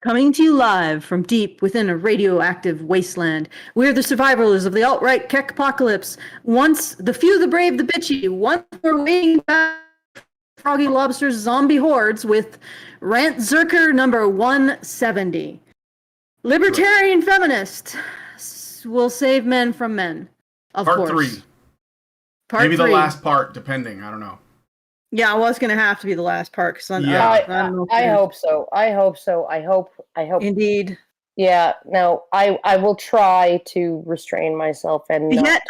Coming to you live from deep within a radioactive wasteland. We're the survivors of the alt-right Keck apocalypse. Once the few, the brave, the bitchy. Once we're waiting back Froggy Lobster's zombie hordes with Fundzerker number 170. Libertarian Feminist will save men from men. Of part course. 3. Part Maybe 3. the last part, depending. I don't know. Yeah, well, it's going to have to be the last part. Cause I hope so. I hope. Indeed. Yeah, no, I will try to restrain myself and Yet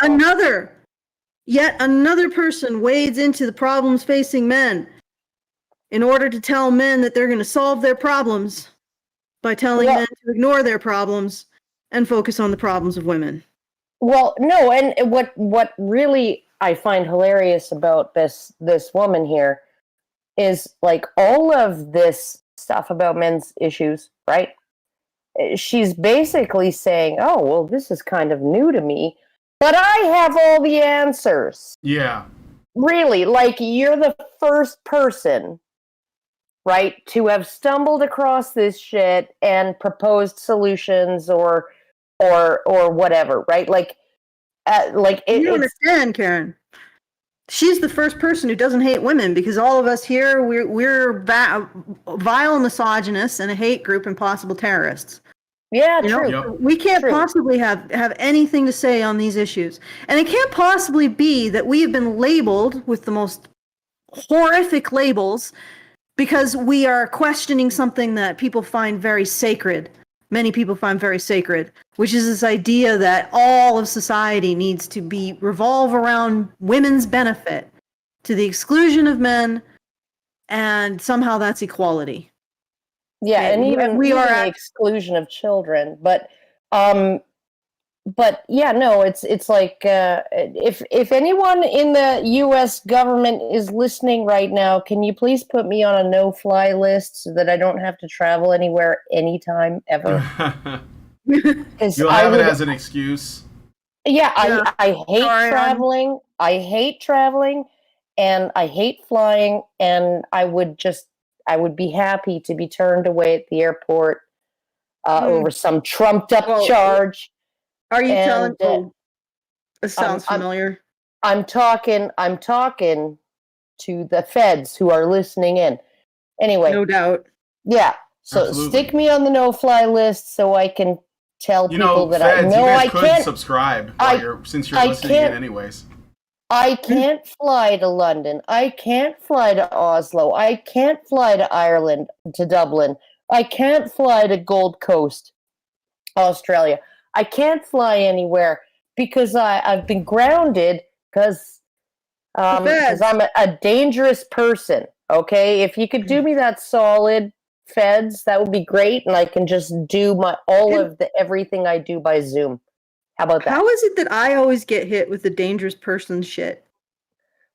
another person wades into the problems facing men in order to tell men that they're going to solve their problems by telling men to ignore their problems and focus on the problems of women. Well, no, and what really I find hilarious about this woman here is like all of this stuff about men's issues, right? She's basically saying, "Oh, well, this is kind of new to me, but I have all the answers." Yeah. Really, like you're the first person, right, to have stumbled across this shit and proposed solutions or whatever, right? Like you don't understand, Karen. She's the first person who doesn't hate women because all of us here, we're vile misogynists and a hate group and possible terrorists. Yeah, true. Yep. We can't possibly have anything to say on these issues. And it can't possibly be that we have been labeled with the most horrific labels because we are questioning something that people find very sacred. Many people find very sacred, which is this idea that all of society needs to revolve around women's benefit to the exclusion of men, and somehow that's equality. Yeah, and even the exclusion of children, but yeah, no, it's like if anyone in the U.S. government is listening right now, can you please put me on a no-fly list so that I don't have to travel anywhere anytime ever? You'll have it as an excuse. Yeah, I hate traveling. I hate traveling, and I hate flying, and I would be happy to be turned away at the airport over some trumped-up charge. Are you telling? This sounds familiar. I'm talking to the feds who are listening in. Anyway, no doubt. Yeah. So stick me on the no-fly list so I can tell people that feds, I know I could can't subscribe since you're listening in anyways. I can't fly to London. I can't fly to Oslo. I can't fly to Ireland, to Dublin. I can't fly to Gold Coast, Australia. I can't fly anywhere because I've been grounded because I'm a dangerous person. Okay, if you could do me that solid, feds, that would be great, and I can just do everything I do by Zoom. How about that? How is it that I always get hit with the dangerous person shit?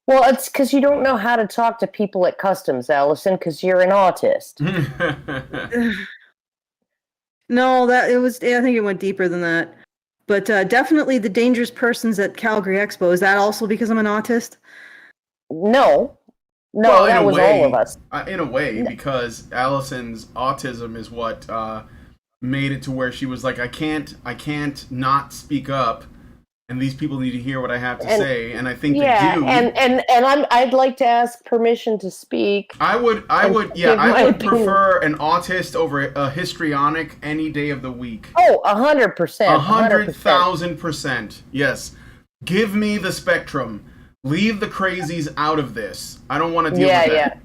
Well, it's because you don't know how to talk to people at customs, Alison, because you're an autist. No, I think it went deeper than that. But definitely the dangerous persons at Calgary Expo. Is that also because I'm an autist? No, that was all of us. In a way, because Alison's autism is what made it to where she was like, I can't not speak up, and these people need to hear what I have to say, and I think they do. And I'd like to ask permission to speak. I would prefer an autist over a histrionic any day of the week. Oh, 100%. 100,000%. Yes. Give me the spectrum. Leave the crazies out of this. I don't want to deal with that.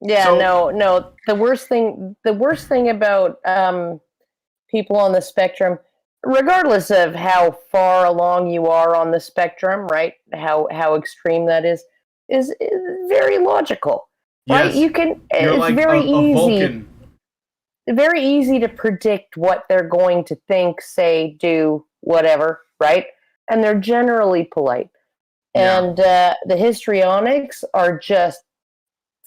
Yeah, so, no. The worst thing about people on the spectrum, regardless of how far along you are on the spectrum, right? How extreme that is very logical, right? Yes. You're like very a Vulcan. Very easy to predict what they're going to think, say, do, whatever, right? And they're generally polite. Yeah. And the histrionics are just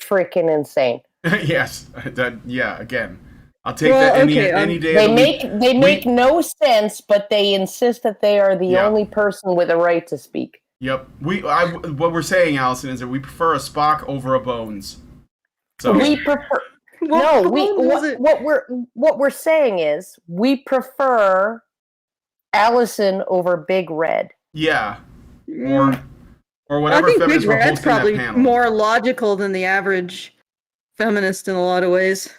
freaking insane. Yes. Again. I'll take that any day of the week. They make no sense, but they insist that they are the only person with a right to speak. Yep. What we're saying, Alison, is that we prefer a Spock over a Bones. So we prefer No, was it? what we're saying is we prefer Allison over Big Red. Yeah. Mm, Or I whatever think Big feminists were Red's hosting that probably panel. more logical than the average feminist in a lot of ways.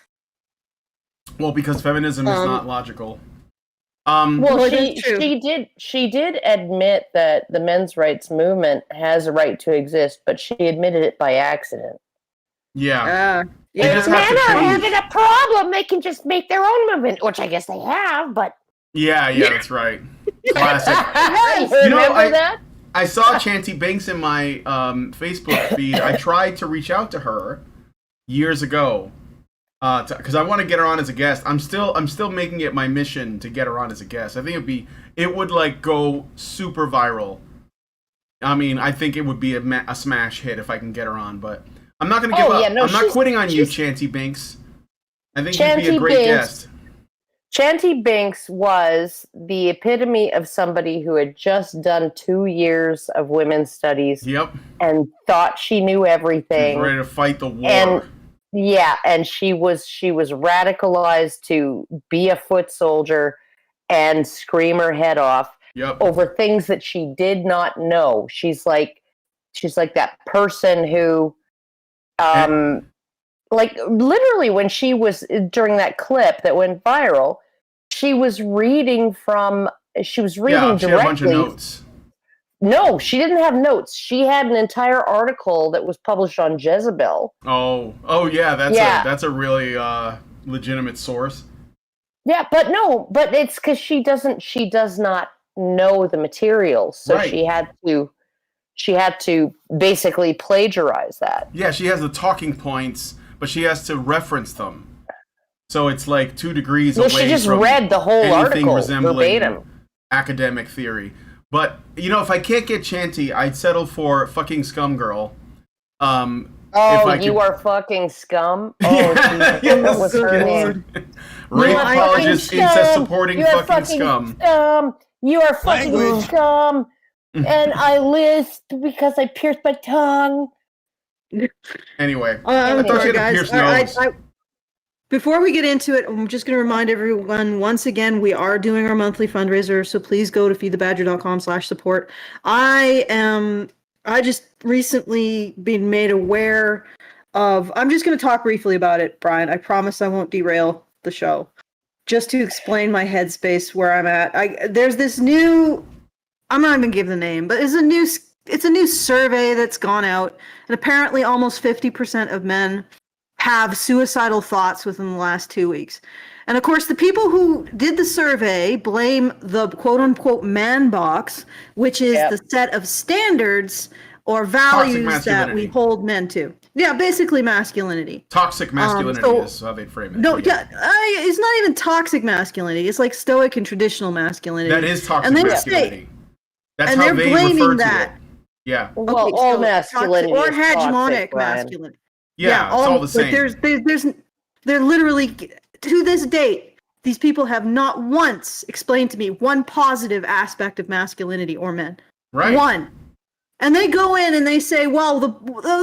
Well, because feminism is not logical. Well, Well, that's true. she did admit that the men's rights movement has a right to exist, but she admitted it by accident. Yeah. Yeah. just If have men to are change. having a problem, they can just make their own movement, which I guess they have, but Yeah, that's right. Classic. remember that? I saw Chanty Banks in my Facebook feed. I tried to reach out to her years ago because I want to get her on as a guest. I'm still making it my mission to get her on as a guest. I think it would like go super viral. I mean, I think it would be a smash hit if I can get her on, but I'm not going to give up. I'm not quitting on you, Chanty Banks. I think you'd be a great guest. Chanty Banks was the epitome of somebody who had just done 2 years of women's studies. Yep. And thought she knew everything. She was ready to fight the war. And she was radicalized to be a foot soldier and scream her head off over things that she did not know. She's like that person who like literally when she was during that clip that went viral, she was reading directly. She had a bunch of notes. No, she didn't have notes. She had an entire article that was published on Jezebel. Oh yeah, that's a really legitimate source. Yeah, but it's because she does not know the material, so right. she had to basically plagiarize that. Yeah, she has the talking points, but she has to reference them. So it's like 2 degrees away from she just read the whole article verbatim. Academic theory. But, if I can't get Chanty, I'd settle for fucking Scum Girl. You are fucking scum? Oh, yeah, what was her name? Rape apologist, incest supporting fucking scum. You are fucking scum. And I lisp because I pierced my tongue. Anyway, I thought she had a pierced nose. Before we get into it, I'm just going to remind everyone, once again, we are doing our monthly fundraiser, so please go to feedthebadger.com/support. I just recently been made aware of, I'm just going to talk briefly about it, Brian. I promise I won't derail the show. Just to explain my headspace where I'm at. There's this new, I'm not even going to give the name, but it's a new survey that's gone out, and apparently almost 50% of men have suicidal thoughts within the last 2 weeks. And of course, the people who did the survey blame the quote-unquote man box, which is the set of standards or values that we hold men to. Yeah, basically masculinity. Toxic masculinity is how they frame it. No, it's not even toxic masculinity. It's like stoic and traditional masculinity. That is toxic masculinity. That's and how they're they blaming refer that. To it. Yeah. Well, all masculinity or is hegemonic toxic, masculinity. Yeah, it's all the same. They're literally, to this date, these people have not once explained to me one positive aspect of masculinity or men. Right. One. And they go in and they say, well, the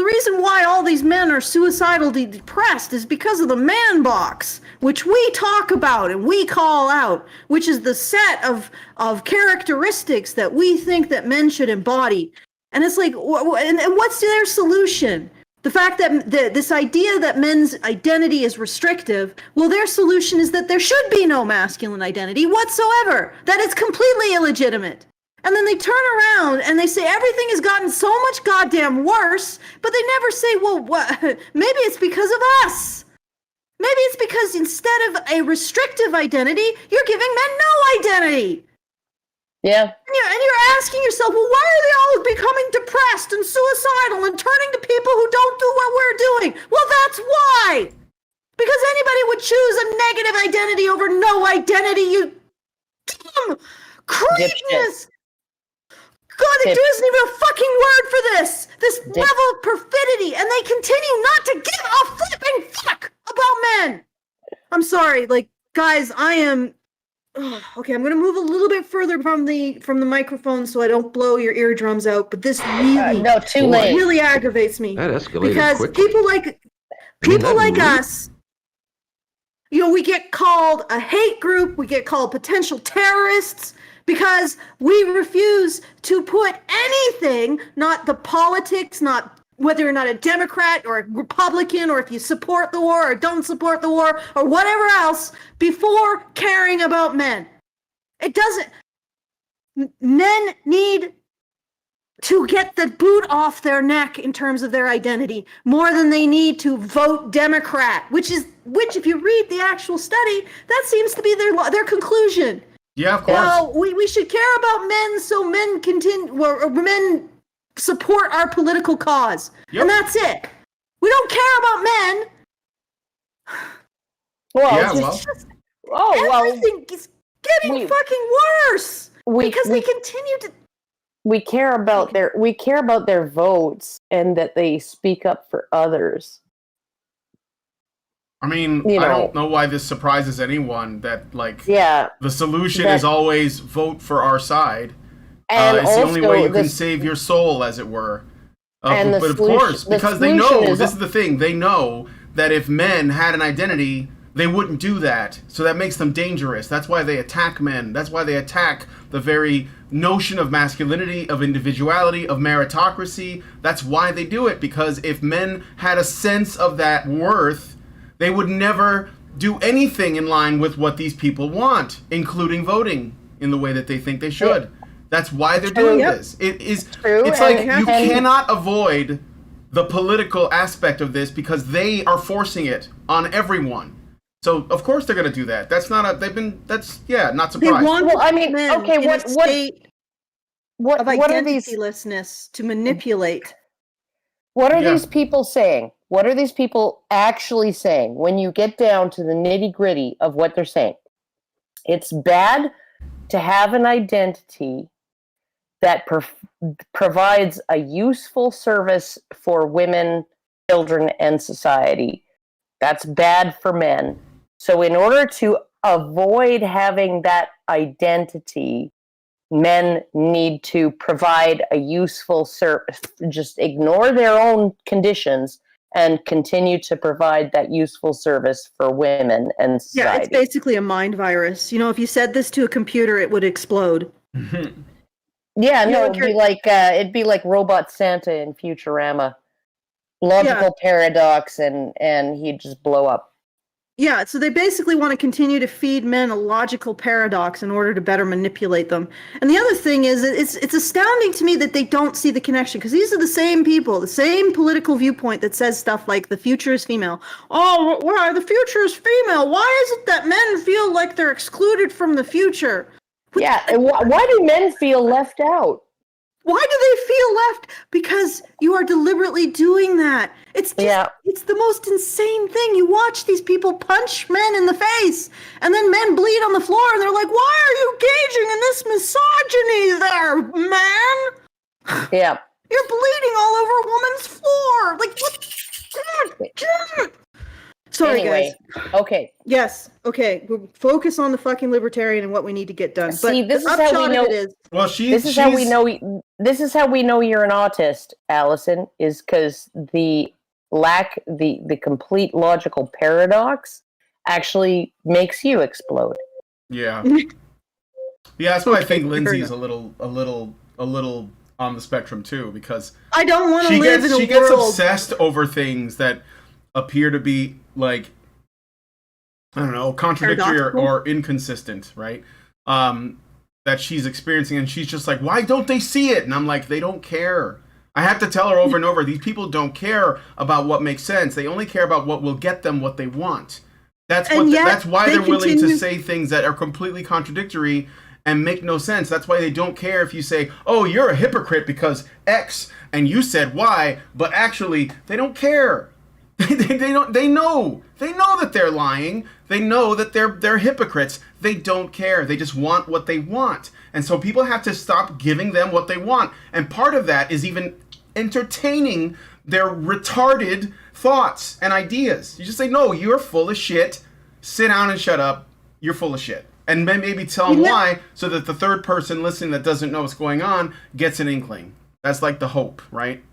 reason why all these men are suicidally depressed is because of the man box, which we talk about and we call out, which is the set of characteristics that we think that men should embody. And it's like, and what's their solution? The fact that this idea that men's identity is restrictive, well, their solution is that there should be no masculine identity whatsoever. That it's completely illegitimate. And then they turn around and they say everything has gotten so much goddamn worse, but they never say, well, maybe it's because of us. Maybe it's because instead of a restrictive identity, you're giving men no identity. Yeah. And you're asking yourself, well, why are they all becoming depressed and suicidal and turning to people who don't do what we're doing? Well, that's why. Because anybody would choose a negative identity over no identity, you dumb creepiness. God, there isn't even a fucking word for this. This level of perfidy, and they continue not to give a flipping fuck about men. I'm sorry, guys, I am. Okay, I'm gonna move a little bit further from the microphone so I don't blow your eardrums out. But this really aggravates me. That escalated because quickly. people like us We get called a hate group, we get called potential terrorists because we refuse to put anything, not the politics, not whether you're not a Democrat or a Republican, or if you support the war or don't support the war or whatever else, before caring about men. It doesn't. Men need to get the boot off their neck in terms of their identity more than they need to vote Democrat, which if you read the actual study, that seems to be their conclusion. Yeah, of course. Well, we should care about men so men men support our political cause. Yep. And that's it. We don't care about men. Well, Yeah, everything is getting fucking worse because they continue to. We care about their votes and that they speak up for others. I mean, I don't know why this surprises anyone that, like, the solution is always vote for our side. And it's the only way you can save your soul, as it were. But of course, because they know, this is the thing, they know that if men had an identity, they wouldn't do that. So that makes them dangerous. That's why they attack men. That's why they attack the very notion of masculinity, of individuality, of meritocracy. That's why they do it, because if men had a sense of that worth, they would never do anything in line with what these people want, including voting in the way that they think they should. Yeah. That's why they're doing this. It's like you cannot avoid the political aspect of this because they are forcing it on everyone. So of course they're going to do that. Not surprised. Well, I mean, okay, what are these to manipulate? What are these people saying? What are these people actually saying when you get down to the nitty-gritty of what they're saying? It's bad to have an identity that provides a useful service for women, children, and society. That's bad for men. So in order to avoid having that identity, men need to provide a useful service, just ignore their own conditions and continue to provide that useful service for women and society. Yeah, it's basically a mind virus. If you said this to a computer, it would explode. Yeah, no, it'd be like Robot Santa in Futurama. Logical paradox, and he'd just blow up. Yeah, so they basically want to continue to feed men a logical paradox in order to better manipulate them. And the other thing is, it's astounding to me that they don't see the connection, because these are the same people, the same political viewpoint that says stuff like the future is female. Oh, why the future is female? Why is it that men feel like they're excluded from the future? Yeah, and why do men feel left out? Why do they feel left? Because you are deliberately doing that. It's the most insane thing. You watch these people punch men in the face, and then men bleed on the floor, and they're like, why are you engaging in this misogyny there, man? Yeah. You're bleeding all over a woman's floor. Like, what? God. Sorry, anyway, guys. Okay. Yes. Okay. We'll focus on the fucking libertarian and what we need to get done. See, but this is how we know. This is how we know you're an autist, Allison. Is because the complete logical paradox actually makes you explode. Yeah. Yeah, that's why I think Lindsay's a little on the spectrum too, because I don't want to live in a world. She gets obsessed over things that appear to be, like, I don't know, contradictory or inconsistent, right? That she's experiencing, and she's just like, why don't they see it? And I'm like, they don't care. I have to tell her over and over, these people don't care about what makes sense. They only care about what will get them what they want. That's why they're willing to say things that are completely contradictory and make no sense. That's why they don't care if you say, oh, you're a hypocrite because X and you said Y, but actually they don't care. They know that they're lying. They know that they're hypocrites. They don't care. They just want what they want. And so people have to stop giving them what they want. And part of that is even entertaining their retarded thoughts and ideas. You just say, no, you're full of shit. Sit down and shut up. You're full of shit. And then maybe tell them why, so that the third person listening that doesn't know what's going on gets an inkling. That's like the hope, right?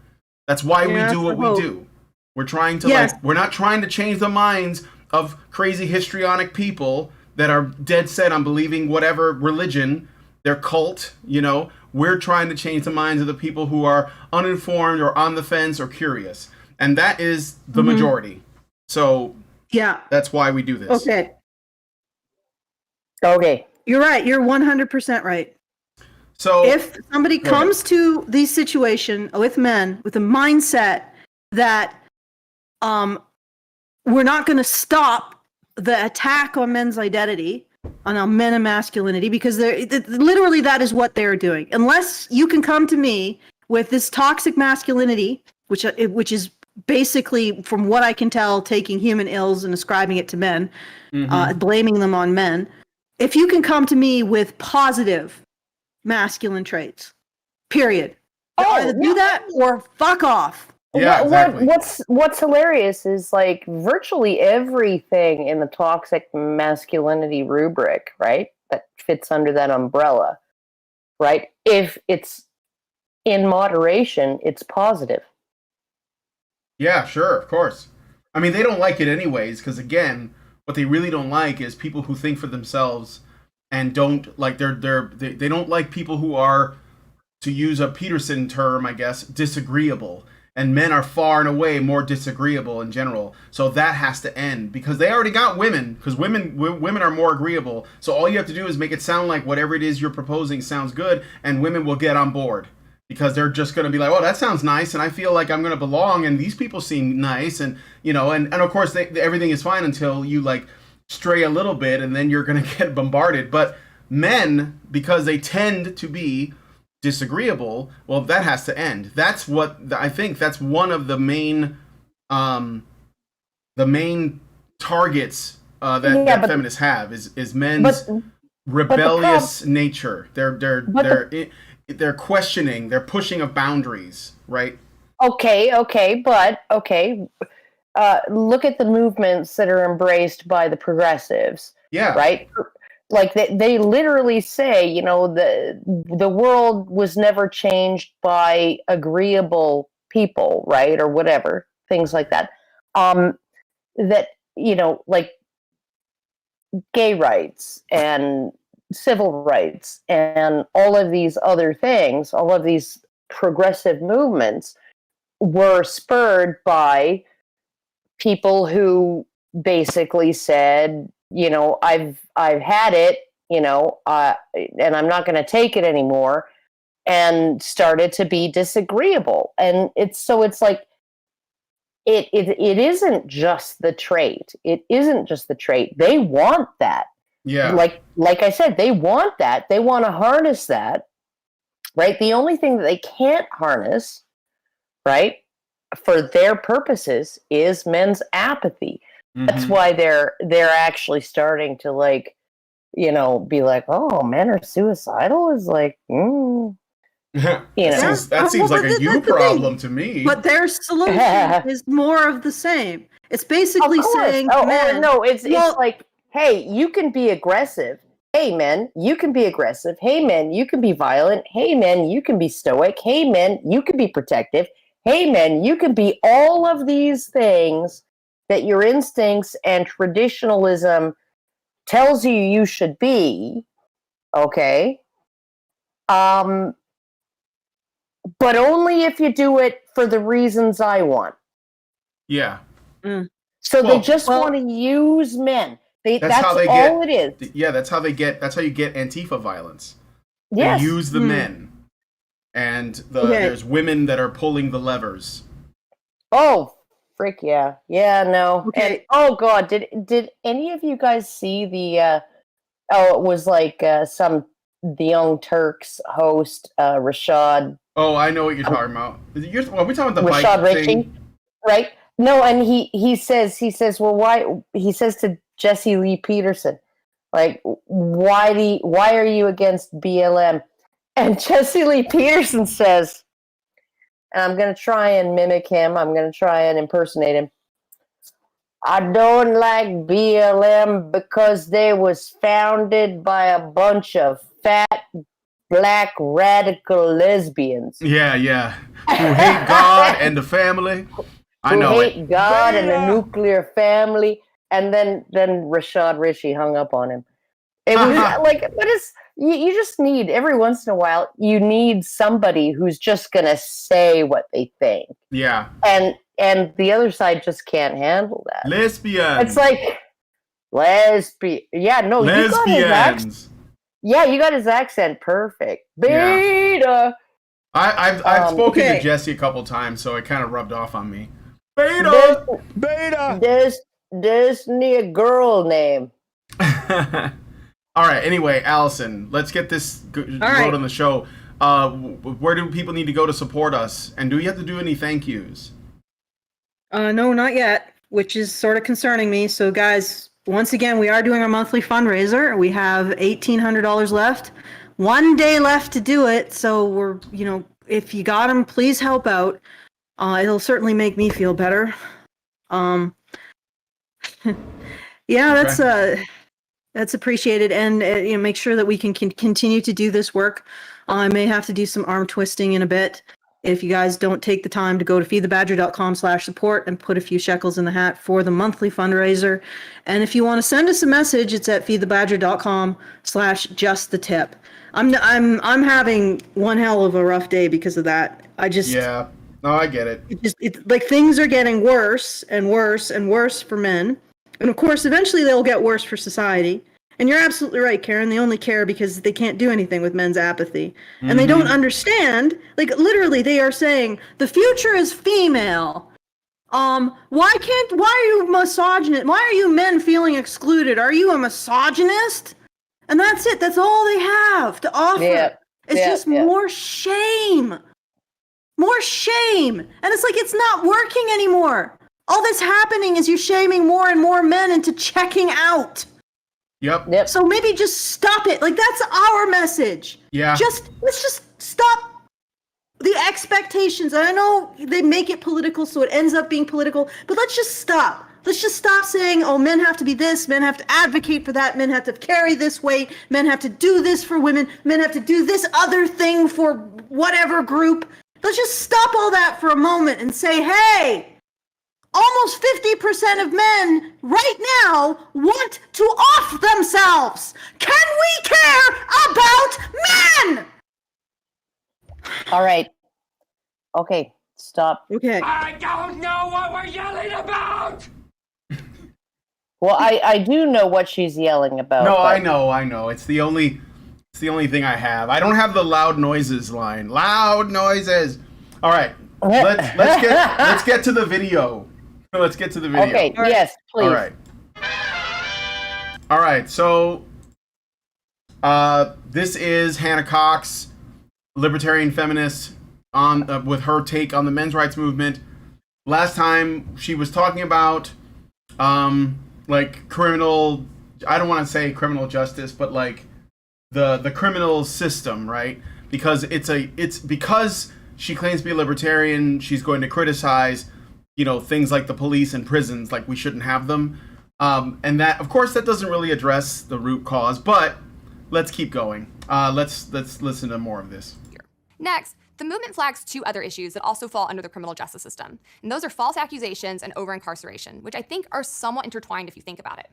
That's why we do what we do. We're trying to we're not trying to change the minds of crazy histrionic people that are dead set on believing whatever religion, their cult, you know. We're trying to change the minds of the people who are uninformed or on the fence or curious. And that is the majority. So Yeah. that's why we do this. Okay. Okay. You're right. You're 100% right. So If somebody comes to these situation with men with a mindset that we're not going to stop the attack on men's identity, on men and masculinity, because literally that is what they're doing. Unless you can come to me with this toxic masculinity, which is basically, from what I can tell, taking human ills and ascribing it to men, blaming them on men. If you can come to me with positive masculine traits, period. Either do that or fuck off. Yeah, exactly. What's hilarious is like virtually everything in the toxic masculinity rubric, right, that fits under that umbrella, right? If it's in moderation, it's positive. Yeah, sure, of course. I mean, they don't like it anyways, because again, what they really don't like is people who think for themselves and don't like they don't like people who are, to use a Peterson term, I guess, disagreeable. And men are far and away more disagreeable in general. So that has to end, because they already got women, because women are more agreeable. So all you have to do is make it sound like whatever it is you're proposing sounds good, and women will get on board. Because they're just going to be like, oh, that sounds nice, and I feel like I'm going to belong, and these people seem nice, and, you know, and of course, everything is fine until you, like, stray a little bit, and then you're going to get bombarded. But men, because they tend to be disagreeable, well, that has to end. That's what I think. That's one of the main targets that feminists have is men's rebellious nature. They're questioning. They're pushing of boundaries, right? Okay. Look at the movements that are embraced by the progressives. Yeah. Right. Like they literally say, you know, the world was never changed by agreeable people, right, or whatever, things like that. That, you know, like gay rights and civil rights and all of these other things, all of these progressive movements were spurred by people who basically said, you know, I've had it, you know, and I'm not going to take it anymore, and started to be disagreeable. And it's like, it isn't just the trait. It isn't just the trait. They want that. Yeah. Like I said, they want that. They want to harness that, right? The only thing that they can't harness, right, for their purposes is men's apathy. That's why they're actually starting to, like, you know, be like, oh, men are suicidal, is like, you know. That seems like a you problem to me. But their solution is more of the same. It's basically saying, it's like, hey, you can be aggressive. Hey, men, you can be aggressive. Hey, men, you can be violent. Hey, men, you can be stoic. Hey, men, you can be protective. Hey, men, you can be all of these things that your instincts and traditionalism tells you should be, okay? But only if you do it for the reasons I want. Yeah. So they just want to use men. That's all it is. Yeah, that's how you get Antifa violence. Yes. They use the men. And there's women that are pulling the levers. Oh, frick yeah. Yeah, no. Okay. And oh god, did any of you guys see the it was like the Young Turks host, Rashad. Oh, I know what you're talking about. Are we talking about the Rashad bike Ritchie, thing? right? No, and he says, well, why? He says to Jesse Lee Peterson, like, why are you against BLM? And Jesse Lee Peterson says, and I'm going to try and mimic him. I'm going to try and impersonate him. I don't like BLM because they was founded by a bunch of fat, black, radical lesbians. Yeah. Who hate God and the family. I know Who hate God and the nuclear family. and then Rashad Rishi hung up on him. It was like, what is, you just need, every once in a while, you need somebody who's just going to say what they think. Yeah. And the other side just can't handle that. Lesbian. It's like, yeah, no, you got his accent. Yeah, you got his accent perfect. Beta. Yeah. I've spoken to Jesse a couple times, so it kind of rubbed off on me. Beta. This a girl name. All right. Anyway, Allison, let's get this road on the show. Where do people need to go to support us? And do we have to do any thank yous? No, not yet, which is sort of concerning me. So, guys, once again, we are doing our monthly fundraiser. We have $1,800 left. 1 day left to do it. So we're, if you got them, please help out. It'll certainly make me feel better. That's appreciated, and make sure that we can continue to do this work. I may have to do some arm twisting in a bit if you guys don't take the time to go to feedthebadger.com/support and put a few shekels in the hat for the monthly fundraiser. And if you want to send us a message, it's at feedthebadger.com/justthetip. I'm having one hell of a rough day because of that. I get it. It's like things are getting worse and worse and worse for men. And of course, eventually they'll get worse for society. And you're absolutely right, Karen. They only care because they can't do anything with men's apathy. And they don't understand. Like, literally, they are saying, the future is female. Why are you misogynist? Why are you men feeling excluded? Are you a misogynist? And that's it. That's all they have to offer. More shame. More shame. And it's like, it's not working anymore. All that's happening is you shaming more and more men into checking out. Yep. So maybe just stop it. Like, that's our message. Yeah. Let's just stop the expectations. I know they make it political, so it ends up being political, but let's just stop. Let's just stop saying, oh, men have to be this, men have to advocate for that, men have to carry this weight, men have to do this for women, men have to do this other thing for whatever group. Let's just stop all that for a moment and say, hey, almost 50% of men right now want to off themselves. Can we care about men? All right. Okay, stop. Okay. I don't know what we're yelling about! Well, I do know what she's yelling about. No, but... I know. It's the only thing I have. I don't have the loud noises line. Loud noises. All right. Let's get to the video. Let's get to the video. Okay, yes, please. All right, so this is Hannah Cox, Libertarian Feminist, with her take on the men's rights movement. Last time she was talking about criminal, I don't want to say criminal justice, but like the criminal system, right? Because it's because she claims to be a libertarian, she's going to criticize things like the police and prisons, like we shouldn't have them. And that, of course, that doesn't really address the root cause, but let's keep going. Let's listen to more of this. Next, the movement flags two other issues that also fall under the criminal justice system. And those are false accusations and over-incarceration, which I think are somewhat intertwined if you think about it.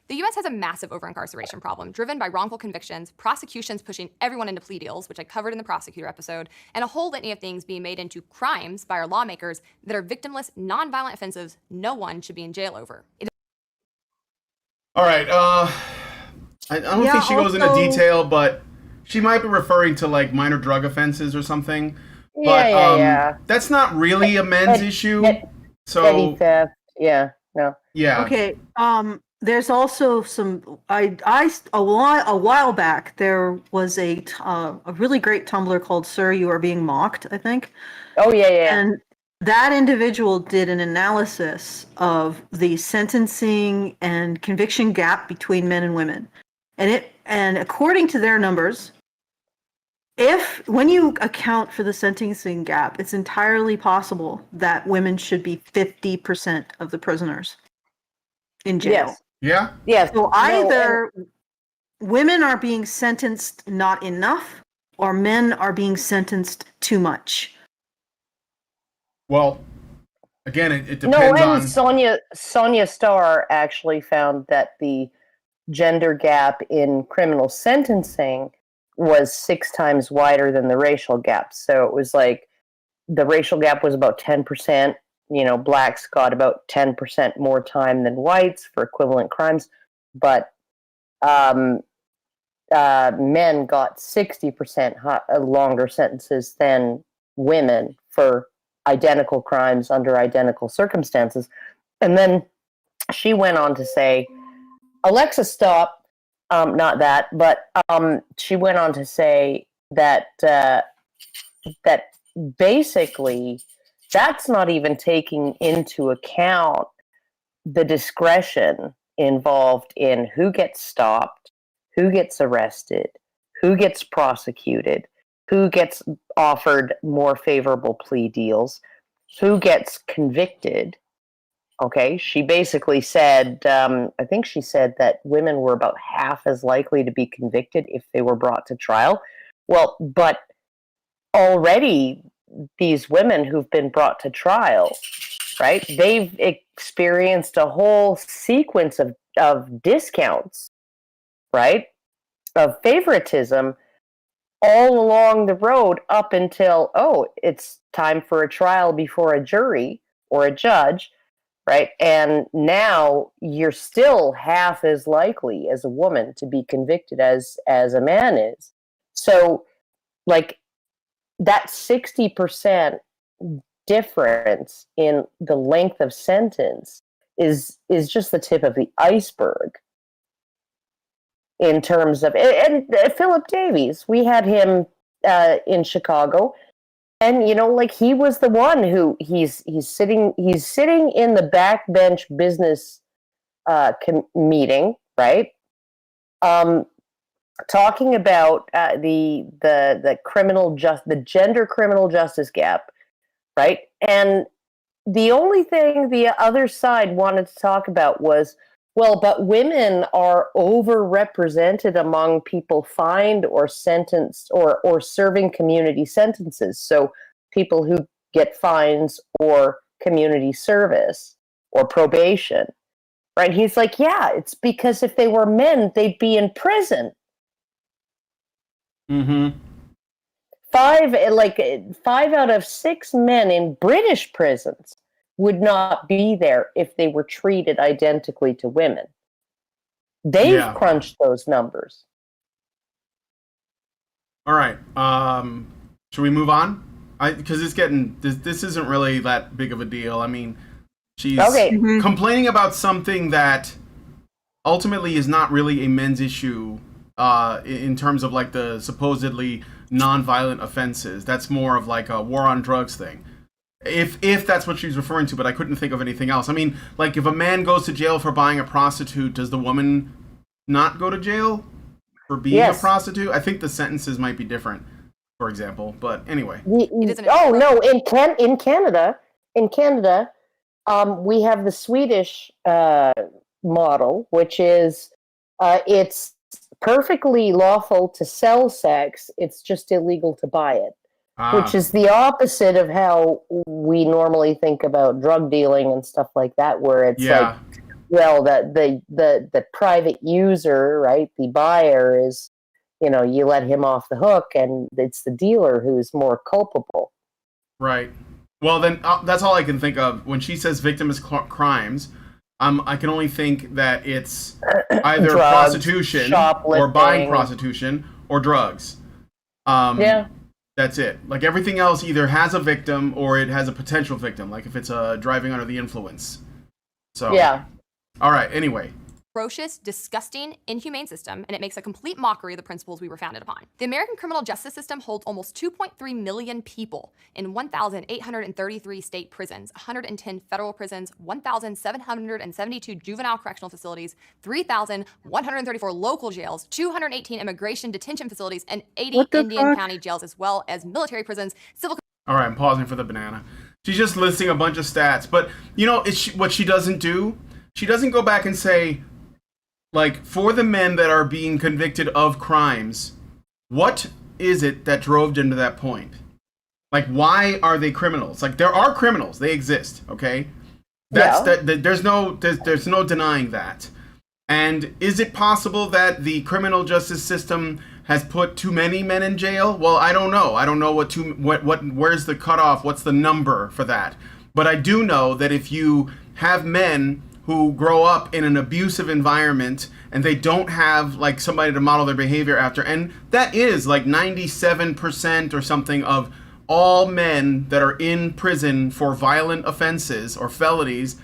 The US has a massive over-incarceration problem driven by wrongful convictions, prosecutions pushing everyone into plea deals, which I covered in the prosecutor episode, and a whole litany of things being made into crimes by our lawmakers that are victimless, non-violent offensives no one should be in jail over. All right, I don't think she goes into detail, but she might be referring to like minor drug offenses or something. But that's not really a men's issue. Petty theft. Yeah. No. Yeah. Okay. There's also some. A while back there was a really great Tumblr called "Sir, You Are Being Mocked," I think. Oh yeah. And that individual did an analysis of the sentencing and conviction gap between men and women, and according to their numbers, when you account for the sentencing gap, it's entirely possible that women should be 50% of the prisoners in jail. Yes. Yeah? Yes. So either women are being sentenced not enough, or men are being sentenced too much. Well, Again, it No, depends and on. Sonia Starr actually found that the gender gap in criminal sentencing was 6 times wider than the racial gap. So it was like the racial gap was about 10%. You know, blacks got about 10% more time than whites for equivalent crimes, but men got 60% longer sentences than women for identical crimes under identical circumstances. And then she went on to say, Alexa, stop. Not that, but she went on to say that that basically that's not even taking into account the discretion involved in who gets stopped, who gets arrested, who gets prosecuted, who gets offered more favorable plea deals, who gets convicted. Okay, she basically said, I think she said that women were about half as likely to be convicted if they were brought to trial. Well, but already these women who've been brought to trial, right, they've experienced a whole sequence of discounts, right, of favoritism all along the road up until, oh, it's time for a trial before a jury or a judge, right? And now you're still half as likely as a woman to be convicted as a man is. So, like, that 60% difference in the length of sentence is just the tip of the iceberg in terms of, and Philip Davies, we had him in Chicago, and you know, like, he was the one who he's sitting in the backbench business meeting, right? Talking about the gender criminal justice gap, right? And the only thing the other side wanted to talk about was, well, but women are overrepresented among people fined or sentenced or serving community sentences. So people who get fines or community service or probation, right? He's like, yeah, it's because if they were men, they'd be in prison. Mm-hmm. 5 out of 6 men in British prisons would not be there if they were treated identically to women. They've crunched those numbers. All right. Should we move on? Because it's getting this isn't really that big of a deal. I mean, she's complaining about something that ultimately is not really a men's issue in terms of like the supposedly non-violent offenses. That's more of like a war on drugs thing. If that's what she's referring to, but I couldn't think of anything else. I mean, like, if a man goes to jail for buying a prostitute, does the woman not go to jail for being a prostitute? I think the sentences might be different, for example. But anyway. In Canada, we have the Swedish model, which is it's perfectly lawful to sell sex. It's just illegal to buy it. Which is the opposite of how we normally think about drug dealing and stuff like that, where it's like, well, the private user, right, the buyer is, you know, you let him off the hook, and it's the dealer who's more culpable. Right. Well, then that's all I can think of. When she says victimless crimes, I can only think that it's either drugs, prostitution or buying prostitution or drugs. That's it. Like, everything else either has a victim or it has a potential victim, like if it's driving under the influence. So, all right, anyway. Atrocious, disgusting, inhumane system, and it makes a complete mockery of the principles we were founded upon. The American criminal justice system holds almost 2.3 million people in 1,833 state prisons, 110 federal prisons, 1,772 juvenile correctional facilities, 3,134 local jails, 218 immigration detention facilities, and 80 Indian County jails, as well as military prisons, civil... All right, I'm pausing for the banana. She's just listing a bunch of stats, but, you know, what she doesn't do, she doesn't go back and say, like, for the men that are being convicted of crimes, what is it that drove them to that point? Like, why are they criminals? Like, there are criminals. They exist, okay? There's no denying that. And is it possible that the criminal justice system has put too many men in jail? Well, I don't know. I don't know where's the cutoff? What's the number for that? But I do know that if you have men who grow up in an abusive environment and they don't have like somebody to model their behavior after, and that is like 97% or something of all men that are in prison for violent offenses or felonies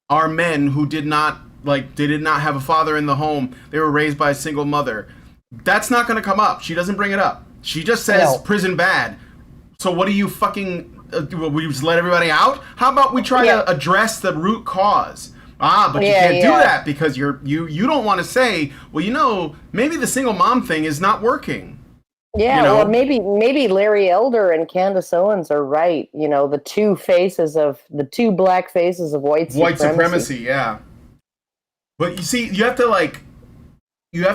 are men who did not have a father in the home. They were raised by a single mother. That's not going to come up. She doesn't bring it up. She just says prison bad. So what do you fucking we just let everybody out? How about we try to address the root cause? But you can't do that because you don't want to say, well, maybe the single mom thing is not working. Yeah, well, maybe Larry Elder and Candace Owens are right. The two black faces of white supremacy. Yeah. But you see, you have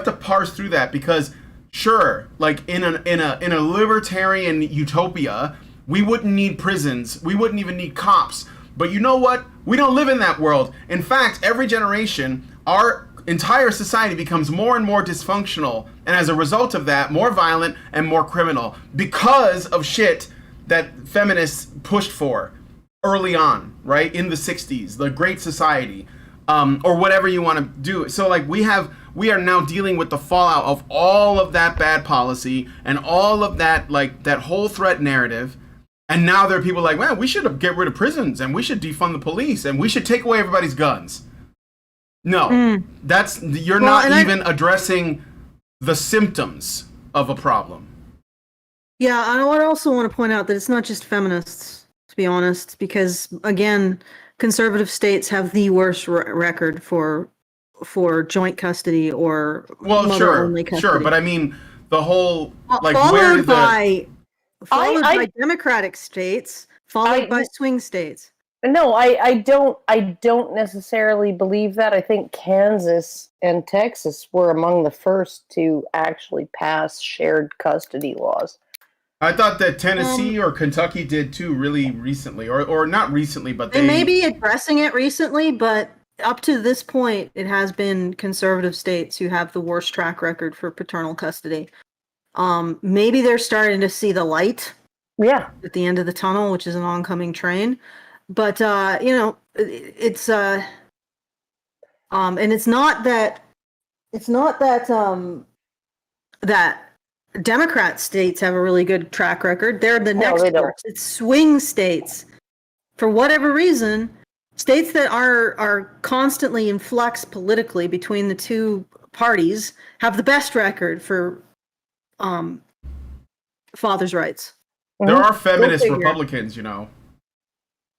to parse through that because, sure, like in a libertarian utopia, we wouldn't need prisons, we wouldn't even need cops. But you know what? We don't live in that world. In fact, every generation, our entire society becomes more and more dysfunctional, and as a result of that, more violent and more criminal because of shit that feminists pushed for early on, right? In the 60s, the Great Society, or whatever you want to do. So like we are now dealing with the fallout of all of that bad policy and all of that, like that whole threat narrative. And now there are people like, well, we should get rid of prisons and we should defund the police and we should take away everybody's guns. No, you're not even addressing the symptoms of a problem. Yeah, I would also want to point out that it's not just feminists, to be honest, because again, conservative states have the worst record for joint custody or mother-only custody. Sure, but I mean the whole followed by democratic states, followed by swing states. No, I don't necessarily believe that. I think Kansas and Texas were among the first to actually pass shared custody laws. I thought that Tennessee or Kentucky did too really recently, or not recently, but they may be addressing it recently, but up to this point, it has been conservative states who have the worst track record for paternal custody. Maybe they're starting to see the light at the end of the tunnel, which is an oncoming train. But it's and it's not that that Democrat states have a really good track record. They're the next worst. It's swing states. For whatever reason, states that are constantly in flux politically between the two parties have the best record for father's rights. There are feminist Republicans,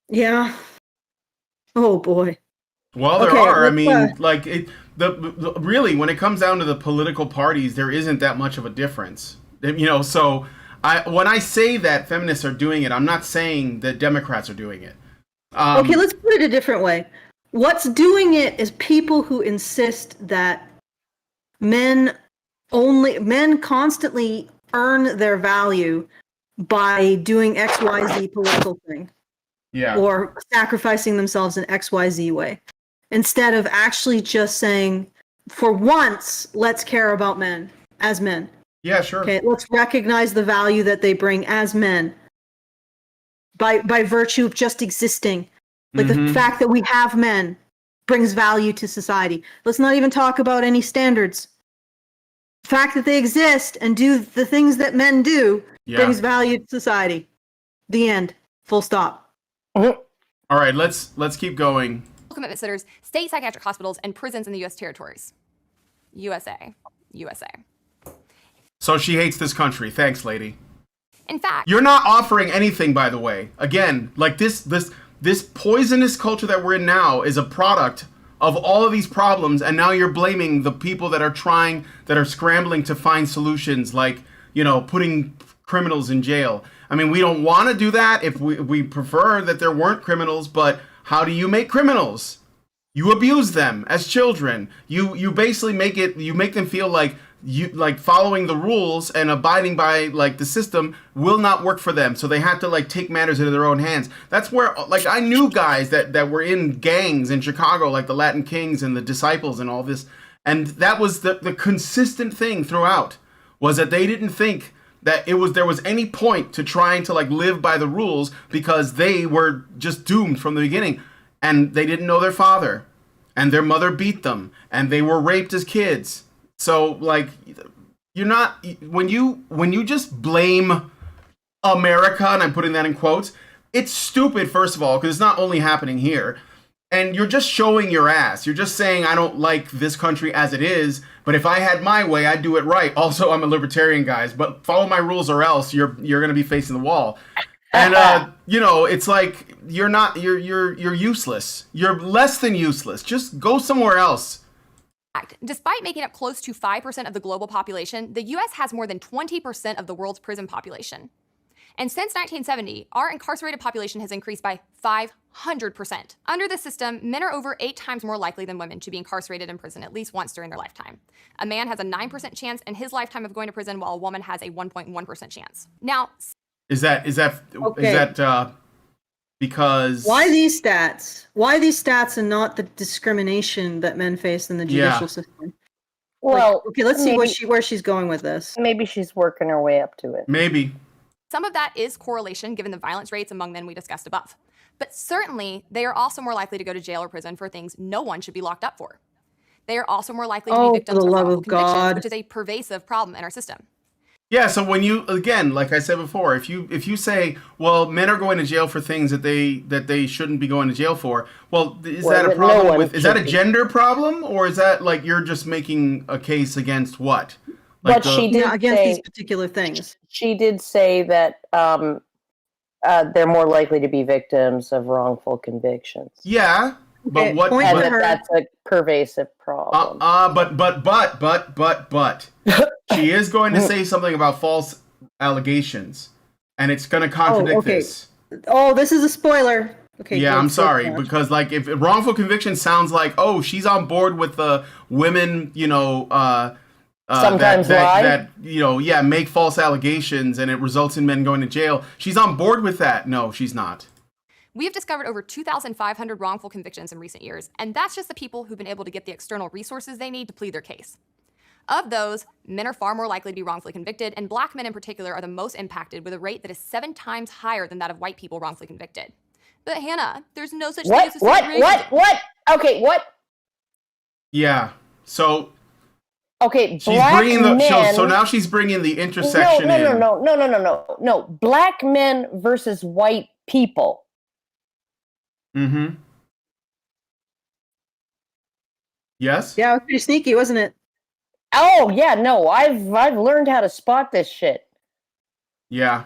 Yeah. Oh boy. Well, there are. I mean, really, when it comes down to the political parties, there isn't that much of a difference. So when I say that feminists are doing it, I'm not saying that Democrats are doing it. Okay, let's put it a different way. What's doing it is people who insist that men constantly earn their value by doing XYZ political thing. Yeah. Or sacrificing themselves in XYZ way. Instead of actually just saying, for once, let's care about men as men. Yeah, sure. Okay, let's recognize the value that they bring as men by virtue of just existing. Like the fact that we have men brings value to society. Let's not even talk about any standards. The fact that they exist and do the things that men do brings value to society. The end. Full stop. All right, let's keep going. Commitment centers, state psychiatric hospitals, and prisons in the U.S. territories. USA. So she hates this country. Thanks, lady. In fact, you're not offering anything, by the way. Again, like this poisonous culture that we're in now is a product of all of these problems, and now you're blaming the people that are scrambling to find solutions, like, putting criminals in jail. I mean, we don't want to do that. If we prefer that there weren't criminals, but how do you make criminals? You abuse them as children. You basically make them feel like following the rules and abiding by like the system will not work for them. So they have to like take matters into their own hands. That's where like I knew guys that were in gangs in Chicago, like the Latin Kings and the Disciples and all this. And that was the consistent thing throughout, was that they didn't think that there was any point to trying to like live by the rules, because they were just doomed from the beginning, and they didn't know their father, and their mother beat them, and they were raped as kids. So like, you're not, when you just blame America, and I'm putting that in quotes, it's stupid, first of all, because it's not only happening here. And you're just showing your ass. You're just saying, I don't like this country as it is, but if I had my way, I'd do it right. Also, I'm a libertarian, guys, but follow my rules or else you're going to be facing the wall. And, you know, it's like, you're useless. You're less than useless. Just go somewhere else. Despite making up close to 5% of the global population, the US has more than 20% of the world's prison population. And since 1970, our incarcerated population has increased by 500%. Under the system, men are over 8 times more likely than women to be incarcerated in prison at least once during their lifetime. A man has a 9% chance in his lifetime of going to prison, while a woman has a 1.1% chance. Now, is that because Why these stats? Why these stats and not the discrimination that men face in the judicial system? Well, Like, okay, let's see where she's going with this. maybe she's working her way up to it. maybe. some of that is correlation given the violence rates among men we discussed above. But certainly, they are also more likely to go to jail or prison for things no one should be locked up for. They are also more likely to be victims of wrongful convictions, which is a pervasive problem in our system. Yeah, so when you, again, like I said before, if you say, well, men are going to jail for things that they shouldn't be going to jail for, well, is that a problem is that a gender problem, or is that like you're just making a case against what? Like but she did against say, these particular things. She did say that they're more likely to be victims of wrongful convictions. Yeah, but Okay, what? point And to But, her. that's a pervasive problem. but she is going to say something about false allegations, and it's going to contradict okay. this. Oh, this is a spoiler. Okay. Yeah, go- I'm go sorry, for it. because like if wrongful conviction sounds like, oh, she's on board with the women, Sometimes lie. that make false allegations and it results in men going to jail. She's on board with that. No, she's not. We have discovered over 2,500 wrongful convictions in recent years, and that's just the people who've been able to get the external resources they need to plead their case. Of those, men are far more likely to be wrongfully convicted, and black men in particular are the most impacted, with a rate that is 7 times higher than that of white people wrongfully convicted. But Hannah, there's no such thing as What? Okay, what? Yeah. So Okay, she's black bringing men. so now she's bringing the intersection in. No. Black men versus white people. Mm-hmm. Yes. Yeah, it was pretty sneaky, wasn't it? Oh yeah, no, I've learned how to spot this shit. Yeah.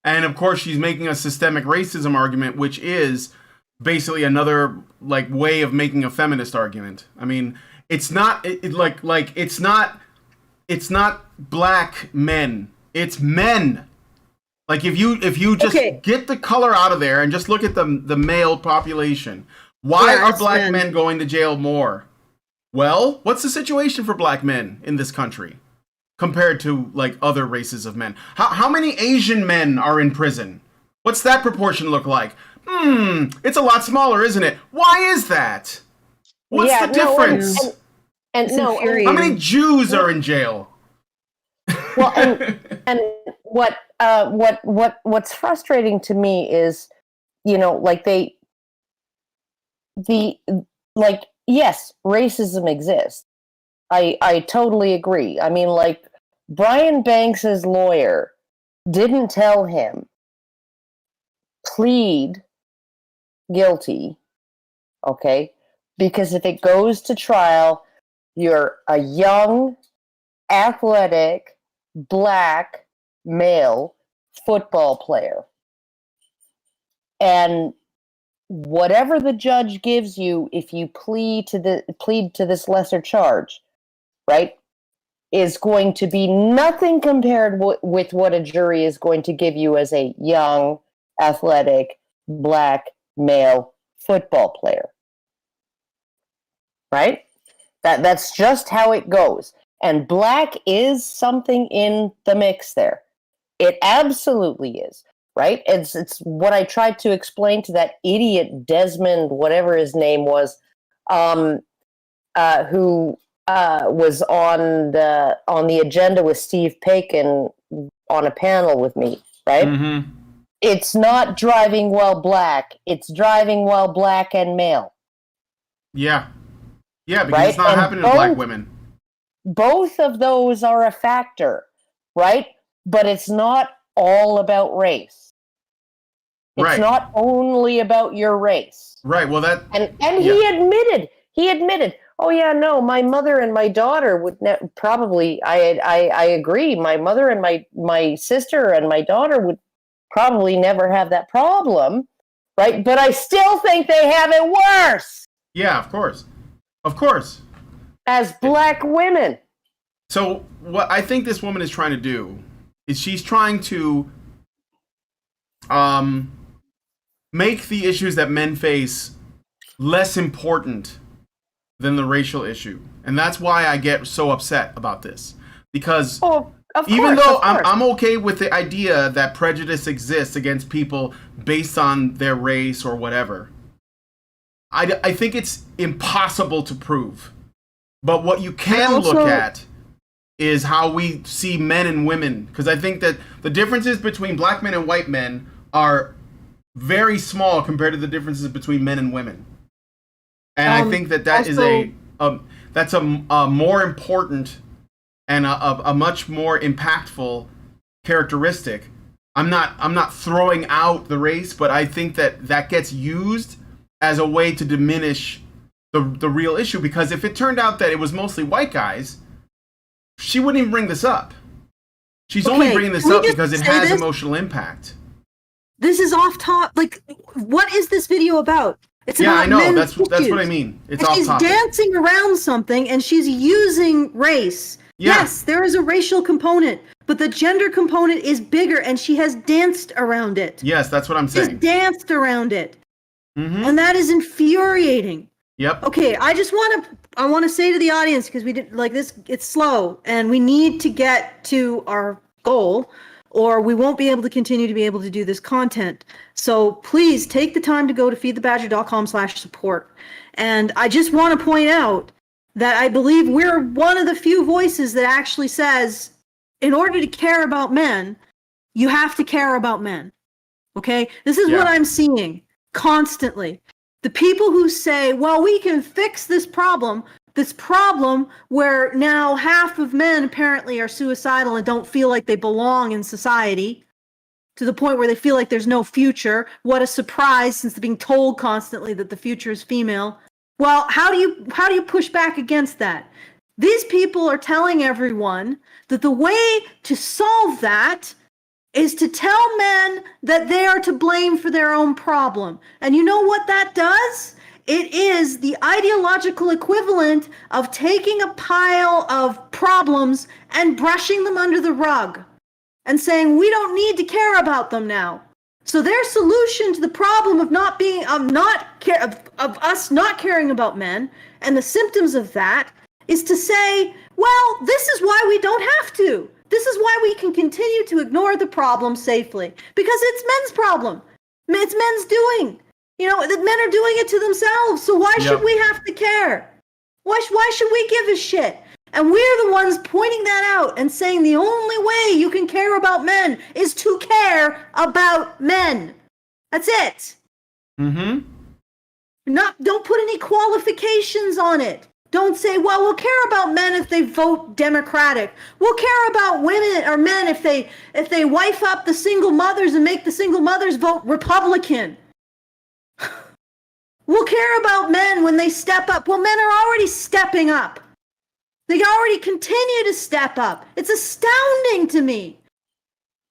And of course, she's making a systemic racism argument, which is basically another like way of making a feminist argument. I mean, it's not it's not black men. It's men. Like if you just get the color out of there and just look at the male population, why are black men going to jail more? Well, what's the situation for black men in this country compared to like other races of men? How many Asian men are in prison? What's that proportion look like? It's a lot smaller, isn't it? Why is that? What's the difference? How many Jews are in jail? Well, and what's frustrating to me is, yes, racism exists. I totally agree. I mean, like, Brian Banks's lawyer didn't tell him, plead guilty, okay? Because if it goes to trial, you're a young, athletic, black, male football player. And whatever the judge gives you, if you plead to this lesser charge, right, is going to be nothing compared with what a jury is going to give you as a young, athletic, black, male football player. Right? That's just how it goes. And black is something in the mix there. It absolutely is, right? It's what I tried to explain to that idiot Desmond, whatever his name was, who was on the agenda with Steve Paikin on a panel with me, right? Mm-hmm. It's not driving while black. It's driving while black and male. Yeah. Yeah, because Right? it's not And happening to black women. Both of those are a factor, right? But it's not all about race. It's Right. not only about your race. Right. Well, that. And Yeah. he admitted, oh yeah, no, my mother and my daughter would probably, I agree, my mother and my sister and my daughter would probably never have that problem, right? But I still think they have it worse. Yeah, of course. Of course. As black women. So what I think this woman is trying to do is she's trying to make the issues that men face less important than the racial issue. And that's why I get so upset about this. Because even though I'm okay with the idea that prejudice exists against people based on their race or whatever, I think it's impossible to prove. But what you can look at is how we see men and women. Because I think that the differences between black men and white men are very small compared to the differences between men and women. And I think that is a more important and a much more impactful characteristic. I'm not throwing out the race, but I think that gets used as a way to diminish the real issue. Because if it turned out that it was mostly white guys, she wouldn't even bring this up. She's only bringing this up because it has emotional impact. This is off top. Like, what is this video about? It's about I know. men's That's what issues. I mean. It's and off topic. She's dancing around something, and she's using race. Yeah. Yes, there is a racial component, but the gender component is bigger, and she has danced around it. Yes, that's what I'm saying. She's danced around it. Mm-hmm. And that is infuriating. Yep. Okay, I want to say to the audience, because we did like this, it's slow, and we need to get to our goal, or we won't be able to continue to be able to do this content. So please take the time to go to feedthebadger.com/support. And I just want to point out that I believe we're one of the few voices that actually says, in order to care about men, you have to care about men. Okay? This is what I'm seeing constantly. The people who say, well, we can fix this problem where now half of men apparently are suicidal and don't feel like they belong in society, to the point where they feel like there's no future. What a surprise, since they're being told constantly that the future is female. Well, how do you push back against that? These people are telling everyone that the way to solve that is to tell men that they are to blame for their own problem. And you know what that does? It is the ideological equivalent of taking a pile of problems and brushing them under the rug and saying, we don't need to care about them now. So their solution to the problem of us not caring about men and the symptoms of that is to say, well, this is why we don't have to. This is why we can continue to ignore the problem safely, because it's men's problem. It's men's doing. You know, the men are doing it to themselves. So why should we have to care? Why should we give a shit? And we're the ones pointing that out and saying the only way you can care about men is to care about men. That's it. Mm-hmm. Don't put any qualifications on it. Don't say, well, we'll care about men if they vote Democratic. We'll care about women or men if they wife up the single mothers and make the single mothers vote Republican. We'll care about men when they step up. Well, men are already stepping up. They already continue to step up. It's astounding to me.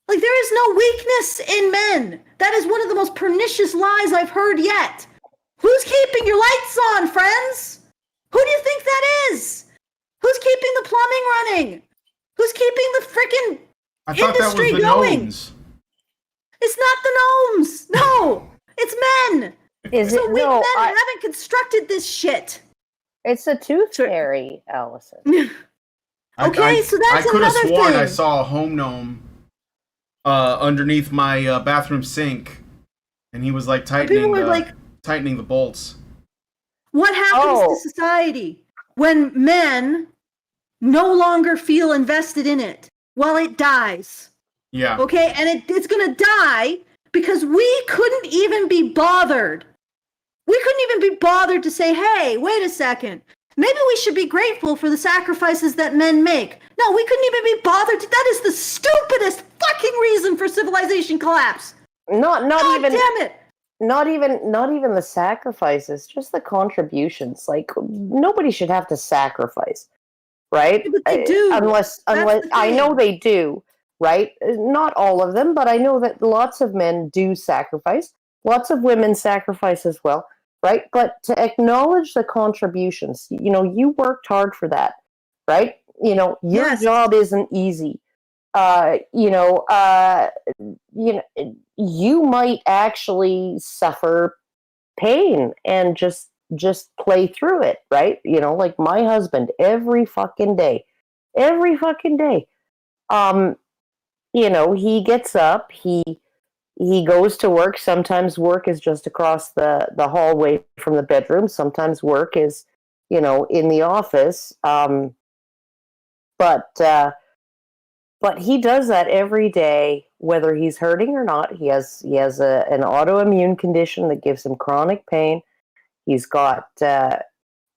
Like, there is no weakness in men. That is one of the most pernicious lies I've heard yet. Who's keeping your lights on, friends? Who do you think that is? Who's keeping the plumbing running? Who's keeping the frickin' industry going? Gnomes. It's not the gnomes. No, it's men. Is so it? weak No, men haven't constructed this shit. It's a tooth fairy, Allison. Okay, so that's I could have another sworn thing. I saw a home gnome underneath my bathroom sink, and he was like People are like, tightening the bolts. what happens to Oh. society when men no longer feel invested in it? Well, it dies. Yeah. Okay, and it's going to die because we couldn't even be bothered. We couldn't even be bothered to say, hey, wait a second. Maybe we should be grateful for the sacrifices that men make. No, we couldn't even be bothered. That is the stupidest fucking reason for civilization collapse. Not God even damn it. not even the sacrifices, just the contributions. Like, nobody should have to sacrifice, right? Yeah, but they do. Unless the I know thing. they do, right? Not all of them, but I know that lots of men do sacrifice. Lots of women sacrifice as well, right? But to acknowledge the contributions, you worked hard for that, right? Your Yes. job isn't easy. You might actually suffer pain and just play through it, right? Like my husband, every fucking day, he gets up, he goes to work. Sometimes work is just across the hallway from the bedroom. Sometimes work is, in the office. But he does that every day, whether he's hurting or not. He has an autoimmune condition that gives him chronic pain. He's got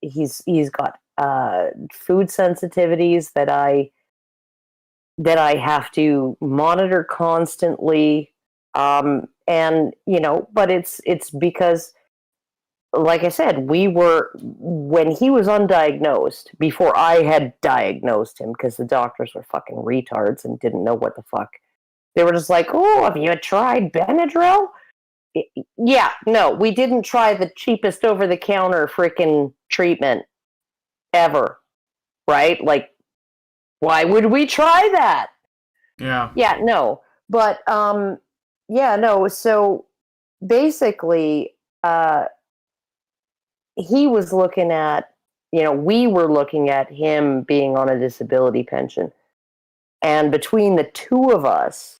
he's got food sensitivities that I have to monitor constantly. And but it's because, like I said, when he was undiagnosed, before I had diagnosed him, because the doctors were fucking retards and didn't know what the fuck. They were just like, oh, have you tried Benadryl? Yeah, no, we didn't try the cheapest over-the-counter freaking treatment ever, right? Like, why would we try that? Yeah. Yeah, no. But, no, so basically, he was looking at, we were looking at him being on a disability pension. And between the two of us,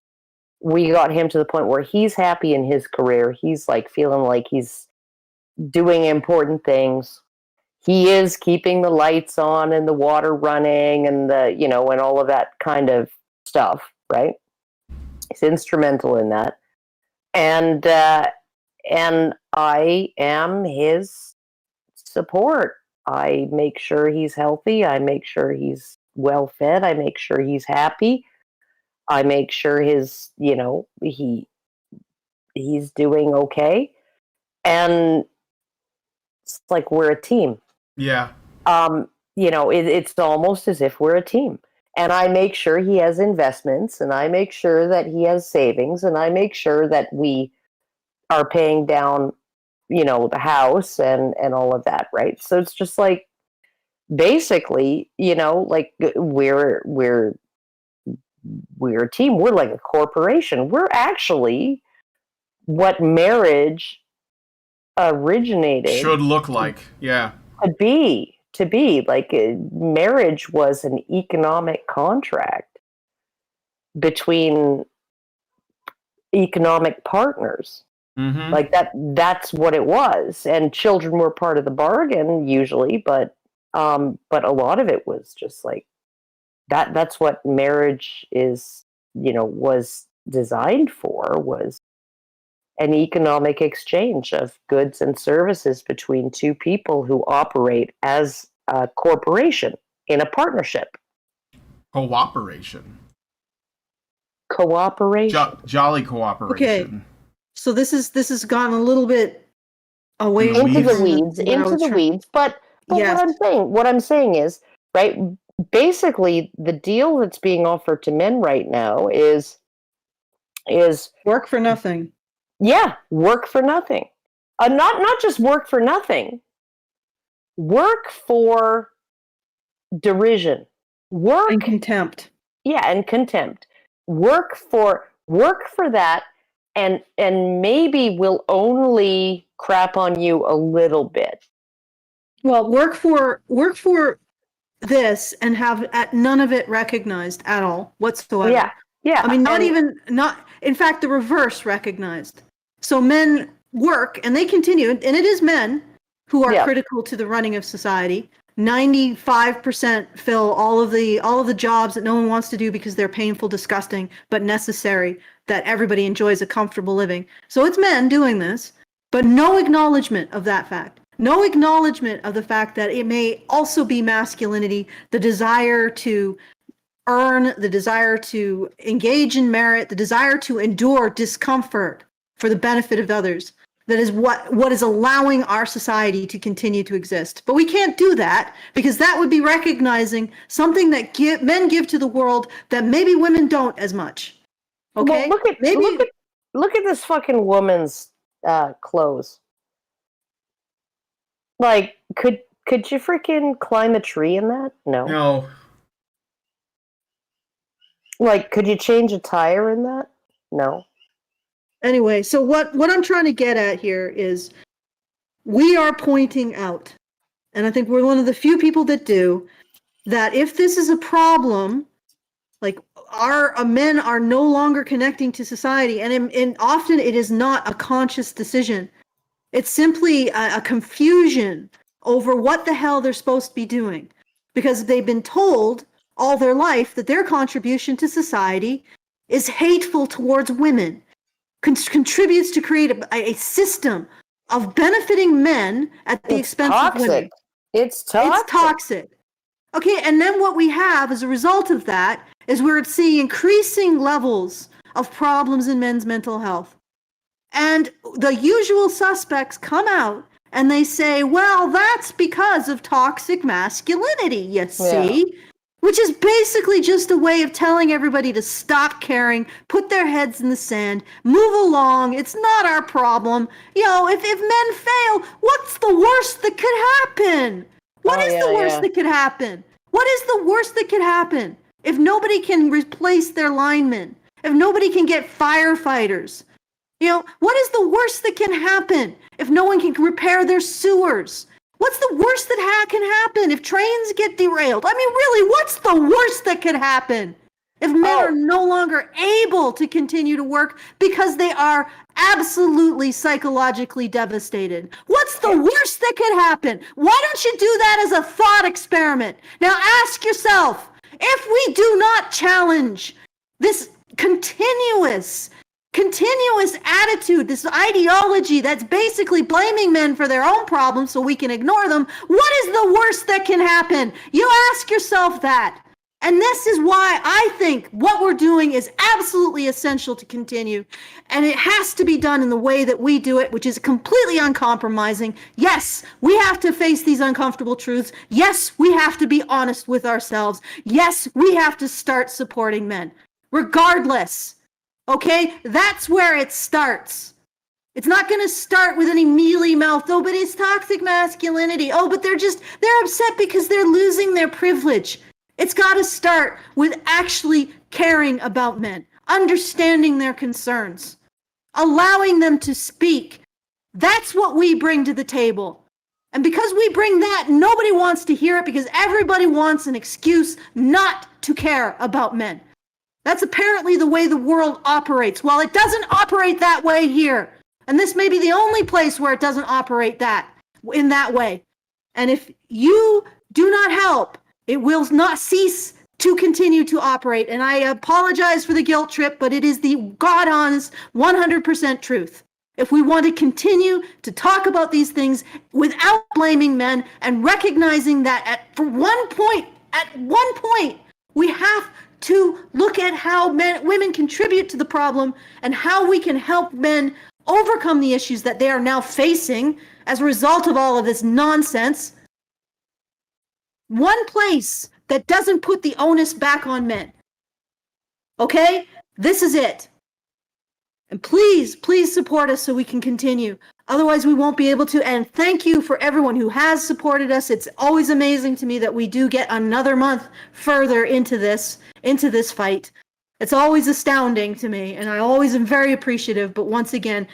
we got him to the point where he's happy in his career. He's like feeling like he's doing important things. He is keeping the lights on and the water running and and all of that kind of stuff, right? He's instrumental in that. And I am his support. I make sure he's healthy. I make sure he's well fed. I make sure he's happy. I make sure his, he's doing okay. And it's like we're a team. Yeah. It's almost as if we're a team. And I make sure he has investments, and I make sure that he has savings, and I make sure that we are paying down, the house and all of that, right? So it's just like, basically, like we're a team. We're like a corporation. We're actually what marriage originated Should look like. Yeah. to be like, marriage was an economic contract between economic partners. Mm-hmm. Like that's what it was. And children were part of the bargain usually, but a lot of it was just like that's what marriage is, was designed for, was an economic exchange of goods and services between two people who operate as a corporation in a partnership. Cooperation. Cooperation. Jolly cooperation. Okay. So this has gone a little bit away Into Into the from weeds, what I into was the trying- weeds. But Yes. what I'm saying is, right, basically the deal that's being offered to men right now is Work for nothing work for nothing. Not just work for nothing. Work for derision. Work and contempt. and contempt. Work for that, and maybe we'll only crap on you a little bit. Well, work for this and have none of it recognized at all whatsoever. Yeah. I mean, And- in fact, the reverse recognized. So men work and they continue, and it is men who are critical to the running of society. 95% fill all of the jobs that no one wants to do because they're painful, disgusting, but necessary, that everybody enjoys a comfortable living. So it's men doing this, but no acknowledgement of that fact. No acknowledgement of the fact that it may also be masculinity, the desire to earn, the desire to engage in merit, the desire to endure discomfort for the benefit of others. That is what is allowing our society to continue to exist. But we can't do that because that would be recognizing something that men give to the world that maybe women don't as much. Okay? Well, look at this fucking woman's clothes. Like, could you freaking climb a tree in that? No. No. Like, could you change a tire in that? No. Anyway, so what I'm trying to get at here is we are pointing out, and I think we're one of the few people that do, that if this is a problem, like men are no longer connecting to society, and often it is not a conscious decision. It's simply a confusion over what the hell they're supposed to be doing, because they've been told all their life that their contribution to society is hateful towards women, contributes to create a system of benefiting men at the expense of women. It's toxic. It's toxic. Okay, and then what we have as a result of that is we're seeing increasing levels of problems in men's mental health. And the usual suspects come out and they say, well, that's because of toxic masculinity, you see? Which is basically just a way of telling everybody to stop caring, put their heads in the sand, move along. It's not our problem. You know, if men fail, what's the worst that could happen? What is the worst that could happen? What is the worst that could happen? If nobody can replace their linemen, if nobody can get firefighters, you know, what is the worst that can happen if no one can repair their sewers? What's the worst that can happen if trains get derailed? I mean, really, what's the worst that could happen if men are no longer able to continue to work because they are absolutely psychologically devastated? What's the worst that could happen? Why don't you do that as a thought experiment? Now ask yourself, if we do not challenge this continuous attitude, this ideology that's basically blaming men for their own problems so we can ignore them, what is the worst that can happen? You ask yourself that. And this is why I think what we're doing is absolutely essential to continue. And it has to be done in the way that we do it, which is completely uncompromising. Yes, we have to face these uncomfortable truths. Yes, we have to be honest with ourselves. Yes, we have to start supporting men. Regardless. Okay, that's where it starts. It's not going to start with any mealy mouth. Oh, but it's toxic masculinity. Oh, but they're upset because they're losing their privilege. It's got to start with actually caring about men, understanding their concerns, allowing them to speak. That's what we bring to the table. And because we bring that, nobody wants to hear it because everybody wants an excuse not to care about men. That's apparently the way the world operates. Well, it doesn't operate that way here. And this may be the only place where it doesn't operate in that way. And if you do not help, it will not cease to continue to operate. And I apologize for the guilt trip, but it is the God-honest 100% truth. If we want to continue to talk about these things without blaming men and recognizing that at one point, we have to look at how women contribute to the problem and how we can help men overcome the issues that they are now facing as a result of all of this nonsense. One place that doesn't put the onus back on men. Okay? This is it. And please support us so we can continue. Otherwise, we won't be able to. And thank you for everyone who has supported us. It's always amazing to me that we do get another month further into this fight. It's always astounding to me, and I always am very appreciative. But once again,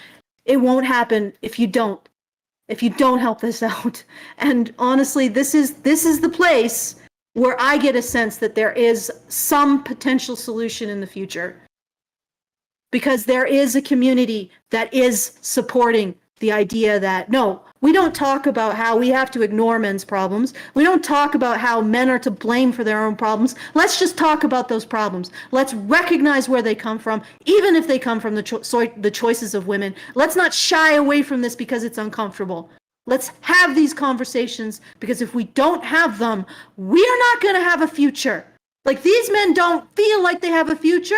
it won't happen if you don't help this out. And honestly, this is the place where I get a sense that there is some potential solution in the future. Because there is a community that is supporting the idea that, no, we don't talk about how we have to ignore men's problems. We don't talk about how men are to blame for their own problems. Let's just talk about those problems. Let's recognize where they come from, even if they come from the choices of women. Let's not shy away from this because it's uncomfortable. Let's have these conversations, because if we don't have them, we are not going to have a future. Like, these men don't feel like they have a future.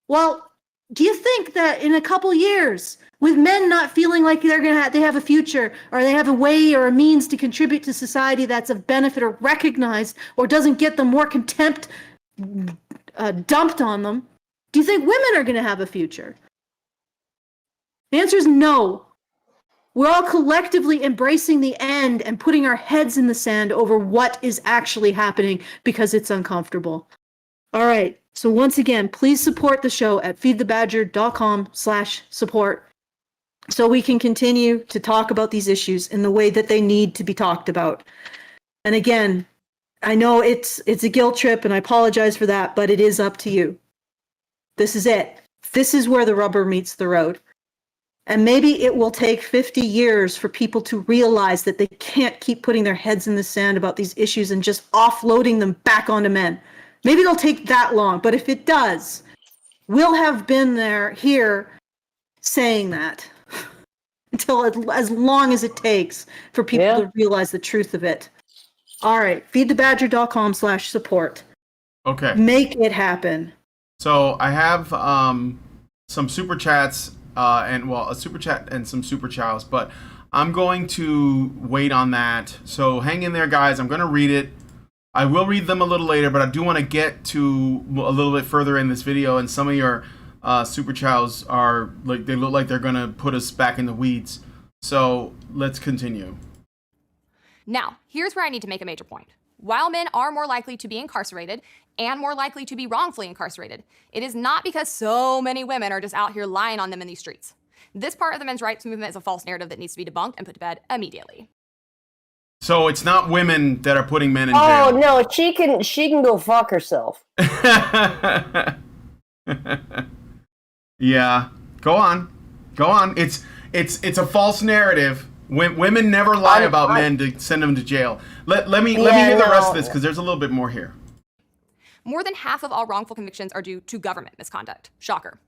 Well, do you think that in a couple years, with men not feeling like they have a future, or they have a way or a means to contribute to society that's of benefit or recognized, or doesn't get them more contempt dumped on them, do you think women are going to have a future? The answer is no. We're all collectively embracing the end and putting our heads in the sand over what is actually happening because it's uncomfortable. All right. So once again, please support the show at feedthebadger.com/support so we can continue to talk about these issues in the way that they need to be talked about. And again, I know it's a guilt trip, and I apologize for that, but it is up to you. This is it. This is where the rubber meets the road. And maybe it will take 50 years for people to realize that they can't keep putting their heads in the sand about these issues and just offloading them back onto men. Maybe it'll take that long, but if it does, we'll have been here saying that until as long as it takes for people to realize the truth of it. All right, feedthebadger.com/support. Okay. Make it happen. So I have some super chats a super chat and some super chows, but I'm going to wait on that. So hang in there, guys. I'm going to read it. I will read them a little later, but I do want to get to a little bit further in this video, and some of your super chows are like, they look like they're going to put us back in the weeds. So let's continue. Now, here's where I need to make a major point. While men are more likely to be incarcerated and more likely to be wrongfully incarcerated, it is not because so many women are just out here lying on them in these streets. This part of the men's rights movement is a false narrative that needs to be debunked and put to bed immediately. So it's not women that are putting men in jail. Oh no, she can go fuck herself. Yeah, go on. It's a false narrative. Women never lie about men to send them to jail. Let me hear the rest of this, because there's a little bit more here. More than half of all wrongful convictions are due to government misconduct. Shocker.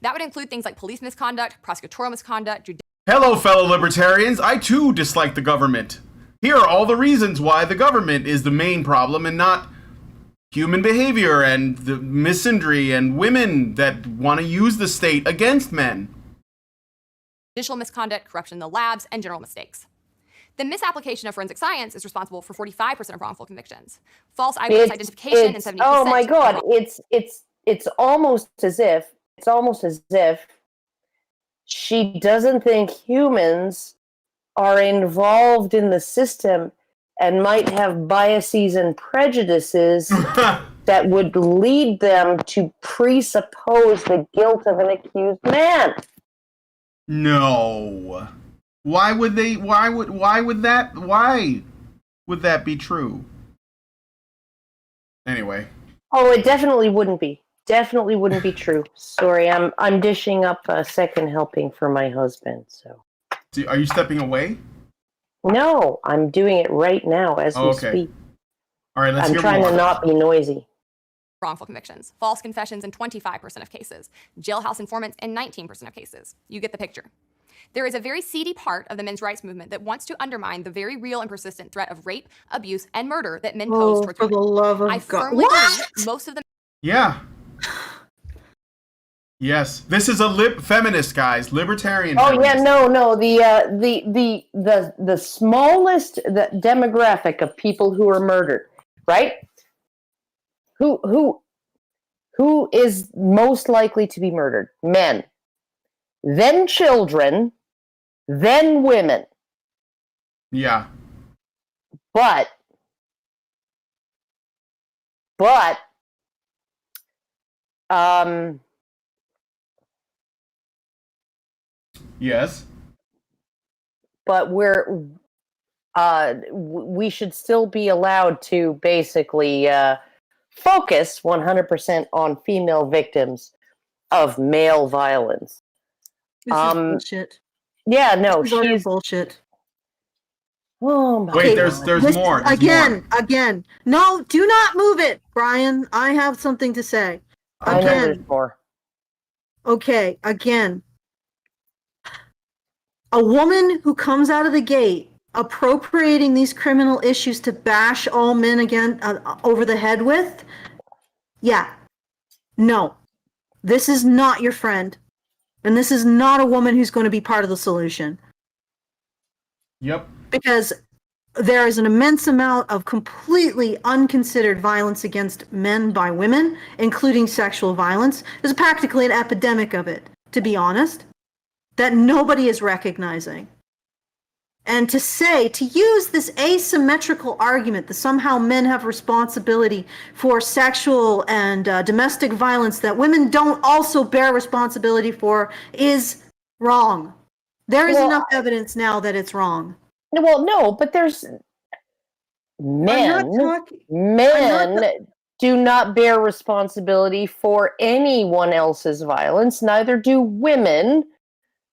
That would include things like police misconduct, prosecutorial misconduct. Hello, fellow libertarians. I too dislike the government. Here are all the reasons why the government is the main problem and not human behavior and the misandry and women that want to use the state against men. Judicial misconduct, corruption in the labs, and general mistakes. The misapplication of forensic science is responsible for 45% of wrongful convictions. False eyewitness identification and 70%. Oh my God! It's almost as if she doesn't think humans are involved in the system and might have biases and prejudices that would lead them to presuppose the guilt of an accused man. No. Why would that be true? Anyway. Oh, it definitely wouldn't be. Definitely wouldn't be true. Sorry, I'm dishing up a second helping for my husband. So. Are you stepping away? No, I'm doing it right now as we speak. All right, let's hear more. I'm trying to not be noisy. Wrongful convictions, false confessions in 25% of cases, jailhouse informants in 19% of cases. You get the picture. There is a very seedy part of the men's rights movement that wants to undermine the very real and persistent threat of rape, abuse, and murder that men pose towards women. For the love of God. I firmly believe most of them. Yeah. Yes, this is a feminist, guys. Libertarian. Oh feminist. yeah, no. The smallest demographic of people who are murdered, right? Who is most likely to be murdered? Men, then children, then women. Yeah. But Yes. but we should still be allowed to basically focus 100% on female victims of male violence. This is bullshit. Yeah, no, This is utter she's bullshit. Oh my Wait, God. there's This- more. There's again, more. again. No, do not move it, Brian. I have something to say. I know there's Again, more. okay, again. A woman who comes out of the gate appropriating these criminal issues to bash all men again over the head with, yeah, no, this is not your friend, and this is not a woman who's going to be part of the solution. Yep. Because there is an immense amount of completely unconsidered violence against men by women, including sexual violence. There's practically an epidemic of it, to be honest, that nobody is recognizing. And to use this asymmetrical argument that somehow men have responsibility for sexual and domestic violence that women don't also bear responsibility for is wrong. There is enough evidence now that it's wrong. Well, no, but there's men do not bear responsibility for anyone else's violence. Neither do women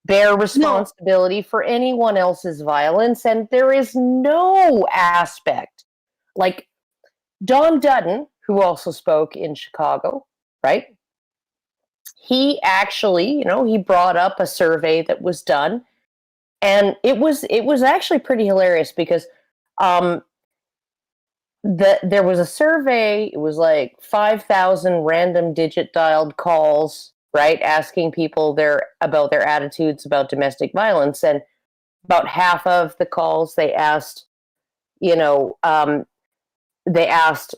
bear responsibility for anyone else's violence. And there is no aspect like Don Dutton, who also spoke in Chicago, right? He actually, he brought up a survey that was done. And it was actually pretty hilarious because there was a survey. It was like 5,000 random digit dialed calls, right, asking people about their attitudes about domestic violence, and about half of the calls they asked, they asked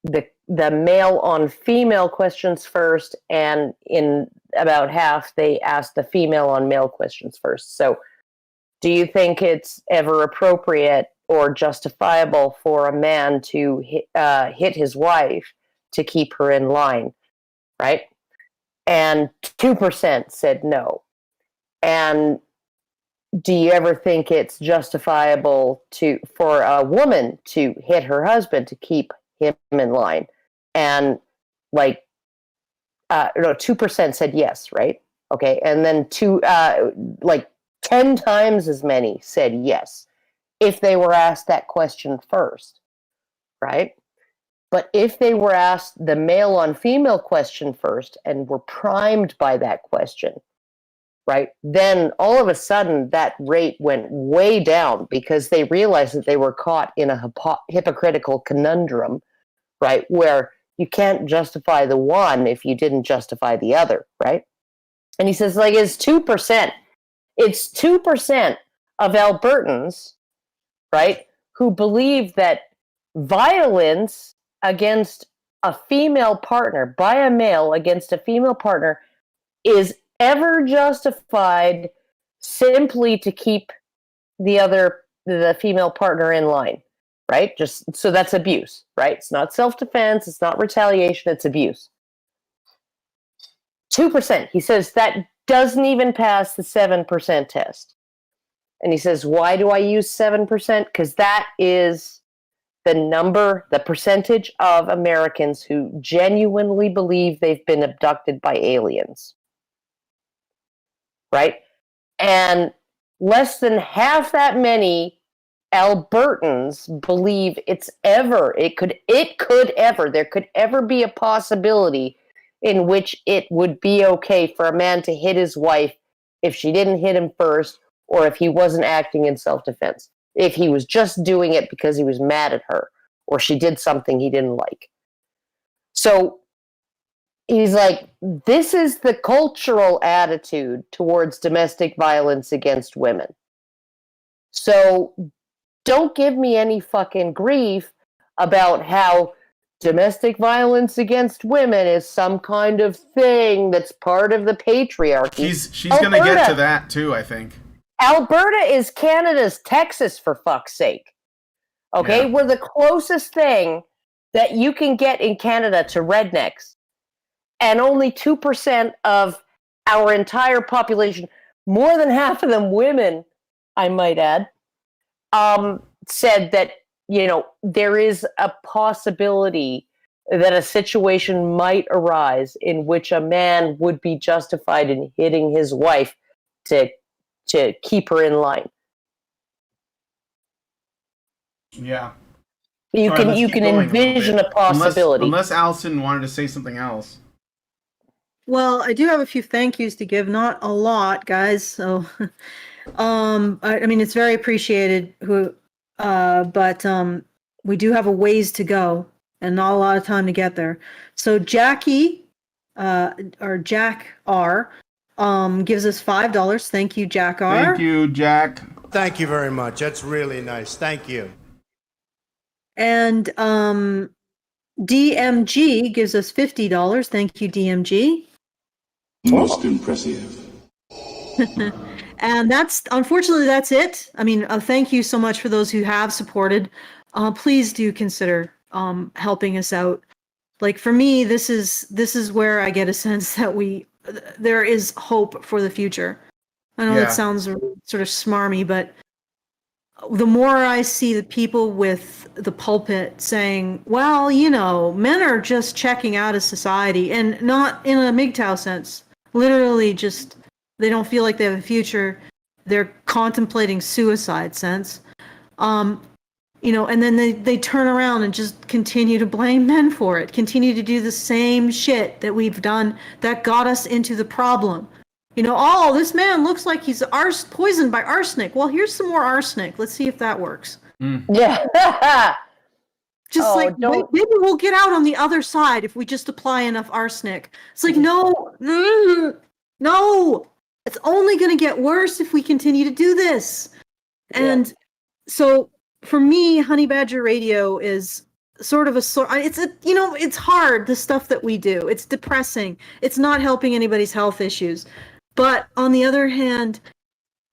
the male on female questions first, and in about half they asked the female on male questions first. So, do you think it's ever appropriate or justifiable for a man to hit his wife to keep her in line, right? And 2% said no. And do you ever think it's justifiable for a woman to hit her husband to keep him in line? And 2% said yes, right? Okay, and then 10 times as many said yes if they were asked that question first, right? But if they were asked the male on female question first and were primed by that question, right, then all of a sudden that rate went way down because they realized that they were caught in a hypocritical conundrum, right, where you can't justify the one if you didn't justify the other, right? And he says, it's 2%. It's 2% of Albertans, right, who believe that violence against a female partner, by a male against a female partner, is ever justified simply to keep the female partner in line, right? Just so that's abuse, right? It's not self-defense, it's not retaliation, it's abuse. 2%. He says that doesn't even pass the 7% test. And he says, why do I use 7%? Because that is the percentage of Americans who genuinely believe they've been abducted by aliens. Right? And less than half that many Albertans believe there could ever be a possibility in which it would be okay for a man to hit his wife if she didn't hit him first, or if he wasn't acting in self-defense. If he was just doing it because he was mad at her, or she did something he didn't like. So he's like, this is the cultural attitude towards domestic violence against women. So don't give me any fucking grief about how domestic violence against women is some kind of thing that's part of the patriarchy. She's going to get to that too, I think. Alberta is Canada's Texas, for fuck's sake. Okay? Yeah. We're the closest thing that you can get in Canada to rednecks. And only 2% of our entire population, more than half of them women, I might add, said that, there is a possibility that a situation might arise in which a man would be justified in hitting his wife to keep her in line. Yeah. You Sorry, let's can keep going a little envision bit. a possibility. Unless Alison wanted to say something else. Well, I do have a few thank yous to give, not a lot, guys. So, I mean, it's very appreciated. But we do have a ways to go, and not a lot of time to get there. So Jackie, or Jack R, gives us $5. Thank you, Jack R. Thank you, Jack. Thank you very much. That's really nice. Thank you. And DMG gives us $50. Thank you, DMG. Most impressive. And unfortunately, that's it. I mean, thank you so much for those who have supported. Please do consider helping us out. Like, for me, this is where I get a sense that there is hope for the future. I know that sounds sort of smarmy, but the more I see the people with the pulpit saying, well, men are just checking out of society, and not in a MGTOW sense, literally just, they don't feel like they have a future. They're contemplating suicide sense. And then they turn around and just continue to blame men for it, continue to do the same shit that we've done that got us into the problem. Oh, this man looks like he's poisoned by arsenic. Well, here's some more arsenic. Let's see if that works. Yeah. Just maybe we'll get out on the other side if we just apply enough arsenic. It's like, no, it's only going to get worse if we continue to do this. And so for me, Honey Badger Radio is sort of it's hard, the stuff that we do. It's depressing. It's not helping anybody's health issues. But on the other hand,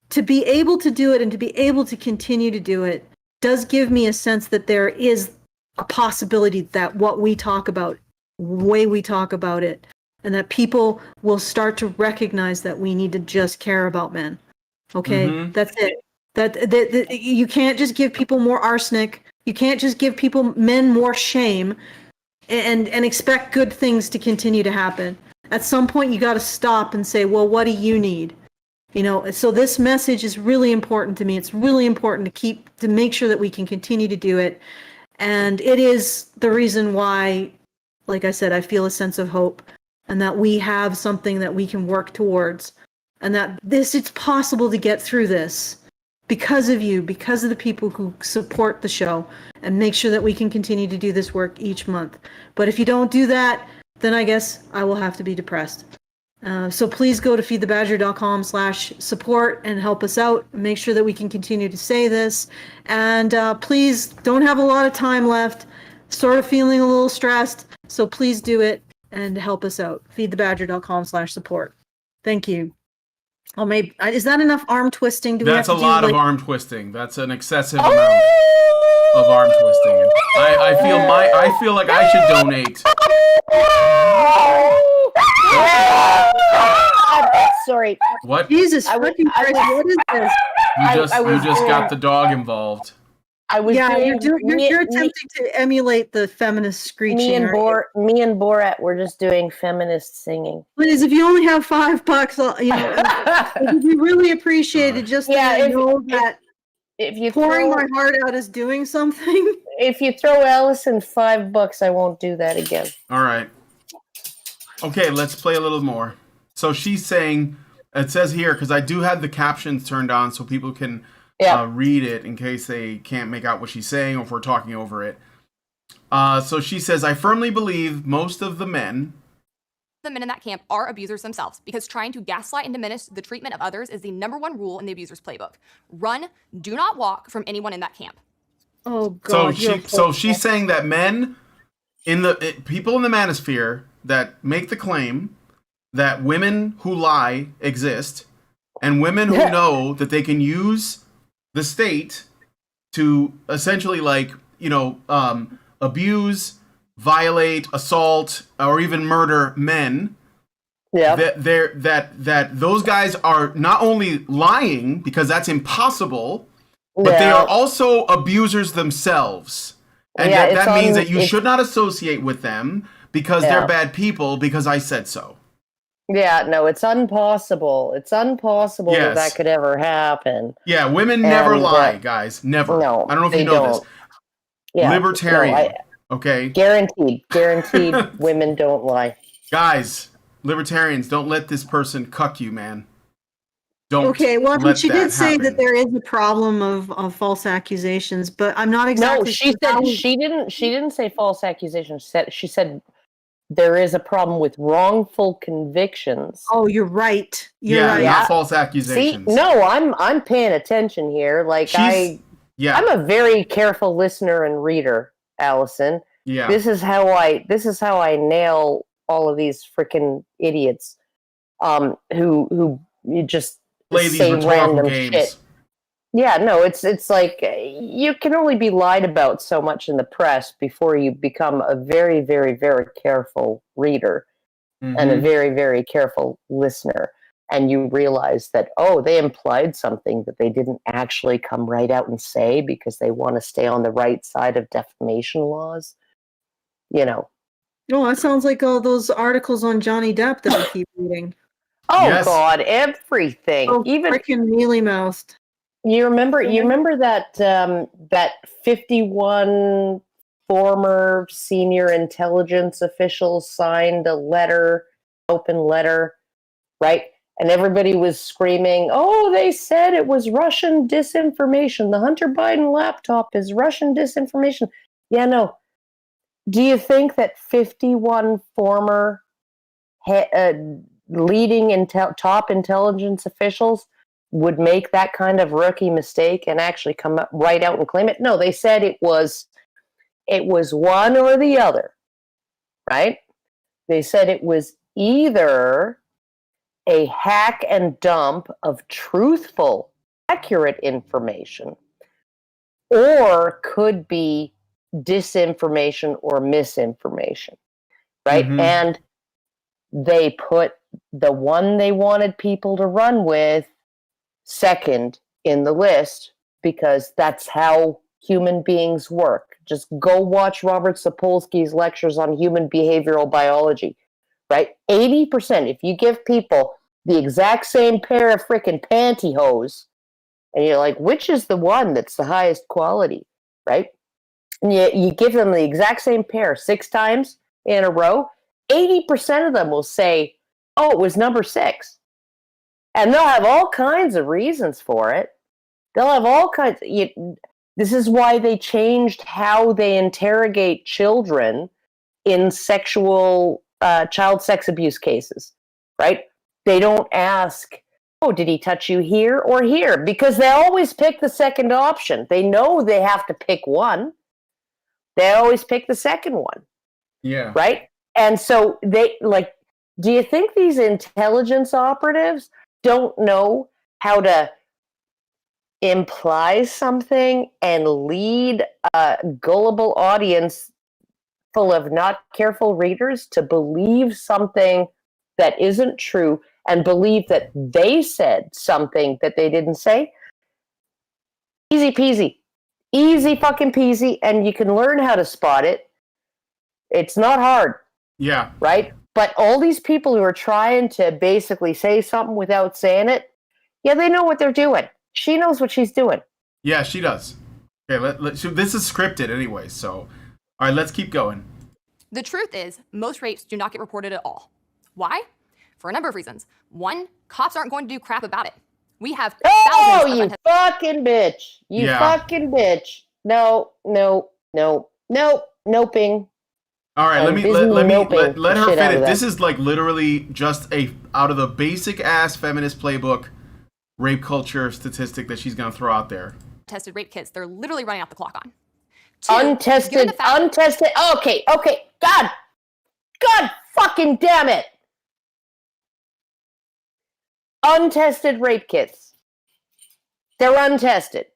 to be able to do it and to be able to continue to do it does give me a sense that there is a possibility that what we talk about, the way we talk about it, and that people will start to recognize that we need to just care about men. Okay? Mm-hmm. That's it. That you can't just give people more arsenic. You can't just give men more shame and expect good things to continue to happen. At some point, you got to stop and say, well, what do you need? So this message is really important to me. It's really important to make sure that we can continue to do it. And it is the reason why, like I said, I feel a sense of hope, and that we have something that we can work towards, and that it's possible to get through this because of you, because of the people who support the show and make sure that we can continue to do this work each month. But if you don't do that, then I guess I will have to be depressed. So please go to feedthebadger.com/support and help us out. Make sure that we can continue to say this. And please don't have a lot of time left. Sort of feeling a little stressed. So please do it and help us out. feedthebadger.com/support. Thank you. Oh, maybe is that enough arm twisting? That's a lot of arm twisting. That's an excessive amount of arm twisting. I feel like I should donate. Sorry. What? Jesus fucking Christ! What is this? You just got the dog involved. You're attempting to emulate the feminist screeching. Me and Borat were just doing feminist singing. Please, if you only have $5, we really appreciate it. Just that if you pouring my heart out is doing something. If you throw Alison $5, I won't do that again. All right. Okay, let's play a little more. So she's saying, it says here, because I do have the captions turned on so people can read it in case they can't make out what she's saying or if we're talking over it. So she says, I firmly believe most of the men in that camp are abusers themselves, because trying to gaslight and diminish the treatment of others is the #1 rule in the abuser's playbook. Run, do not walk from anyone in that camp. Oh God! So she's saying that people in the manosphere that make the claim that women who lie exist, and women who know that they can use the state to essentially abuse, violate, assault, or even murder men. Yeah. That those guys are not only lying because that's impossible, but they are also abusers themselves. And that means that you should not associate with them because they're bad people because I said so. Yeah, no, it's impossible. It's impossible that could ever happen. Yeah, women never lie, guys. Never. No, I don't know if you know this. Yeah, Libertarian. Okay? Guaranteed. Women don't lie. Guys, libertarians, don't let this person cuck you, man. Don't. Okay, well, let she did say happen. that there is a problem of false accusations, but I'm not exactly. No, she said she didn't say false accusations. She said there is a problem with wrongful convictions. Oh, you're right. You're right. Not false accusations. See, no, I'm paying attention here. Like I'm a very careful listener and reader, Allison. Yeah. This is how I nail all of these freaking idiots who just play these say rhetorical random games. shit. Yeah, no, it's like you can only be lied about so much in the press before you become a very, very, very careful reader and a very, very careful listener. And you realize that, they implied something that they didn't actually come right out and say because they want to stay on the right side of defamation laws. Oh, that sounds like all those articles on Johnny Depp that we keep reading. Oh, yes. God, everything. Oh, even freaking mealy-mouthed. You remember that 51 former senior intelligence officials signed a letter, open letter, right? And everybody was screaming, they said it was Russian disinformation. The Hunter Biden laptop is Russian disinformation. Yeah, no. Do you think that 51 former leading top intelligence officials would make that kind of rookie mistake and actually come up right out and claim it? No, they said it was one or the other, right? They said it was either a hack and dump of truthful, accurate information, or could be disinformation or misinformation, right? Mm-hmm. And they put the one they wanted people to run with second in the list because that's how human beings work. Just go watch Robert Sapolsky's lectures on human behavioral biology, right? 80%, if you give people the exact same pair of freaking pantyhose, and you're like, which is the one that's the highest quality, right? And you give them the exact same pair 6 times in a row, 80% of them will say, it was number 6. And they'll have all kinds of reasons for it. They'll have all kinds. This is why they changed how they interrogate children in child sex abuse cases, right? They don't ask, did he touch you here or here? Because they always pick the second option. They know they have to pick one. They always pick the second one. Yeah. Right? And so do you think these intelligence operatives don't know how to imply something and lead a gullible audience full of not careful readers to believe something that isn't true and believe that they said something that they didn't say? Easy peasy. Easy fucking peasy, and you can learn how to spot it. It's not hard. Yeah. Right? But all these people who are trying to basically say something without saying it, they know what they're doing. She knows what she's doing. Yeah, she does. Okay, so this is scripted anyway, so all right, let's keep going. The truth is, most rapes do not get reported at all. Why? For a number of reasons. 1, cops aren't going to do crap about it. We have thousands of you fucking bitch. You fucking bitch. No, noping. All right, let her finish. This is like literally just out of the basic ass feminist playbook rape culture statistic that she's going to throw out there. Tested rape kits, they're literally running out the clock on. 2, untested. Okay. God fucking damn it. Untested rape kits. They're untested.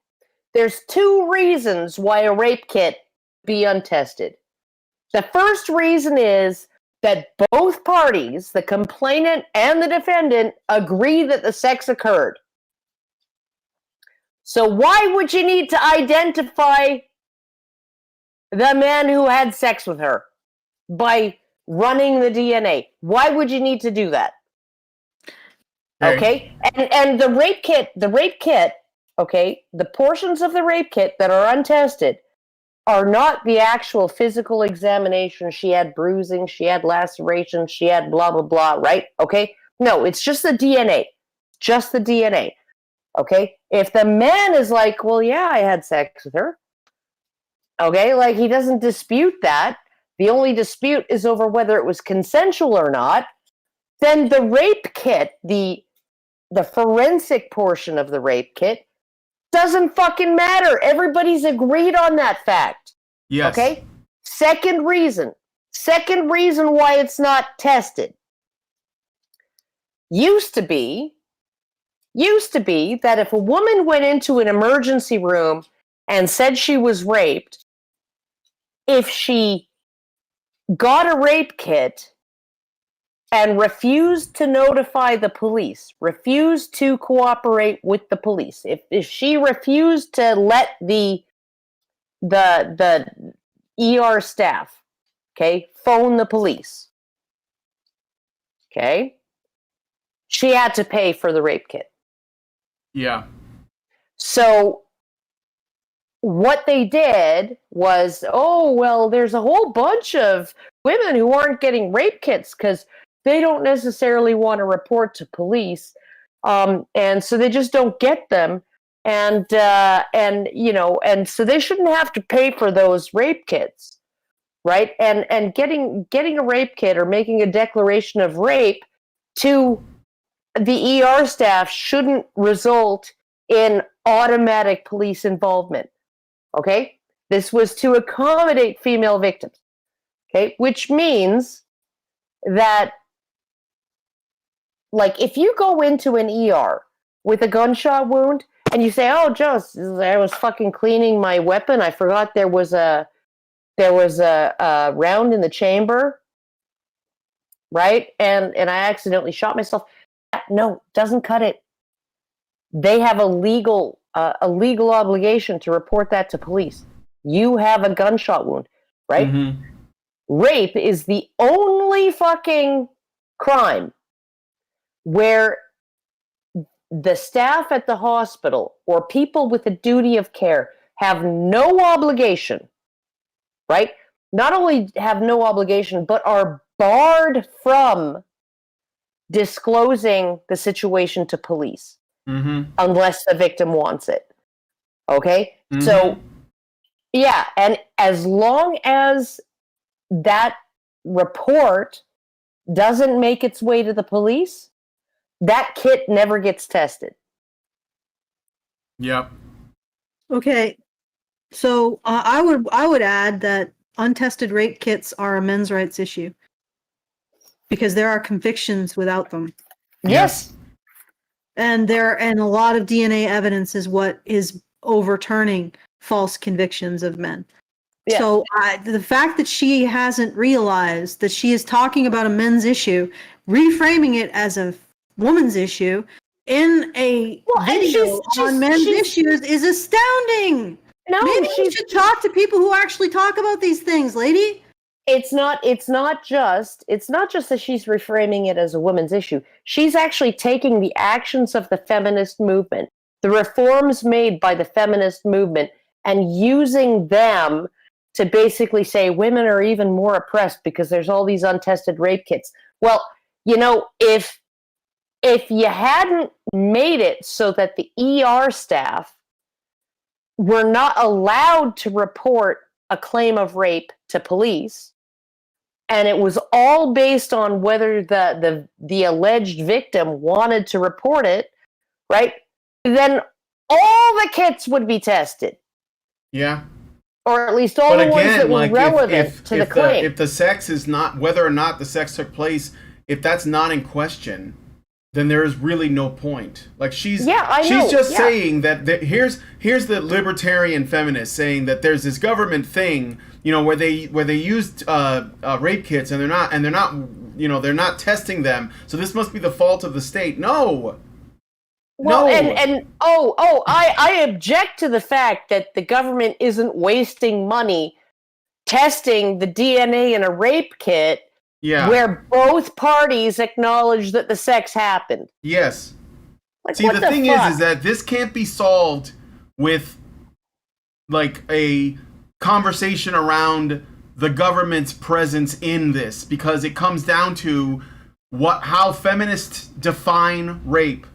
There's 2 reasons why a rape kit be untested. The first reason is that both parties, the complainant and the defendant, agree that the sex occurred. So why would you need to identify the man who had sex with her by running the DNA? Why would you need to do that? Okay? And the rape kit, okay, the portions of the rape kit that are untested are not the actual physical examination. She had bruising, she had lacerations, she had blah, blah, blah, right? Okay? No, it's just the DNA. Just the DNA. Okay? If the man is like, well, yeah, I had sex with her. Okay? Like, he doesn't dispute that. The only dispute is over whether it was consensual or not. Then the rape kit, the forensic portion of the rape kit, doesn't fucking matter. Everybody's agreed on that fact. Yes. Okay? Second reason why it's not tested. Used to be that if a woman went into an emergency room and said she was raped, if she got a rape kit and refused to notify the police, refused to cooperate with the police, if she refused to let the ER staff, okay, phone the police, okay, she had to pay for the rape kit. Yeah. So what they did was, oh, well, there's a whole bunch of women who aren't getting rape kits because they don't necessarily want to report to police, and so they just don't get them, and so they shouldn't have to pay for those rape kits, right? And getting a rape kit or making a declaration of rape to the ER staff shouldn't result in automatic police involvement. Okay? This was to accommodate female victims. Okay? Which means that, like, if you go into an ER with a gunshot wound and you say, oh, just, I was fucking cleaning my weapon, I forgot there was a round in the chamber, right? And I accidentally shot myself. No, doesn't cut it. They have a legal obligation to report that to police. You have a gunshot wound, right? Mm-hmm. Rape is the only fucking crime where the staff at the hospital or people with a duty of care have no obligation, right? Not only have no obligation, but are barred from disclosing the situation to police, unless the victim wants it. Okay? Mm-hmm. So, yeah, and as long as that report doesn't make its way to the police, that kit never gets tested. Yep. Okay. So I would add that untested rape kits are a men's rights issue, because there are convictions without them. Yes. And a lot of DNA evidence is what is overturning false convictions of men. Yeah. So the fact that she hasn't realized that she is talking about a men's issue, reframing it as a woman's issue in a video on men's issues is astounding. No, maybe you should talk to people who actually talk about these things, lady. It's not just that she's reframing it as a woman's issue. She's actually taking the actions of the feminist movement, the reforms made by the feminist movement, and using them to basically say women are even more oppressed because there's all these untested rape kits. Well, if you hadn't made it so that the ER staff were not allowed to report a claim of rape to police, and it was all based on whether the alleged victim wanted to report it, right? Then all the kits would be tested. Yeah. Or at least all the ones that were relevant to the claim. If the sex is not, whether or not the sex took place, if that's not in question, then there is really no point. Like she's just saying that here's the libertarian feminist saying that there's this government thing, where they used rape kits and they're not testing them. So this must be the fault of the state. No. Well, No. I object to the fact that the government isn't wasting money testing the DNA in a rape kit Yeah. where both parties acknowledge that the sex happened. Yes. Like, See, what the the thing fuck? is that this can't be solved with like a conversation around the government's presence in this, because it comes down to how feminists define rape,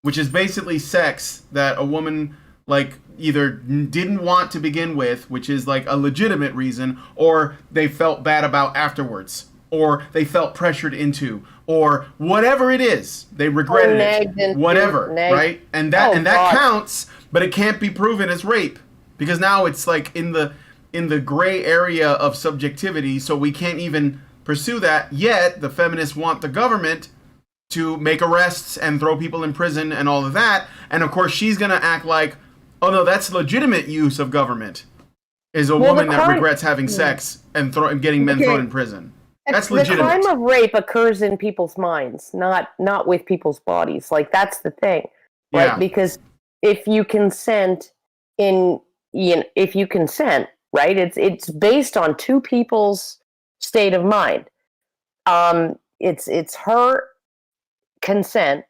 which is basically sex that a woman like either didn't want to begin with, which is like a legitimate reason, or they felt bad about afterwards, or they felt pressured into, or whatever it is, they regretted it, whatever, right? And that counts, but it can't be proven as rape, because now it's like in the gray area of subjectivity, so we can't even pursue that. Yet the feminists want the government to make arrests and throw people in prison and all of that, and of course she's gonna act like, oh no, that's legitimate use of government, is a woman that regrets having sex and getting men thrown in prison. That's legitimate. The crime of rape occurs in people's minds, not with people's bodies. Like, that's the thing, right? Yeah. Because if you consent, right, it's based on two people's state of mind. It's her consent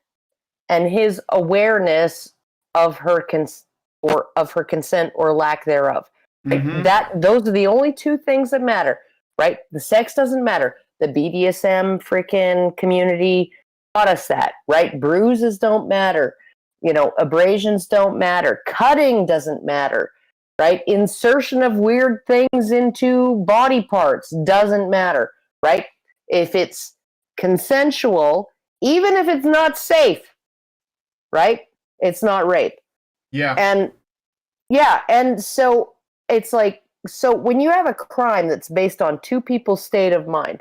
and his awareness of her consent or lack thereof. Right? Mm-hmm. Those are the only two things that matter. Right? The sex doesn't matter. The BDSM freaking community taught us that, right? Bruises don't matter. Abrasions don't matter. Cutting doesn't matter, right? Insertion of weird things into body parts doesn't matter, right? If it's consensual, even if it's not safe, right? It's not rape. Yeah. And so it's like, so when you have a crime that's based on two people's state of mind,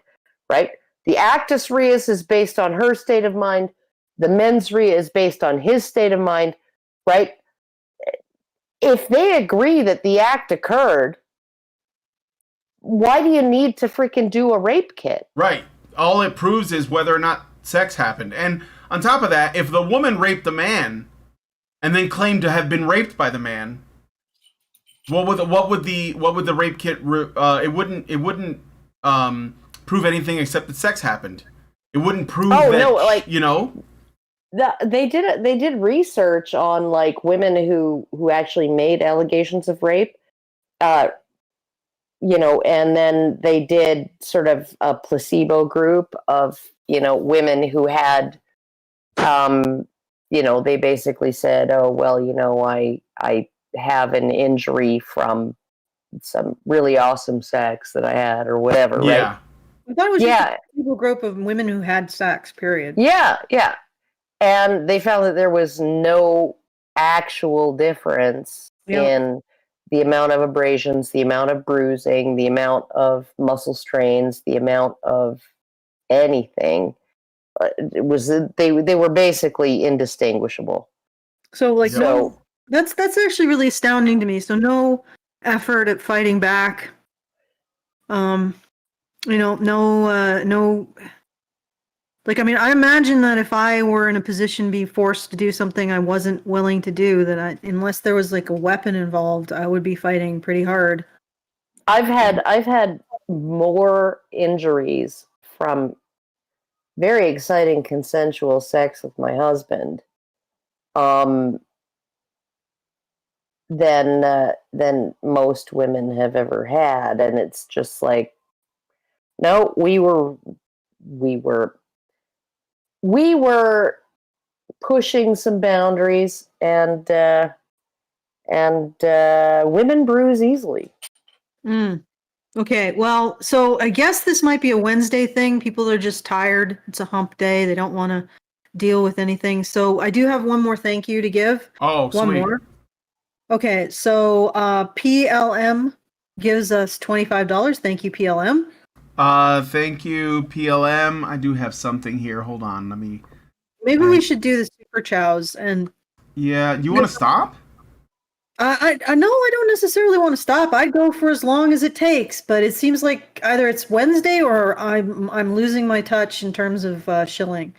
right? The actus reus is based on her state of mind. The mens rea is based on his state of mind, right? If they agree that the act occurred, why do you need to freaking do a rape kit? Right. All it proves is whether or not sex happened. And on top of that, if the woman raped the man and then claimed to have been raped by the man, what would the rape kit? It wouldn't prove anything except that sex happened. It wouldn't prove They did research on like women who actually made allegations of rape, and then they did sort of a placebo group of women who had, they basically said, oh well, I have an injury from some really awesome sex that I had or whatever, right? I thought it was just a people group of women who had sex, period. Yeah. And they found that there was no actual difference in the amount of abrasions, the amount of bruising, the amount of muscle strains, the amount of anything. They were basically indistinguishable. So that's actually really astounding to me. So no effort at fighting back. No. I imagine that if I were in a position to be forced to do something I wasn't willing to do, that unless there was like a weapon involved, I would be fighting pretty hard. I've had more injuries from very exciting consensual sex with my husband than most women have ever had, and it's just like, no, we were pushing some boundaries, and women bruise easily. Okay, well, so I guess this might be a Wednesday thing. People are just tired. It's a hump day. They don't want to deal with anything. So I do have one more thank you to give. Oh, one sweet. more. Okay, so PLM gives us $25. Thank you, PLM. Thank you, PLM. I do have something here. Hold on, let me. Maybe we should do the super chows and. Yeah, you want to stop? I know I don't necessarily want to stop. I'd go for as long as it takes, but it seems like either it's Wednesday or I'm losing my touch in terms of shilling.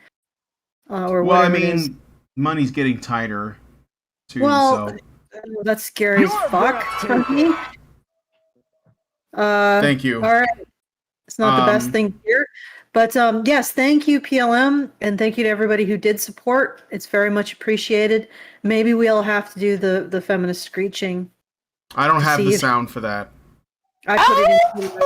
Or well, I whatever it is. mean, money's getting tighter too. Well, So that's scary as fuck for me. thank you. All right. It's not the best thing here. But yes, thank you, PLM, and thank you to everybody who did support. It's very much appreciated. Maybe we'll have to do the feminist screeching. I don't have the if- sound for that. I put it into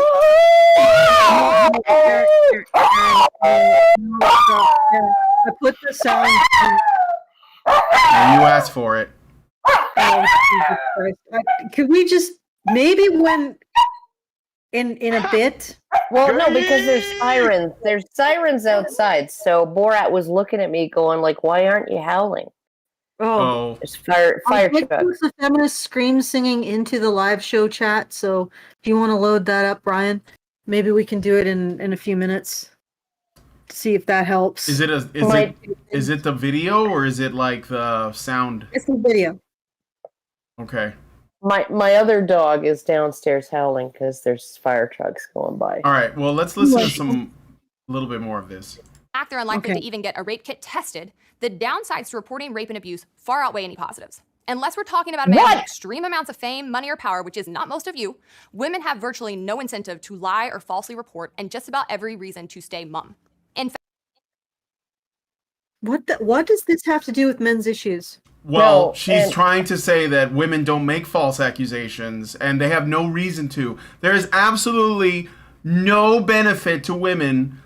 I put the sound. You asked for it. Oh, Jesus Christ. Could we just maybe when in a bit? Well, no, because there's sirens. There's sirens outside. So Borat was looking at me going like, why aren't you howling? Oh, There's fire Let's trucks. put the feminist scream singing into the live show chat. So if you want to load that up, Brian, maybe we can do it in a few minutes. See if that helps. is it the video or is it like the sound? It's the video. Okay. My other dog is downstairs howling because there's fire trucks going by. All right. Well, let's listen to a little bit more of this. Fact they're unlikely Okay. to even get a rape kit tested, the downsides to reporting rape and abuse far outweigh any positives. Unless we're talking about a man with extreme amounts of fame, money, or power, which is not most of you, women have virtually no incentive to lie or falsely report and just about every reason to stay mum. In fact, What does this have to do with men's issues? Well, No, she's and- trying to say that women don't make false accusations and they have no reason to. There is absolutely no benefit to women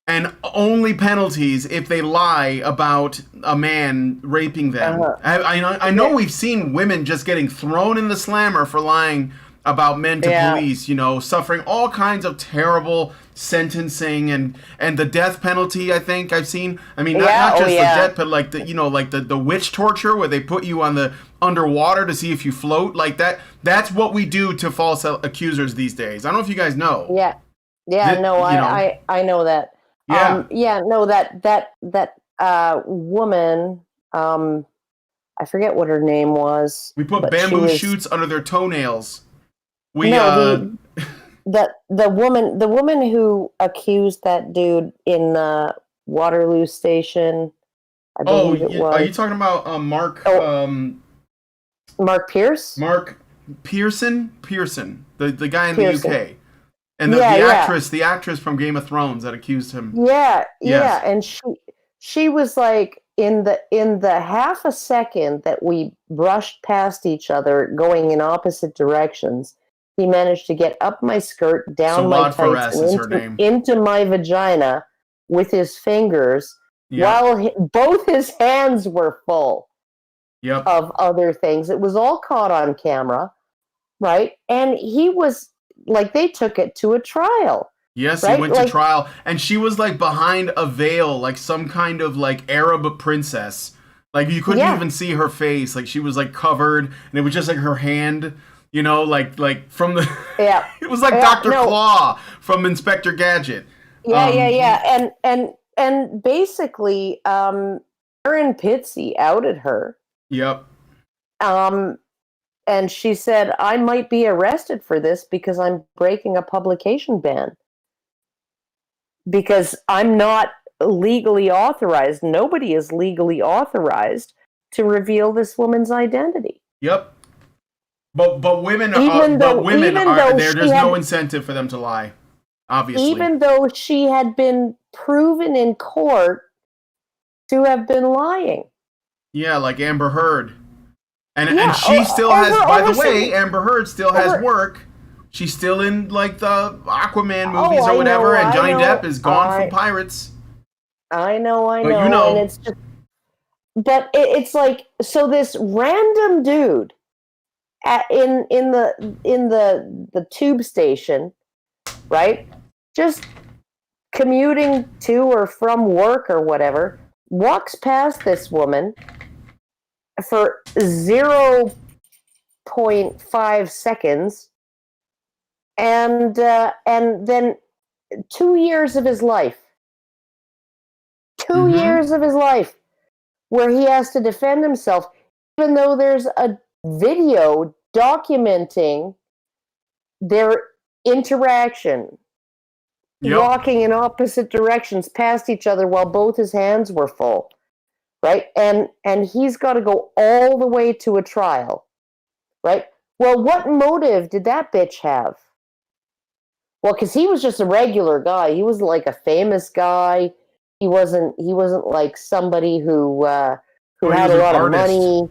and only penalties if they lie about a man raping them. I know we've seen women just getting thrown in the slammer for lying about men to police, you know, suffering all kinds of terrible sentencing and the death penalty. I think I've seen. I mean, not just the death, but like the witch torture where they put you on the underwater to see if you float, like that. That's what we do to false accusers these days. I don't know if you guys know. Yeah. I know that. That woman, I forget what her name was. We put but bamboo she was- shoots under their toenails. The woman who accused that dude in the Waterloo station, I believe it was. Are you talking about Mark? Mark Pierce? Mark Pearson, the guy in Pearson. the UK, and the actress from Game of Thrones that accused him. Yeah, Yes. and she was like in the half a second that we brushed past each other, going in opposite directions. He managed to get up my skirt, down my tights, and into my vagina with his fingers, while both his hands were full of other things. It was all caught on camera, right? And he was like, they took it to a trial. Yes, right? he went to trial, and she was like behind a veil, like some kind of like Arab princess. Like you couldn't even see her face. Like she was like covered, and it was just like her hand. You know, like from the it was like Dr. Claw from Inspector Gadget. And basically, Karen Pitsy outed her. Yep. And she said, I might be arrested for this because I'm breaking a publication ban. Because I'm not legally authorized. Nobody is legally authorized to reveal this woman's identity. Yep. But women are there's no incentive for them to lie. Obviously. Even though she had been proven in court to have been lying. Yeah, like Amber Heard. And she still has, by the way, Amber Heard still has work. She's still in like the Aquaman movies or whatever, and Johnny Depp is gone from Pirates. I know. But you know. And it's just, but it's like, so this random dude in the tube station, right? Just commuting to or from work or whatever, walks past this woman for 0.5 seconds, and then 2 years of his life, 2 years of his life, where he has to defend himself, even though there's a video documenting their interaction, walking in opposite directions past each other while both his hands were full. right? And he's got to go all the way to a trial, right? Well, what motive did that bitch have? Well, because he was just a regular guy. He wasn't like a famous guy. He wasn't like somebody who had a lot of money.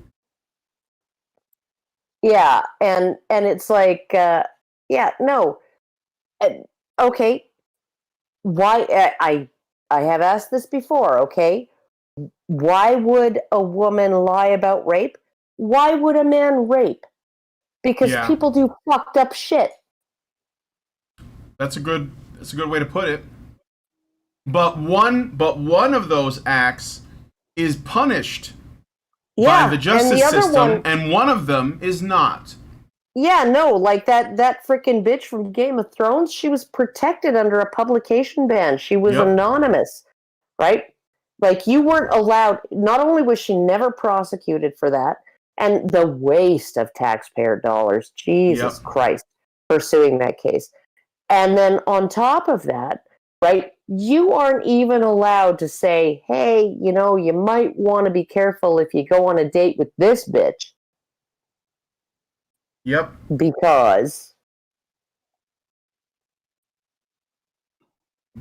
Yeah, and it's like, yeah, no, okay. Why I have asked this before. Okay, why would a woman lie about rape? Why would a man rape? Because people do fucked up shit. That's a good way to put it. But one of those acts is punished by the justice system, and one of them is not. Yeah, no, like that freaking bitch from Game of Thrones, she was protected under a publication ban. She was anonymous, right? Like, you weren't allowed, not only was she never prosecuted for that, and the waste of taxpayer dollars, Jesus Christ, pursuing that case. And then on top of that, right, you aren't even allowed to say, hey, you know, you might want to be careful if you go on a date with this bitch. Yep. Because.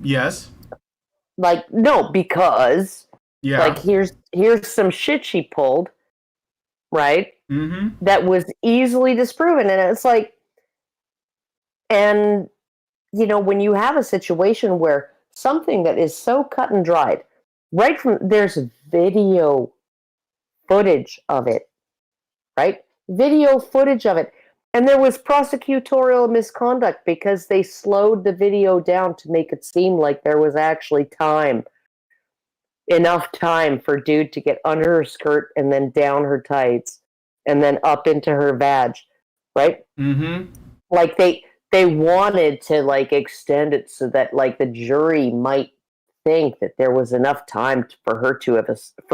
Yes. Like, no, because. Yeah. Like, here's some shit she pulled, right? Mm-hmm. That was easily disproven. And it's like, and, you know, when you have a situation where something that is so cut and dried, right from, there's video footage of it, right? Video footage of it. And there was prosecutorial misconduct because they slowed the video down to make it seem like there was actually enough time for dude to get under her skirt and then down her tights and then up into her vag, right? Mm-hmm. Like they wanted to like extend it so that like the jury might think that there was enough time for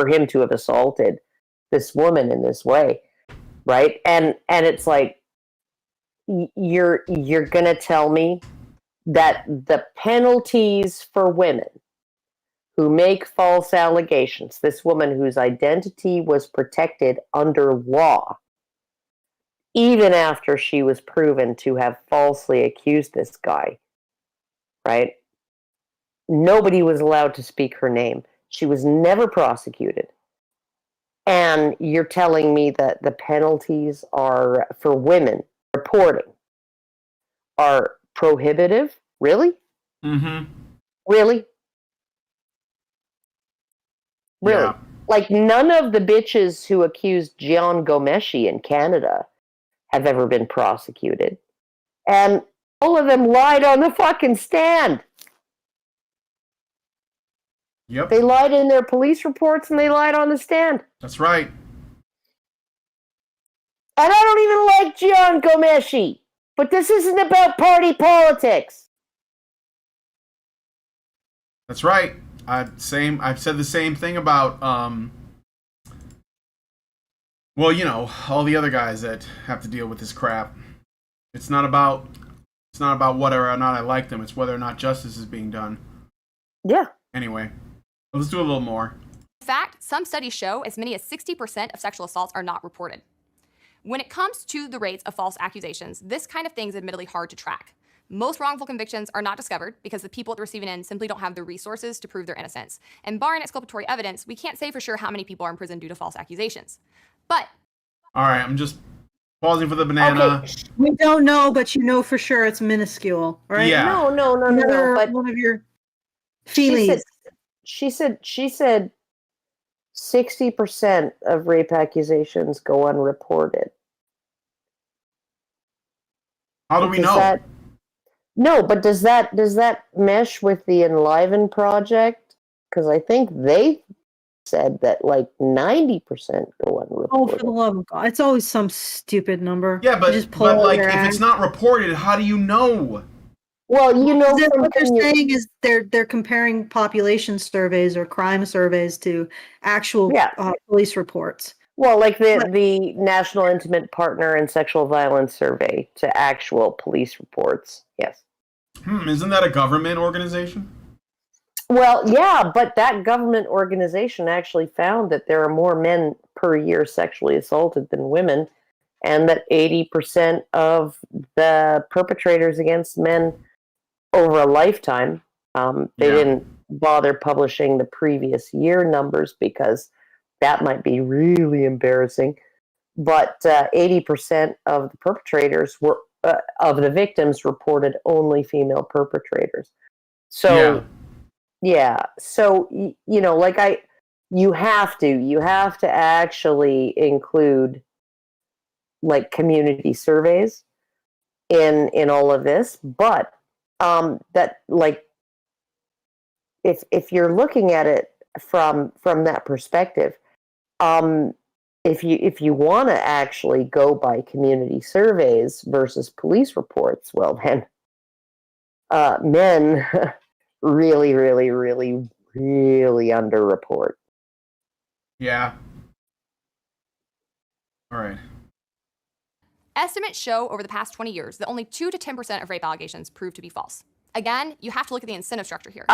him to have assaulted this woman in this way, right? And it's like, you're gonna tell me that the penalties for women who make false allegations, this woman whose identity was protected under law, even after she was proven to have falsely accused this guy, right? Nobody was allowed to speak her name. She was never prosecuted. And you're telling me that the penalties are for women reporting are prohibitive? Really? Mm-hmm. Really? Really? Yeah. Like, none of the bitches who accused Gian Gomeshi in Canada have ever been prosecuted. And all of them lied on the fucking stand. Yep. They lied in their police reports and they lied on the stand. That's right. And I don't even like Gian Gomeshi. But this isn't about party politics. That's right. I've said the same thing about well, you know, all the other guys that have to deal with this crap. It's not about whether or not I like them, it's whether or not justice is being done. Yeah. Anyway, let's do a little more. In fact, some studies show as many as 60% of sexual assaults are not reported. When it comes to the rates of false accusations, this kind of thing is admittedly hard to track. Most wrongful convictions are not discovered because the people at the receiving end simply don't have the resources to prove their innocence. And barring exculpatory evidence, we can't say for sure how many people are in prison due to false accusations. But... All right, I'm just pausing for the banana. Okay. We don't know, but you know for sure it's minuscule, right? Yeah. No. But one of your feelings. She said 60% of rape accusations go unreported. How do we know? No, but does that mesh with the Enliven Project? Because I think they said that like 90% go unreported. Oh, for the love of God. It's always some stupid number. Yeah, but You just pull out like your if act. it's not reported, how do you know? Well, you know, What they're saying is they're comparing population surveys or crime surveys to actual police reports. well, like the National Intimate Partner and Sexual Violence Survey to actual police reports. Yes. Isn't that a government organization? Well, yeah, but that government organization actually found that there are more men per year sexually assaulted than women, and that 80% of the perpetrators against men over a lifetime, they didn't bother publishing the previous year numbers because that might be really embarrassing, but 80% of the perpetrators were, of the victims reported only female perpetrators. So, so, you know, like you have to actually include like community surveys in all of this, but that, like, if you're looking at it from that perspective, if you want to actually go by community surveys versus police reports, well then men really underreport. Yeah. All right. Estimates show over the past 20 years that only 2 to 10% of rape allegations prove to be false. Again, you have to look at the incentive structure here.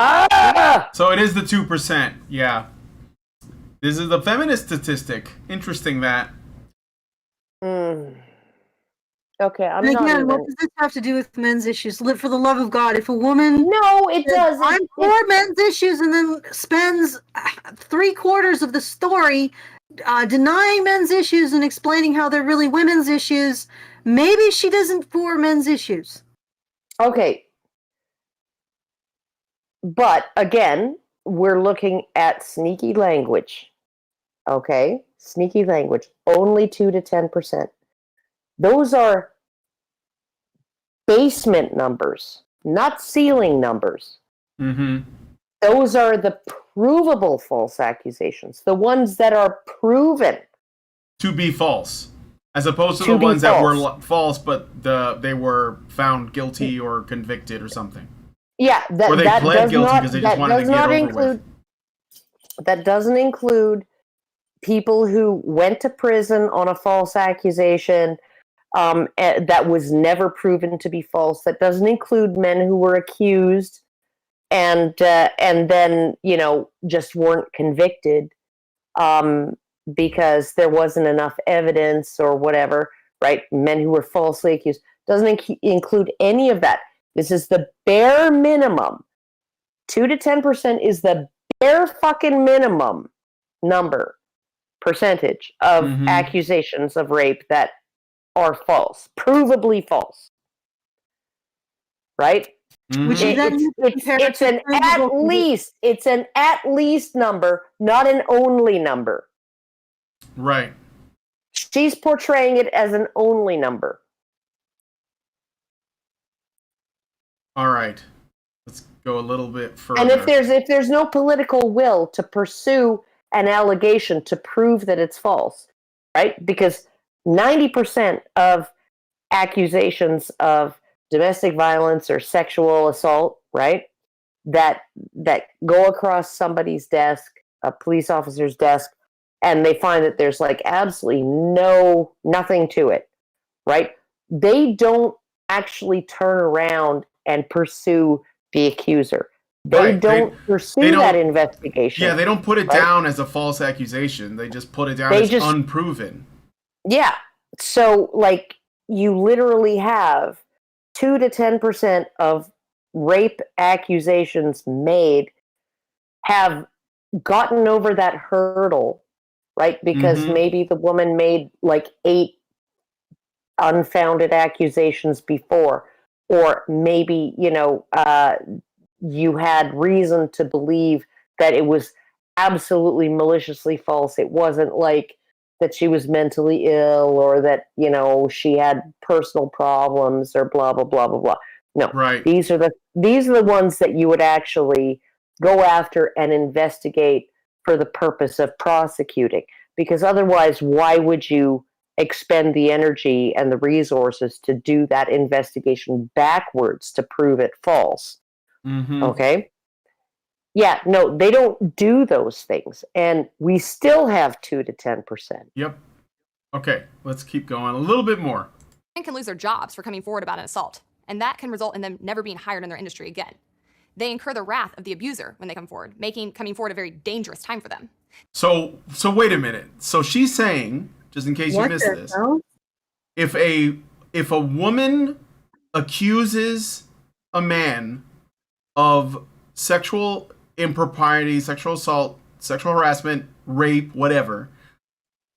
So it is the 2%. Yeah. This is the feminist statistic. Interesting that. Okay, I'm And not again, even... what does this have to do with men's issues? For the love of God, if a woman... No, it doesn't. I'm for men's issues and then spends 3/4 of the story denying men's issues and explaining how they're really women's issues, maybe she doesn't for men's issues. Okay. But again, we're looking at sneaky language. Okay? Sneaky language. Only 2 to 10%. Those are basement numbers, not ceiling numbers. Mm-hmm. Those are the provable false accusations, the ones that are proven to be false, as opposed to the ones that were false, but they were found guilty or convicted or something. Yeah, or they pled guilty because they just wanted to get over with. That doesn't include people who went to prison on a false accusation that was never proven to be false. That doesn't include men who were accused and then, you know, just weren't convicted because there wasn't enough evidence or whatever, right? Men who were falsely accused. Doesn't include any of that. This is the bare minimum. 2 to 10% is the bare fucking minimum percentage of accusations of rape that are false, provably false, right? Which It's an at least number, not an only number. Right. She's portraying it as an only number. All right. Let's go a little bit further. And if there's no political will to pursue an allegation to prove that it's false, right? Because 90% of accusations of domestic violence or sexual assault, right, that go across somebody's desk, a police officer's desk, and they find that there's like absolutely nothing to it, right? They don't actually turn around and pursue the accuser. They don't pursue that investigation. Yeah, they don't put it down as a false accusation. They just put it down as unproven. Yeah. So, like, you literally have 2 to 10% of rape accusations made have gotten over that hurdle, right? Because maybe the woman made like 8 unfounded accusations before, or maybe, you know, you had reason to believe that it was absolutely maliciously false. It wasn't like that she was mentally ill or that, you know, she had personal problems or blah, blah, blah, blah, blah. No, right. These are the ones that you would actually go after and investigate for the purpose of prosecuting. Because otherwise, why would you expend the energy and the resources to do that investigation backwards to prove it false? Okay? Yeah, no, they don't do those things. And we still have 2 to 10%. Yep. Okay, let's keep going. A little bit more. Men can lose their jobs for coming forward about an assault, and that can result in them never being hired in their industry again. they incur the wrath of the abuser when they come forward, making coming forward a very dangerous time for them. So wait a minute. So she's saying, just in case you missed this, if a woman accuses a man of sexual impropriety, sexual assault, sexual harassment, rape, whatever,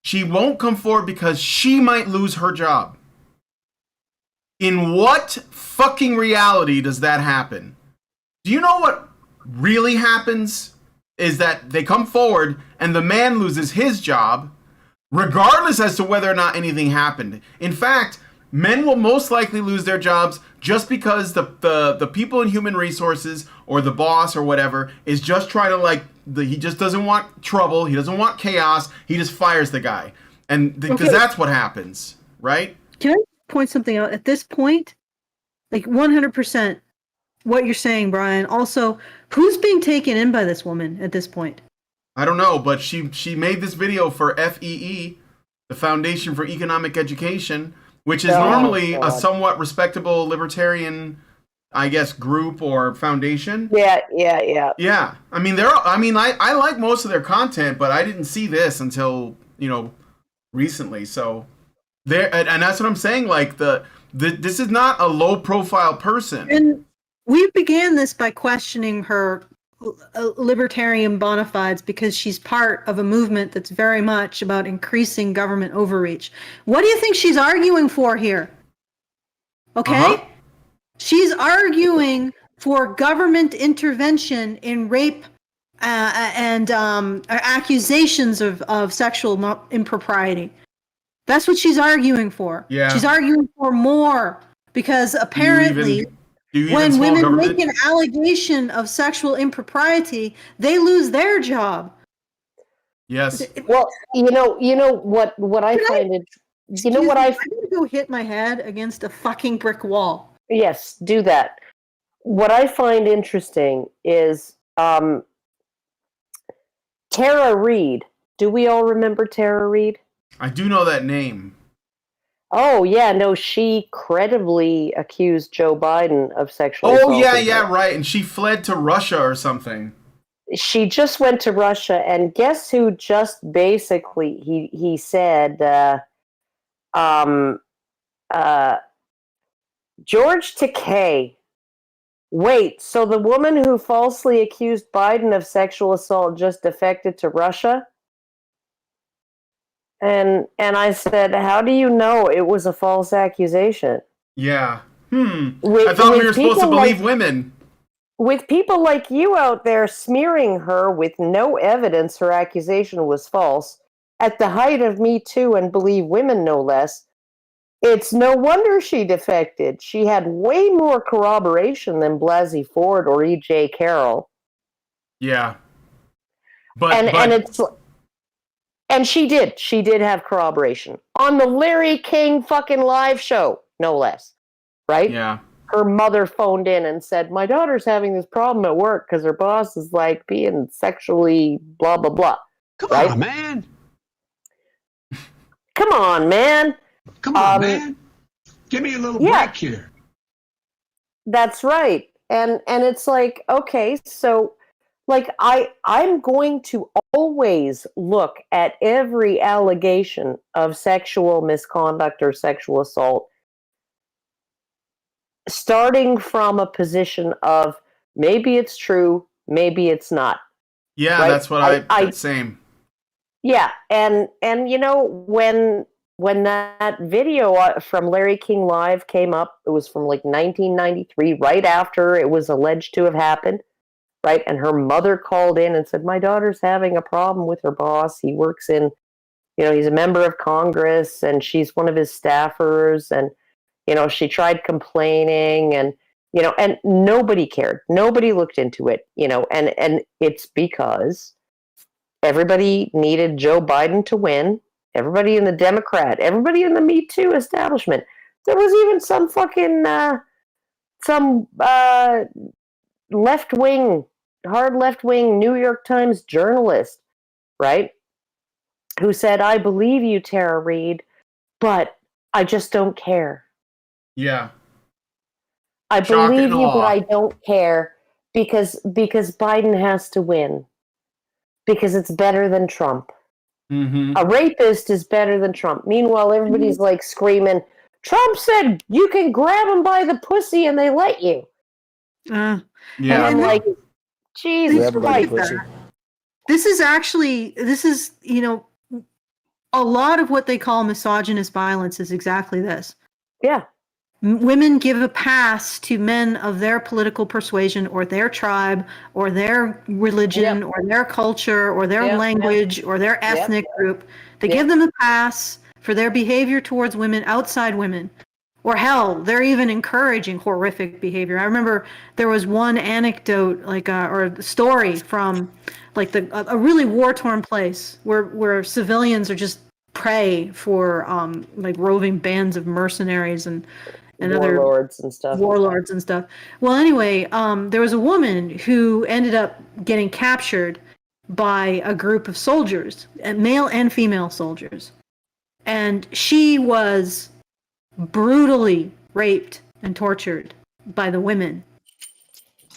she won't come forward because she might lose her job. In what fucking reality does that happen? Do you know what really happens? Is that they come forward and the man loses his job, regardless as to whether or not anything happened. In fact, men will most likely lose their jobs just because the people in human resources or the boss or whatever is just trying to he just doesn't want trouble. He doesn't want chaos. He just fires the guy. And because that's what happens, right? Can I point something out? At this point, like 100% what you're saying, Brian. Also, who's being taken in by this woman at this point? I don't know, but she made this video for FEE, the Foundation for Economic Education, which is normally a somewhat respectable libertarian, I guess, group or foundation. Yeah. Yeah. I mean, I like most of their content, but I didn't see this until, recently. So and that's what I'm saying. Like this is not a low profile person. And we began this by questioning her libertarian bona fides because she's part of a movement that's very much about increasing government overreach. What do you think she's arguing for here? Okay? She's arguing for government intervention in rape and accusations of sexual impropriety. That's what she's arguing for. Yeah. She's arguing for more because apparently when women make an allegation of sexual impropriety, they lose their job. Yes. Well, you know what I find it. You know what I'm gonna go hit my head against a fucking brick wall. Yes, do that. What I find interesting is Tara Reid. Do we all remember Tara Reid? I do know that name. Oh, yeah, no, she credibly accused Joe Biden of sexual assault. Oh, yeah, right. And she fled to Russia or something. She just went to Russia, and guess who just basically, he said, George Takei. Wait, so the woman who falsely accused Biden of sexual assault just defected to Russia? And I said, how do you know it was a false accusation? Yeah. I thought we were supposed to believe women. With people like you out there smearing her with no evidence her accusation was false, at the height of Me Too and Believe Women no less, it's no wonder she defected. She had way more corroboration than Blasey Ford or E.J. Carroll. Yeah. And she did have corroboration on the Larry King fucking live show, no less, right? Yeah. Her mother phoned in and said, my daughter's having this problem at work because her boss is like being sexually blah, blah, blah. Come right? on, man. Come on, man. Come on, man. Give me a little break here. That's right. And it's like, okay, so like I'm going to always look at every allegation of sexual misconduct or sexual assault starting from a position of maybe it's true, maybe it's not. Yeah, right? that's what same. Yeah, and when that video from Larry King Live came up, it was from like 1993, right after it was alleged to have happened. Right, and her mother called in and said, my daughter's having a problem with her boss. He works in, he's a member of Congress, and she's one of his staffers, and, she tried complaining, and, and nobody cared. Nobody looked into it, and it's because everybody needed Joe Biden to win. Everybody in the Democrat, everybody in the Me Too establishment. There was even some fucking, hard left-wing New York Times journalist, right, who said, I believe you, Tara Reid, but I just don't care. Yeah. I believe you, but I don't care because Biden has to win. Because it's better than Trump. Mm-hmm. A rapist is better than Trump. Meanwhile, everybody's like screaming, Trump said you can grab them by the pussy and they let you. Yeah. And I'm like, Jesus Grab 'em by the Christ. pussy. This is, a lot of what they call misogynist violence is exactly this. Yeah. Women give a pass to men of their political persuasion or their tribe or their religion or their culture or their language or their ethnic group. They give them a pass for their behavior towards women outside women. Or hell, they're even encouraging horrific behavior. I remember there was one anecdote, or a story from a really war-torn place where civilians are just prey for roving bands of mercenaries and warlords and stuff. Well, anyway, there was a woman who ended up getting captured by a group of soldiers, male and female soldiers. And she was brutally raped and tortured by the women.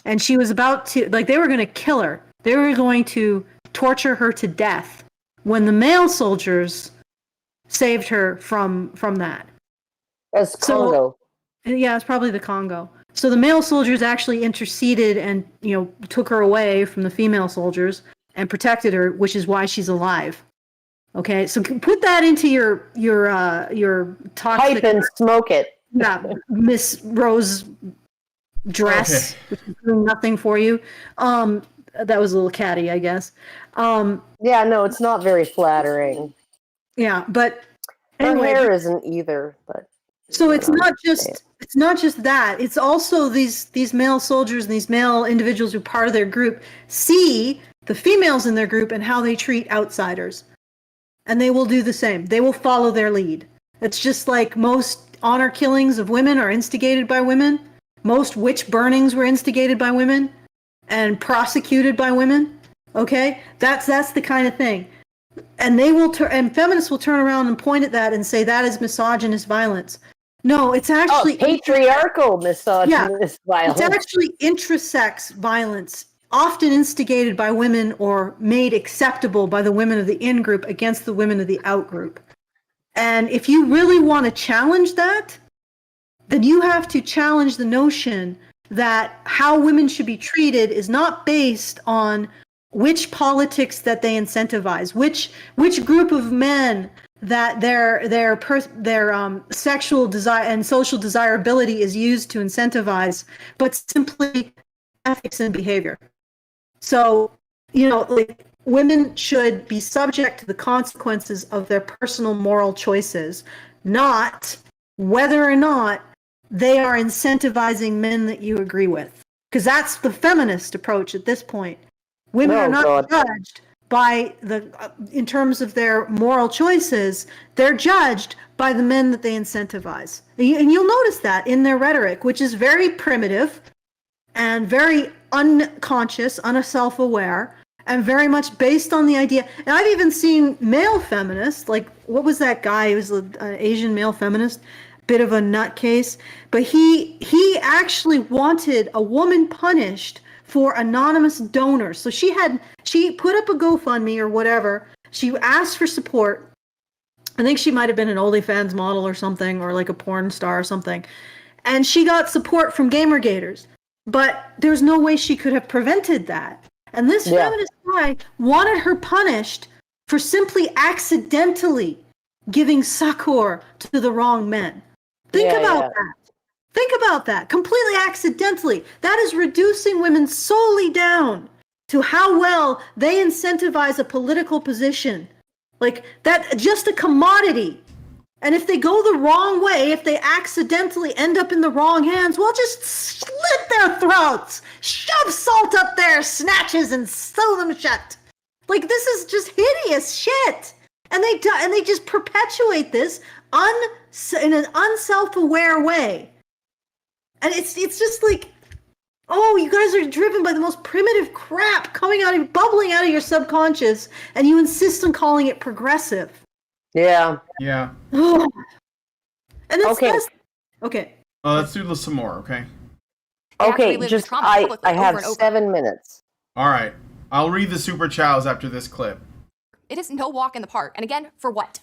And she was about to, they were going to kill her. They were going to torture her to death when the male soldiers saved her from that. That's Congo. Yeah, it's probably the Congo. So the male soldiers actually interceded and, took her away from the female soldiers and protected her, which is why she's alive. Okay, so put that into your toxic... Pipe and smoke it. Yeah, Miss Rose dress, which is doing nothing for you. That was a little catty, I guess. Yeah, no, it's not very flattering. Yeah, but... Her hair isn't either, but... So it's not just that. It's also these male soldiers and these male individuals who are part of their group see the females in their group and how they treat outsiders. And they will do the same. They will follow their lead. It's just like most honor killings of women are instigated by women. Most witch burnings were instigated by women and prosecuted by women. Okay? That's the kind of thing. And they will and feminists will turn around and point at that and say that is misogynist violence. No, it's actually patriarchal misogynist violence. It's actually intrasex violence, often instigated by women or made acceptable by the women of the in-group against the women of the out-group. And if you really want to challenge that, then you have to challenge the notion that how women should be treated is not based on which politics that they incentivize, which group of men that their sexual desire and social desirability is used to incentivize, but simply ethics and behavior. So, women should be subject to the consequences of their personal moral choices, not whether or not they are incentivizing men that you agree with. Because that's the feminist approach at this point. Women are not judged by in terms of their moral choices, they're judged by the men that they incentivize. And you'll notice that in their rhetoric, which is very primitive and very unconscious, unself-aware, and very much based on the idea. And I've even seen male feminists, like, what was that guy? He was an Asian male feminist, bit of a nutcase, but he actually wanted a woman punished for anonymous donors. So she put up a GoFundMe or whatever. She asked for support. I think she might have been an OnlyFans model or something, or like a porn star or something. And she got support from Gamergators. But there's no way she could have prevented that. And this feminist guy wanted her punished for simply accidentally giving succor to the wrong men. Think about that. Think about that. Completely accidentally. That is reducing women solely down to how well they incentivize a political position. Like that, just a commodity. And if they go the wrong way, if they accidentally end up in the wrong hands, well, just slit their throats, shove salt up their snatches and sew them shut. Like, this is just hideous shit. And they just perpetuate this in an unself-aware way. And it's just like, oh, you guys are driven by the most primitive crap bubbling out of your subconscious, and you insist on calling it progressive. Yeah. Yeah. And that's okay. Okay. Let's do this some more, okay? They have to Okay, relive just the trauma I publicly over have and over. 7 minutes. All right. I'll read the super chows after this clip. It is no walk in the park. And again, for what?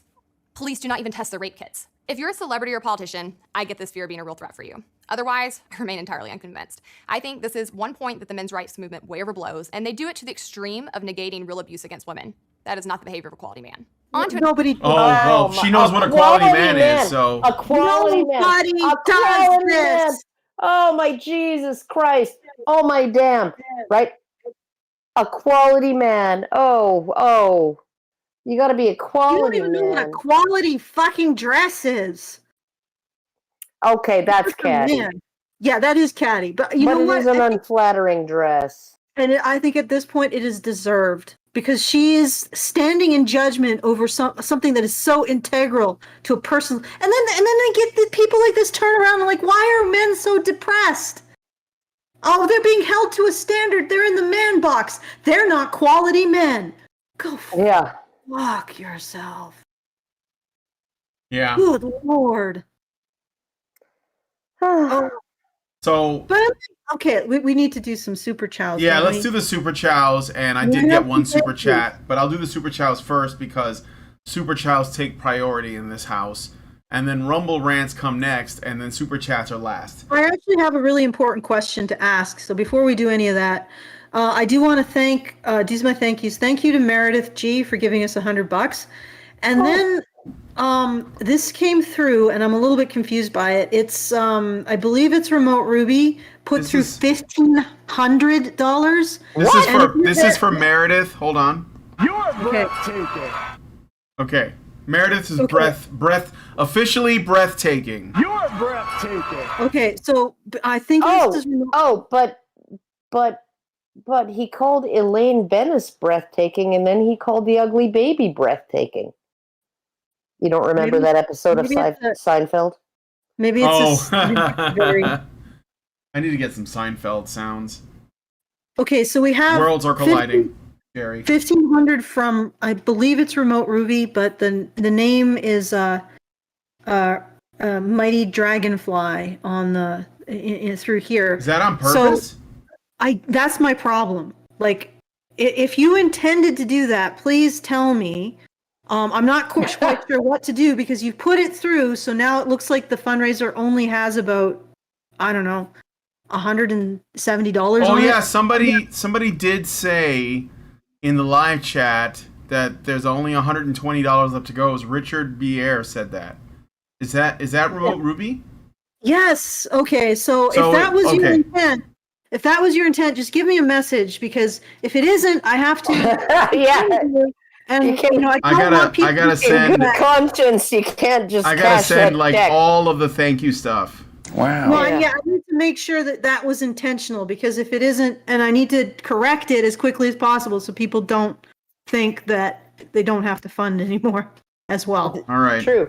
Police do not even test their rape kits. If you're a celebrity or politician, I get this fear being a real threat for you. Otherwise, I remain entirely unconvinced. I think this is one point that the men's rights movement way overblows, and they do it to the extreme of negating real abuse against women. That is not the behavior of a quality man. On to Nobody. Oh, well, she knows what a quality man is, so. A quality Nobody man. A does quality man. this. Oh my Jesus Christ. Oh my damn. Right? A quality man. Oh. You gotta be a You quality don't even know what a man. quality fucking dress is. Okay, that's Good for catty. men. Yeah, that is catty. But you know But it what? is an unflattering dress. I think at this point it is deserved because she is standing in judgment over something that is so integral to a person. And then I get the people like this turn around and like, why are men so depressed? Oh, they're being held to a standard. They're in the man box. They're not quality men. Go Yeah. fuck yourself. Yeah. Good Lord. Oh, So, but okay, we need to do some super chows. yeah, don't let's we? do the super chows, and I did Yeah, get one super thank you. chat, but I'll do the super chows first because super chows take priority in this house, and then Rumble rants come next, and then super chats are last. I actually have a really important question to ask. So before we do any of that, I do want to these are my thank yous. Thank you to Meredith G for giving us $100. And then this came through, and I'm a little bit confused by it. It's I believe it's Remote Ruby put This through is- $1,500. This is for Meredith. Hold on. Okay. Okay. Meredith is Okay. officially breathtaking. Okay, so I think this is Remote. But he called Elaine Bennis breathtaking, and then he called the ugly baby breathtaking. You don't remember Maybe- that episode of maybe it's Seinfeld? Maybe it's I need to get some Seinfeld sounds. Okay, so we have Worlds are colliding, Jerry. 1,500 from, I believe it's Remote Ruby, but the name is Mighty Dragonfly on the through here. Is that on purpose? So that's my problem. Like, if you intended to do that, please tell me. I'm not quite sure what to do because you put it through, so now it looks like the fundraiser only has about, I don't know, $170 Oh on yeah, it. somebody did say in the live chat that there's only $120 left to go. It was Richard Bier said that. Is that Remote Ruby? Yes. Okay. So if that was your intent, just give me a message because if it isn't, I have to. Yeah. And You can't- you know, I I don't gotta- want people I gotta to send- In good conscience, you can't just I gotta cash send that like check. all of the thank you stuff. Wow. Well, Yeah. yeah, I need to make sure that was intentional because if it isn't, and I need to correct it as quickly as possible so people don't think that they don't have to fund anymore as well. All right. True.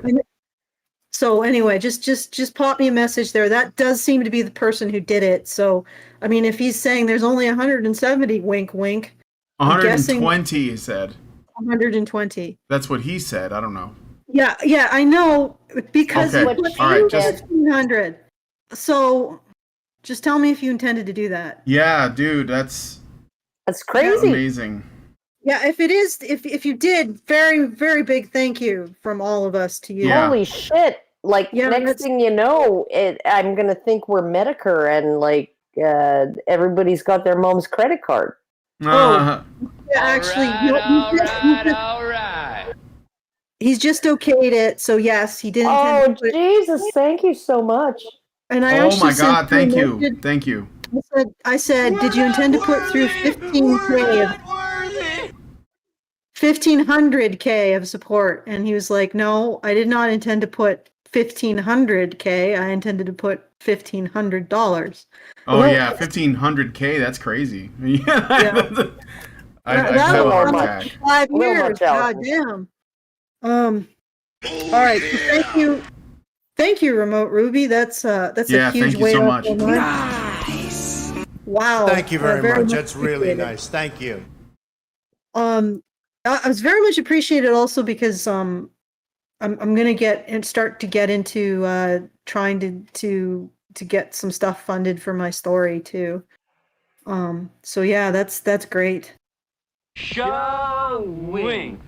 So anyway, just pop me a message there. That does seem to be the person who did it. So, I mean, if he's saying there's only 170, wink, wink. I'm guessing 120, he said. 120. That's what he said. I don't know. Yeah, I know because Okay. it was All right, just- 1,500. So, just tell me if you intended to do that. Yeah, dude, that's crazy. amazing. Yeah, if it is, if you did, very, very big thank you from all of us to you. Yeah. Holy shit. Like, Yeah, next that's- thing you know, I'm going to think we're Medicare and, like, everybody's got their mom's credit card. Yeah, actually, he's just okayed it. So yes, he didn't. Oh, intend to put- Jesus. Thank you so much. And I Oh actually my said god, to him, thank you. did- Thank you. I said, did you intend to put through 1,500K of support? And he was like, no, I did not intend to put 1,500K. I intended to put $1,500. Oh Well, yeah, 1,500K, that's crazy. Yeah. I That have a was heart almost attack. 5 A little years. much, God Alison. damn. All right. So thank you, Remote Ruby. That's Yeah, a huge thank you weight so off much. my mind. Wow. Thank you very much. That's really appreciate it. nice. Thank you. I was very much appreciated also because I'm gonna start to get into trying to get some stuff funded for my story too. So yeah, that's great. Showing.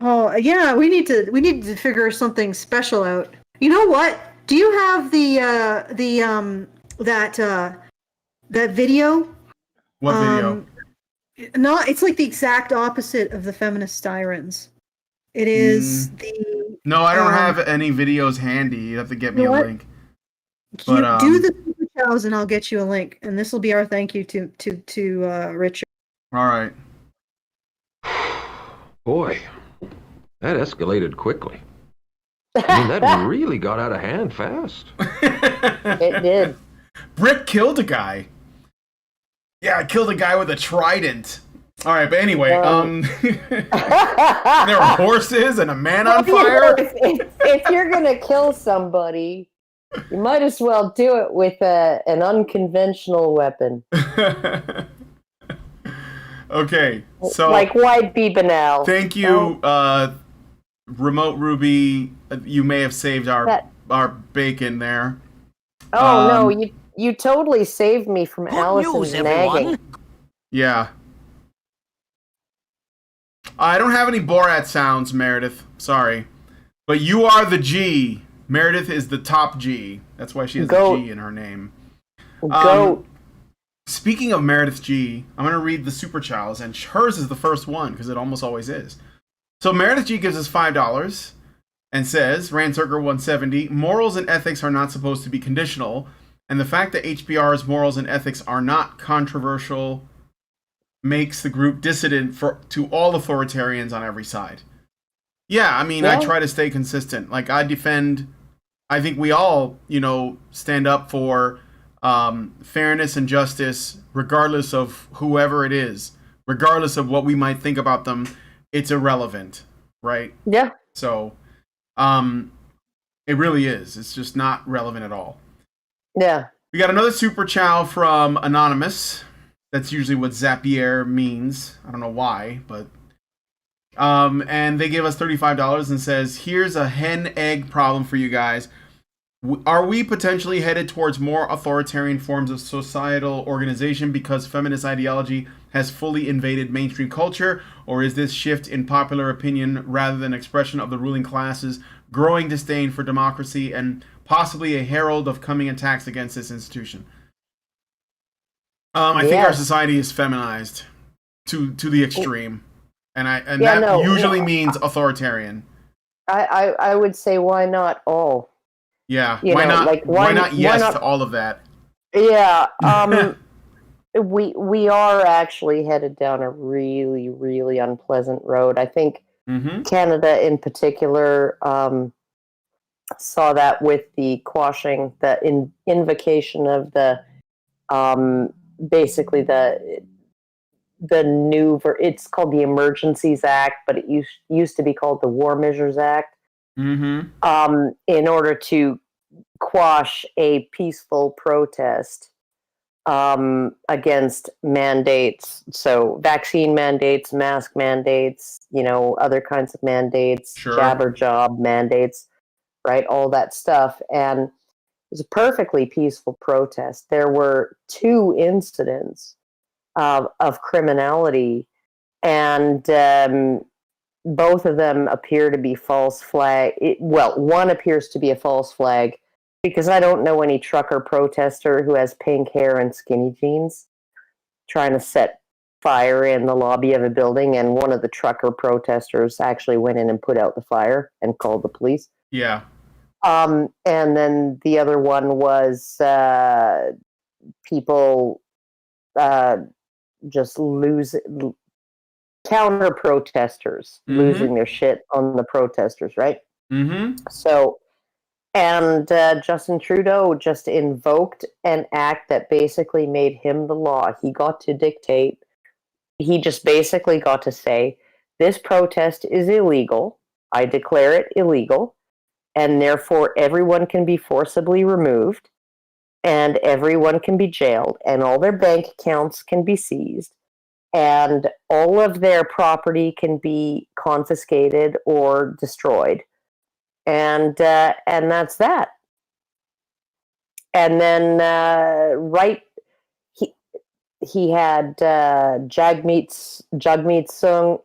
Oh yeah, we need to figure something special out. You know what? Do you have that video? What video? No, it's like the exact opposite of the feminist sirens. It is the No, I don't have any videos handy. You have to get me a link. You But, do the super chows and I'll get you a link, and this will be our thank you to Richard. All right. Boy, that escalated quickly. I mean, that really got out of hand fast. It did. Brick killed a guy. Yeah, I killed a guy with a trident. All right, but anyway, there are horses and a man on fire. If you're gonna kill somebody, you might as well do it with an unconventional weapon. Okay, so like, why be banal? Thank you, Remote Ruby. You may have saved our bacon there. Oh no, you totally saved me from Alison's nagging. Yeah. I don't have any Borat sounds, Meredith. Sorry. But you are the G. Meredith is the top G. That's why she has a G in her name. Goat. Speaking of Meredith G, I'm going to read the Super Chows, and hers is the first one, because it almost always is. So Meredith G gives us $5 and says, Fundzerker 170, morals and ethics are not supposed to be conditional, and the fact that HBR's morals and ethics are not controversial makes the group dissident to all authoritarians on every side. Yeah, I mean, I try to stay consistent. Like, I think we all, stand up for fairness and justice, regardless of whoever it is, regardless of what we might think about them. It's irrelevant, right? Yeah. So, it really is. It's just not relevant at all. Yeah. We got another super chow from Anonymous. That's usually what Zapier means. I don't know why, but... and they give us $35 and says, here's a hen-egg problem for you guys. Are we potentially headed towards more authoritarian forms of societal organization because feminist ideology has fully invaded mainstream culture? Or is this shift in popular opinion rather than expression of the ruling class's growing disdain for democracy and possibly a herald of coming attacks against this institution? I think our society is feminized to the extreme, and that usually means authoritarian. I would say, why not all? Yeah, why not yes to all of that? Yeah, we are actually headed down a really, really unpleasant road. I think Canada in particular saw that with the quashing, the invocation of the basically the new it's called the Emergencies Act, but it used to be called the War Measures Act. In order to quash a peaceful protest against mandates, so vaccine mandates, mask mandates, other kinds of mandates, jabber job mandates, right? All that stuff. And it was a perfectly peaceful protest. There were 2 incidents of criminality, and both of them appear to be false flag. One appears to be a false flag because I don't know any trucker protester who has pink hair and skinny jeans trying to set fire in the lobby of a building, and one of the trucker protesters actually went in and put out the fire and called the police. Yeah. And then the other one was people just counter protesters losing their shit on the protesters, right? So, and Justin Trudeau just invoked an act that basically made him the law. He got to dictate. He just basically got to say, this protest is illegal. I declare it illegal. And therefore, everyone can be forcibly removed, and everyone can be jailed, and all their bank accounts can be seized, and all of their property can be confiscated or destroyed, and that's that. And then he had Jagmeet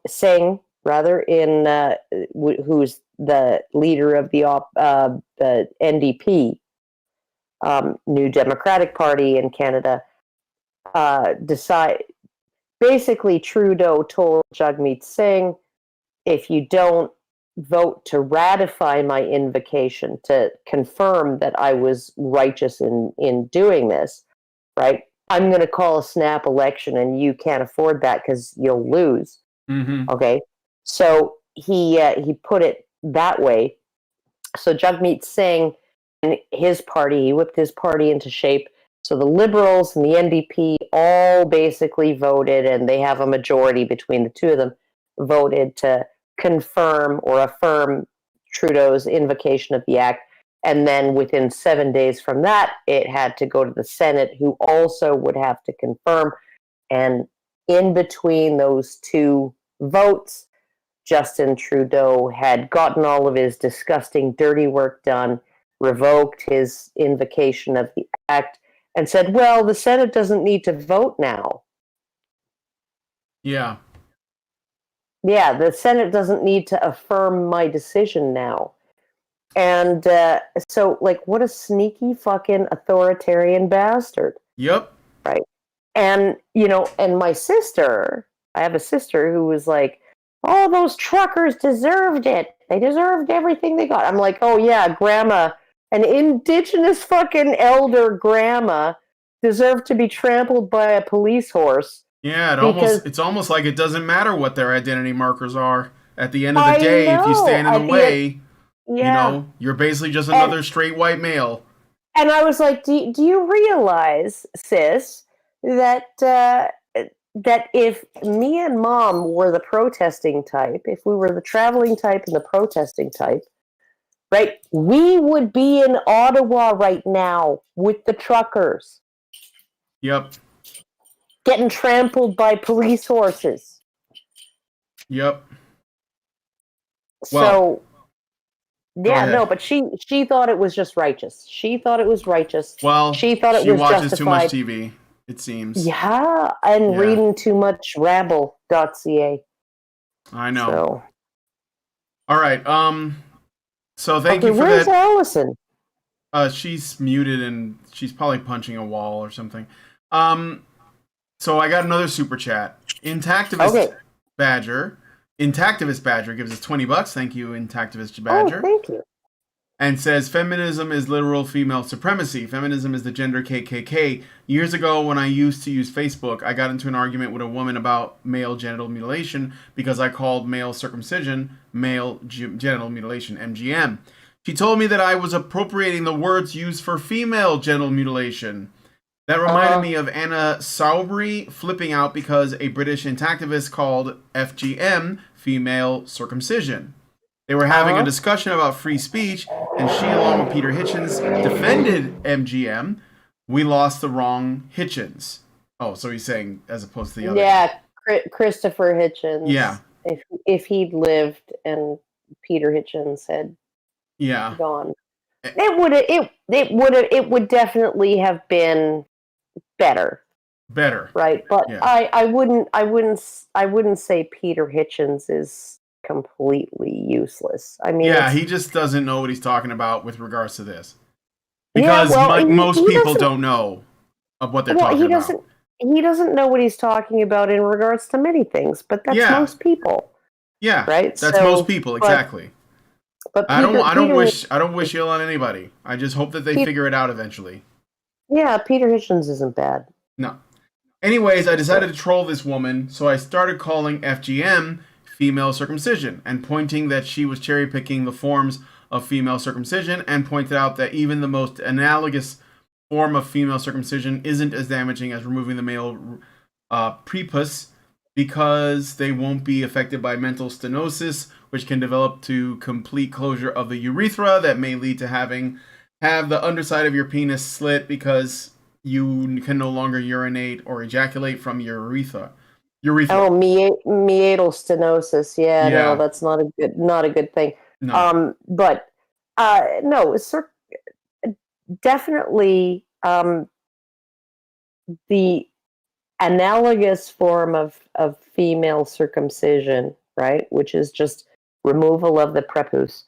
Singh rather in who's the leader of the NDP, New Democratic Party in Canada. Basically, Trudeau told Jagmeet Singh, if you don't vote to ratify my invocation, to confirm that I was righteous in doing this, right, I'm going to call a snap election and you can't afford that because you'll lose. Mm-hmm. Okay? So he put it that way. So Jagmeet Singh and his party, he whipped his party into shape. So the Liberals and the NDP all basically voted, and they have a majority between the two of them, voted to confirm or affirm Trudeau's invocation of the act. And then within 7 days from that, it had to go to the Senate, who also would have to confirm. And in between those two votes, Justin Trudeau had gotten all of his disgusting, dirty work done, revoked his invocation of the act, and said, well, the Senate doesn't need to vote now. Yeah. Yeah, the Senate doesn't need to affirm my decision now. And so, like, what a sneaky fucking authoritarian bastard. Yep. Right. And, you know, and my sister, I have a sister who was like, oh, those truckers deserved it. They deserved everything they got. I'm like, oh, yeah, grandma, an indigenous fucking elder grandma deserved to be trampled by a police horse. Yeah, it's almost like it doesn't matter what their identity markers are. At the end of the day, if you stand in the way, you know, you're basically just another straight white male. And I was like, do you realize, sis, that that if me and mom were the protesting type, if we were the traveling type and the protesting type, right, we would be in Ottawa right now with the truckers. Yep. Getting trampled by police horses. Yep. So, yeah, no, but she thought it was just righteous. She thought it was righteous. Well, she thought it was watches justified. too much TV, it seems. Yeah, and reading too much rabble.ca. I know. So. All right. So thank you for where's that. Where's Allison? She's muted and she's probably punching a wall or something. So I got another super chat. Intactivist Badger gives us $20. Thank you, Intactivist Badger. Oh, thank you. And says, feminism is literal female supremacy. Feminism is the gender KKK. Years ago, when I used to use Facebook, I got into an argument with a woman about male genital mutilation because I called male circumcision male genital mutilation, MGM. She told me that I was appropriating the words used for female genital mutilation. That reminded me of Anna Sowbury flipping out because a British intactivist called FGM female circumcision. They were having a discussion about free speech, and she, along with Peter Hitchens, defended MGM. We lost the wrong Hitchens. Oh, so he's saying as opposed to the other. Yeah, Christopher Hitchens. Yeah. If he'd lived and Peter Hitchens had gone, it would definitely have been better, right? But I wouldn't say Peter Hitchens is completely useless. I mean, he just doesn't know what he's talking about with regards to this, because most people don't know of what they're talking about. He doesn't know what he's talking about in regards to many things, but that's most people. Yeah, right. That's most people, exactly. But I don't wish ill on anybody. I just hope that they figure it out eventually. Yeah, Peter Hitchens isn't bad. No. Anyways, I decided to troll this woman, so I started calling FGM female circumcision and pointing that she was cherry picking the forms of female circumcision, and pointed out that even the most analogous form of female circumcision isn't as damaging as removing the male prepuce, because they won't be affected by mental stenosis, which can develop to complete closure of the urethra that may lead to have the underside of your penis slit because you can no longer urinate or ejaculate from your urethra. Oh, meatal stenosis. Yeah, no, that's not a good thing. No. No, definitely the analogous form of female circumcision, right, which is just removal of the prepuce,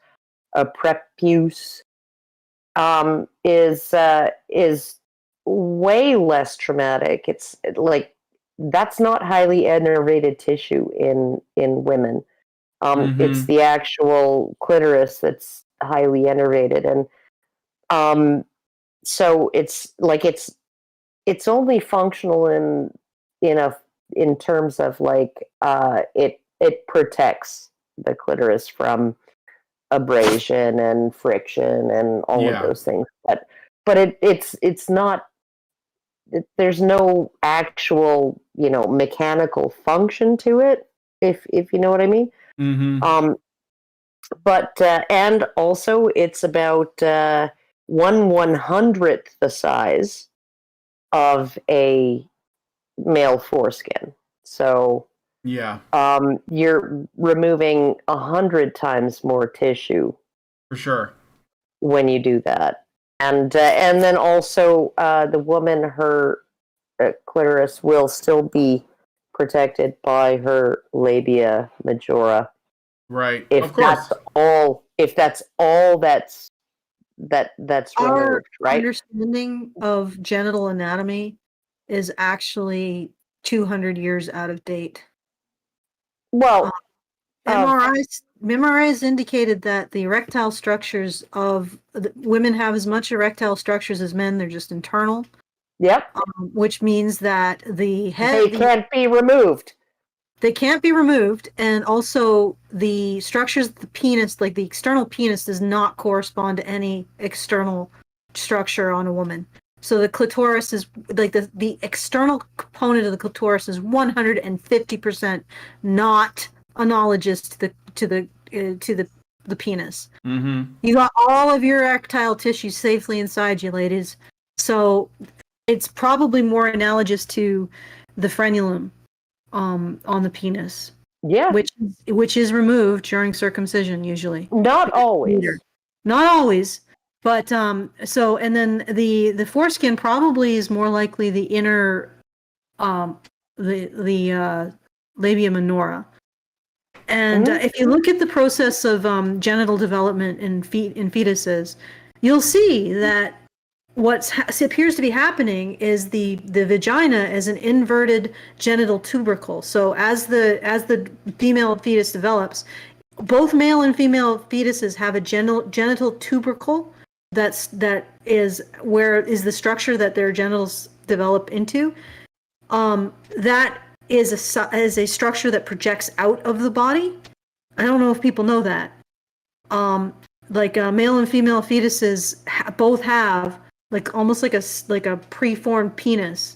is way less traumatic. It's like that's not highly innervated tissue in women. It's the actual clitoris that's highly innervated, and so it's like it's only functional in terms of like it protects the clitoris from abrasion and friction and all of those things, but it's not. There's no actual mechanical function to it, if you know what I mean. But and also it's about 1/100th the size of a male foreskin. So you're removing 100 times more tissue for sure when you do that. And then also the woman, her clitoris will still be protected by her labia majora. Right. If of course. that's all that's Our removed, right? understanding of genital anatomy is actually 200 years out of date. Well, MRIs indicated that the erectile structures of women have as much erectile structures as men. They're just internal. Yep. Which means that the head can't be removed. They can't be removed, and also the structures of the penis, like the external penis, does not correspond to any external structure on a woman. So the clitoris is like the external component of the clitoris is 150% not analogous to the penis. You got all of your erectile tissue safely inside you, ladies. So it's probably more analogous to the frenulum on the penis. Yeah. Which is removed during circumcision usually. Not always. Not always. But so and then the foreskin probably is more likely the inner the labia minora. And if you look at the process of genital development in fetuses, you'll see that what appears to be happening is the vagina is an inverted genital tubercle. So as the female fetus develops, both male and female fetuses have a genital tubercle that is the structure that their genitals develop into. That is a structure that projects out of the body. I don't know if people know that. Male and female fetuses both have almost like a preformed penis,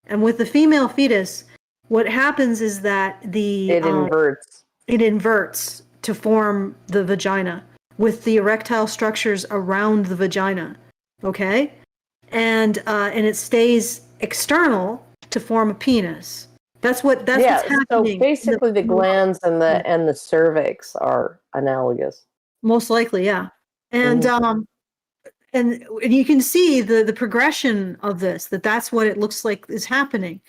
and with the female fetus, what happens is that it inverts to form the vagina with the erectile structures around the vagina. Okay, and it stays external to form a penis. That's what's happening. So basically, the glands and the cervix are analogous. Most likely, yeah, and you can see the progression of this. That's what it looks like is happening,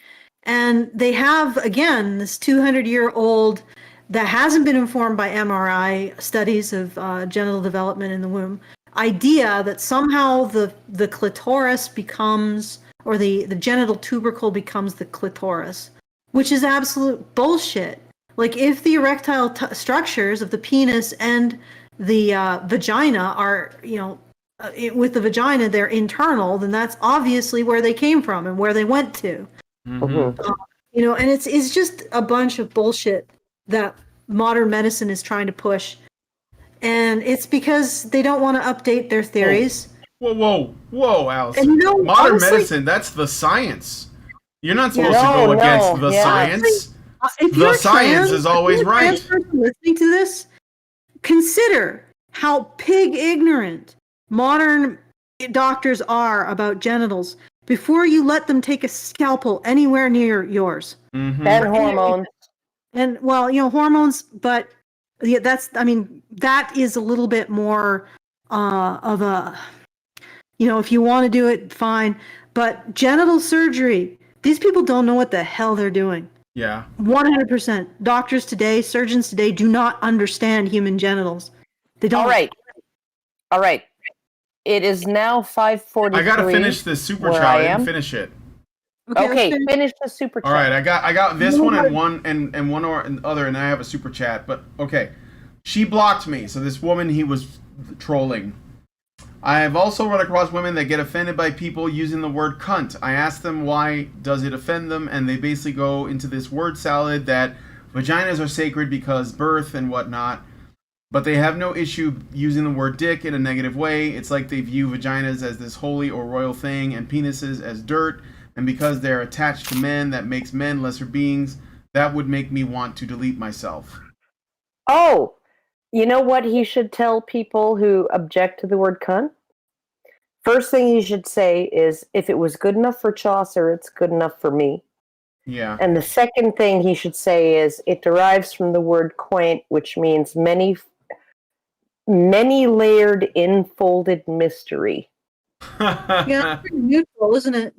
and they have again this 200-year-old that hasn't been informed by MRI studies of genital development in the womb idea that somehow the clitoris becomes, or the genital tubercle becomes the clitoris, which is absolute bullshit. Like if the erectile structures of the penis and the vagina are, with the vagina they're internal, then that's obviously where they came from and where they went to. And it's just a bunch of bullshit that modern medicine is trying to push, and it's because they don't want to update their theories. Whoa, Alison. And modern medicine, that's the science. You're not supposed to go against the science. The science is always right. If you're a trans person listening to this, consider how pig ignorant modern doctors are about genitals before you let them take a scalpel anywhere near yours. And hormones. And hormones, but that is a little bit more of a You know, if you want to do it, fine. But genital surgery, these people don't know what the hell they're doing. Yeah. 100%. Doctors today, surgeons today do not understand human genitals. They don't. All right. It is now 5:43. I gotta finish this super chat. I didn't finish it. Okay, finish the super chat. All right, I got this one and one other, and I have a super chat. But okay, she blocked me. So this woman, he was trolling. I have also run across women that get offended by people using the word cunt. I ask them why does it offend them, and they basically go into this word salad that vaginas are sacred because birth and whatnot. But they have no issue using the word dick in a negative way. It's like they view vaginas as this holy or royal thing and penises as dirt. And because they're attached to men, that makes men lesser beings. That would make me want to delete myself. Oh, you know what he should tell people who object to the word cunt? First thing he should say is, if it was good enough for Chaucer, it's good enough for me. Yeah. And the second thing he should say is, it derives from the word quaint, which means many layered, enfolded mystery. Yeah, it's pretty neutral, isn't it?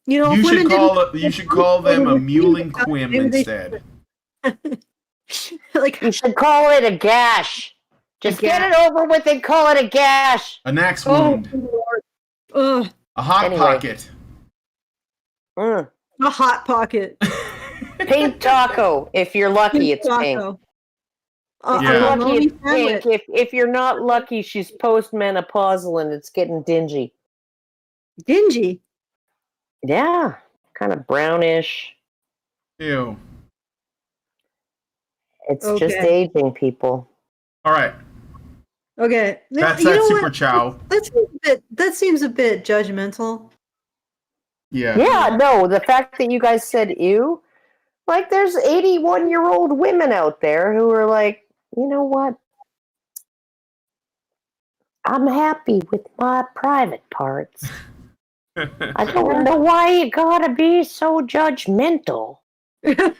You know, you should call them a mewling quim instead. Like, you should call it a gash. Just get it over with and call it a gash. An axe wound. A hot pocket. A hot pocket. Pink taco. If you're lucky, it's pink. If you're lucky, it's pink. If you're not lucky, she's postmenopausal and it's getting dingy. Dingy? Yeah. Kind of brownish. Ew. It's just aging, people. All right. Okay. That's that super chow. That seems a bit judgmental. Yeah. Yeah, no, the fact that you guys said ew, like there's 81-year-old women out there who are like, you know what? I'm happy with my private parts. I don't know why you gotta be so judgmental. I don't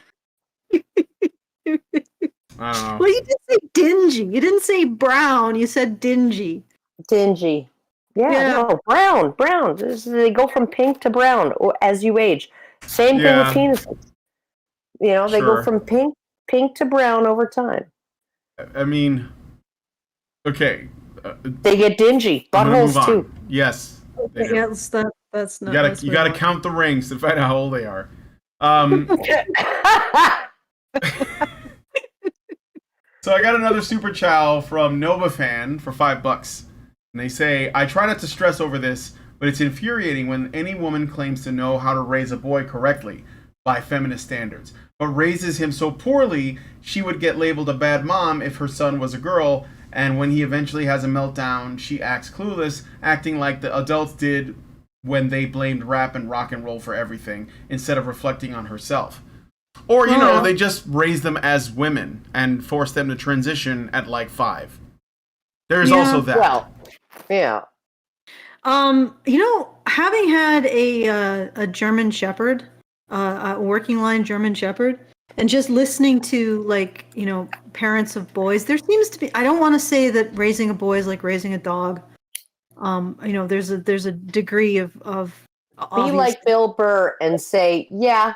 know. Well, you did say dingy. You didn't say brown. You said dingy. Dingy. Yeah. No, brown. They go from pink to brown as you age. Same thing with penises. You know, they go from pink to brown over time. I mean, okay. They get dingy. Buttholes too. Yes. Yeah, that's not. You gotta count the rings to find out how old they are. So I got another super chow from Nova Fan for $5. And they say, I try not to stress over this, but it's infuriating when any woman claims to know how to raise a boy correctly by feminist standards, but raises him so poorly she would get labeled a bad mom if her son was a girl, and when he eventually has a meltdown, she acts clueless, acting like the adults did when they blamed rap and rock and roll for everything, instead of reflecting on herself. Or, you know, they just raise them as women and force them to transition at like 5. There's also that. Well, yeah. You know, having had a German Shepherd, a working line German Shepherd, and just listening to, like, you know, parents of boys, there seems to be, I don't want to say that raising a boy is like raising a dog. You know, there's a degree of be like Bill Burr and say, yeah,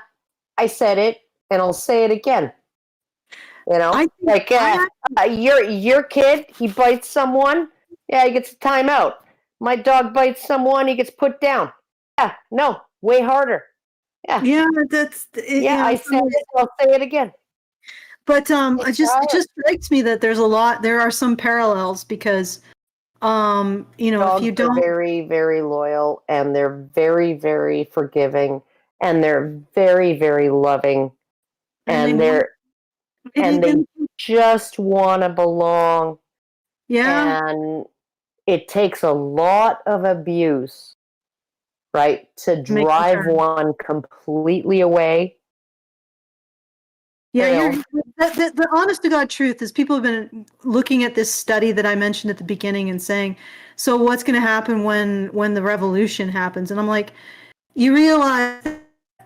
I said it, and I'll say it again. You know, like your kid, he bites someone, yeah, he gets a timeout. My dog bites someone, he gets put down. Yeah, no, way harder. Yeah, that's I said it, I'll say it again. But it just strikes me that there are some parallels because you know, dogs if you don't, are very, very loyal, and they're very, very forgiving, and they're very, very loving, and they just want to belong. Yeah. And it takes a lot of abuse, right, to drive one completely away. Yeah, the honest to God truth is people have been looking at this study that I mentioned at the beginning and saying, so what's going to happen when the revolution happens? And I'm like, you realize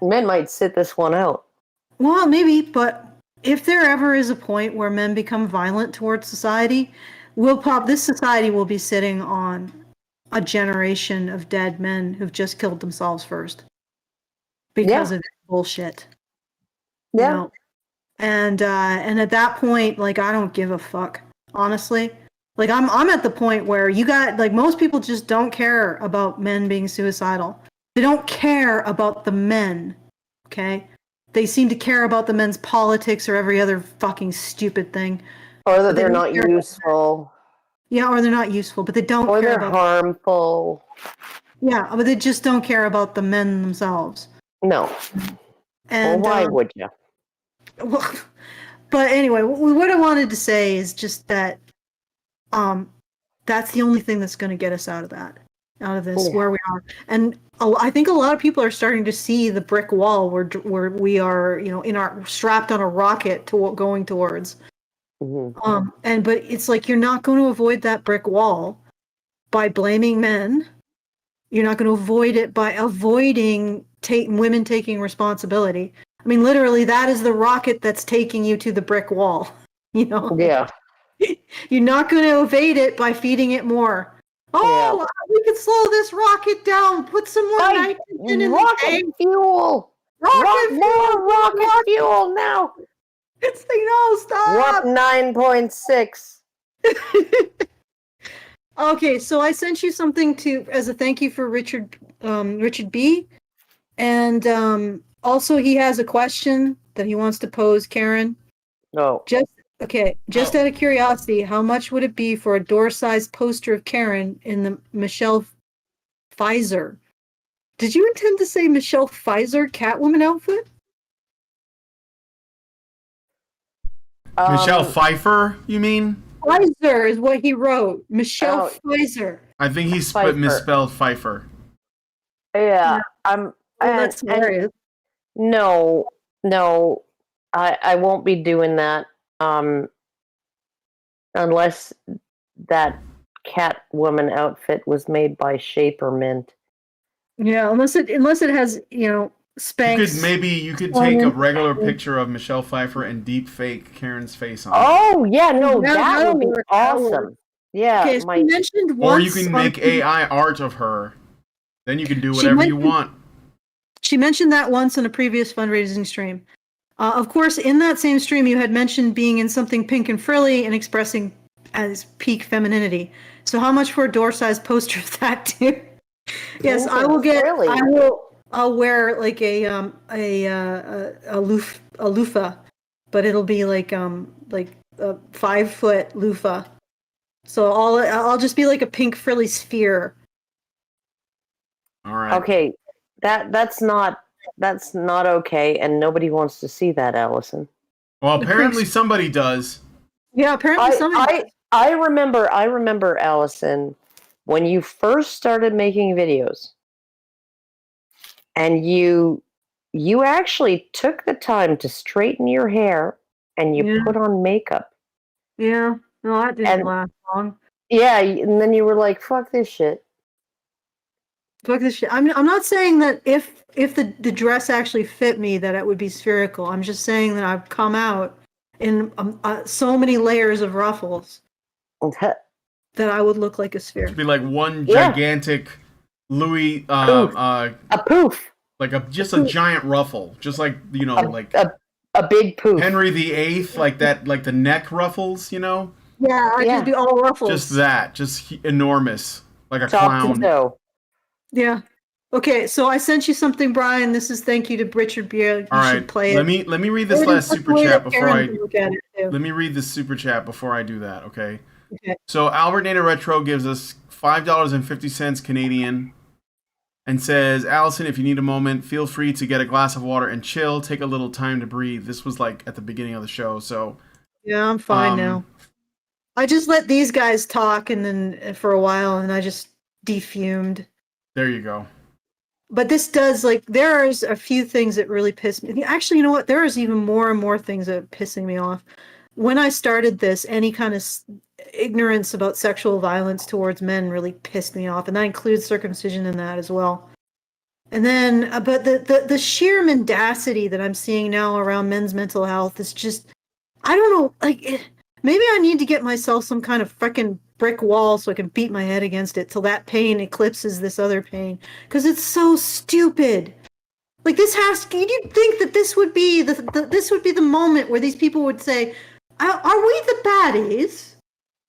men might sit this one out. Well, maybe, but if there ever is a point where men become violent towards society, this society will be sitting on a generation of dead men who've just killed themselves first because of this bullshit. Yeah. You know? And at that point, like, I don't give a fuck, honestly. Like, I'm at the point where most people just don't care about men being suicidal. They don't care about the men, okay? They seem to care about the men's politics or every other fucking stupid thing. Or that they're don't not care useful. Yeah, or they're not useful, but they don't Or care they're about harmful. Yeah, but they just don't care about the men themselves. No. And Well, why would you? Well, but anyway, what I wanted to say is just that that's the only thing that's going to get us out of this, where we are. And I think a lot of people are starting to see the brick wall where we are, strapped on a rocket going towards. Mm-hmm. But it's like you're not going to avoid that brick wall by blaming men. You're not going to avoid it by avoiding women taking responsibility. I mean, literally, that is the rocket that's taking you to the brick wall. Yeah. You're not going to evade it by feeding it more. Oh, we can slow this rocket down. Put some more nitrogen in rocket the tank. fuel. Rocket fuel now. It's like, no, stop. Warp 9.6. Okay, so I sent you something as a thank you for Richard B. And also he has a question that he wants to pose, Karen. No. Just out of curiosity, how much would it be for a door-sized poster of Karen in the Michelle Pfizer? Did you intend to say Michelle Pfizer Catwoman outfit? Michelle Pfeiffer, you mean? Pfizer is what he wrote. Michelle Pfizer. I think he misspelled Pfeiffer. Yeah. That's hilarious. No, I won't be doing that unless that Catwoman outfit was made by Shapermint. Yeah, unless it has, Spanx. You could take a regular picture of Michelle Pfeiffer and deep fake Karen's face on it. Oh yeah, no, that would be awesome. Yeah, okay, she mentioned once, or you can make AI art of her. Then you can do whatever you want. She mentioned that once in a previous fundraising stream. Of course, in that same stream, you had mentioned being in something pink and frilly and expressing as peak femininity. So, how much for a door-sized poster of that too? Yes, I will get. I'll wear like a loofah, but it'll be like a 5-foot loofah. So I'll just be like a pink frilly sphere. All right. Okay, that's not okay, and nobody wants to see that, Allison. Well, apparently somebody does. Yeah, apparently somebody. I remember, Allison, when you first started making videos, and you actually took the time to straighten your hair and you put on makeup. Yeah, no, that didn't last long. Yeah, and then you were like, "Fuck this shit." Fuck this shit. I'm not saying that if the dress actually fit me that it would be spherical. I'm just saying that I've come out in so many layers of ruffles that I would look like a sphere. It'd be like one gigantic Louis a poof. Like just a giant ruffle. Just like a big poof. Henry VIII, like that, like the neck ruffles, Yeah, I just do all ruffles. Just that. Just enormous. Like a Top clown. to toe. Yeah. Okay, so I sent you something, Brian. This is thank you to Richard Beer. You should play it. Let me read this last super chat before let me read this super chat before I do that, okay? Okay. So Albert Dana Retro gives us $5.50 Canadian and says, Allison, if you need a moment, feel free to get a glass of water and chill. Take a little time to breathe. This was like at the beginning of the show, so yeah, I'm fine now. I just let these guys talk and then for a while and I just defumed. There you go. But this does, there's a few things that really piss me. Actually, you know what? There is even more and more things that are pissing me off. When I started this, any kind of ignorance about sexual violence towards men really pissed me off. And that includes circumcision in that as well. And then, but the sheer mendacity that I'm seeing now around men's mental health is just, I don't know, maybe I need to get myself some kind of freaking brick wall so I can beat my head against it till that pain eclipses this other pain. Because it's so stupid. Like you'd think that this would be the moment where these people would say, are we the baddies?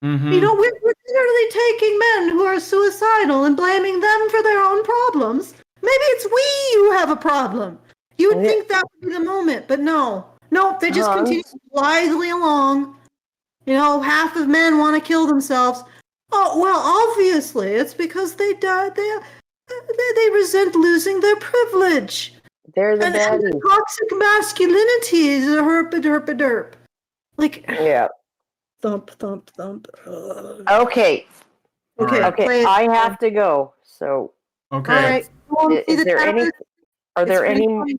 Mm-hmm. You know, we're literally taking men who are suicidal and blaming them for their own problems. Maybe it's we who have a problem. You would think that would be the moment, but no, they just continue blithely along. You know, half of men want to kill themselves. Oh well, obviously it's because they died. They resent losing their privilege. They're the and baddies. Toxic masculinity is a herp. Like yeah. Thump. Okay. Okay. I have to go. So. Okay. All right. Is there any? Are there any? Funny.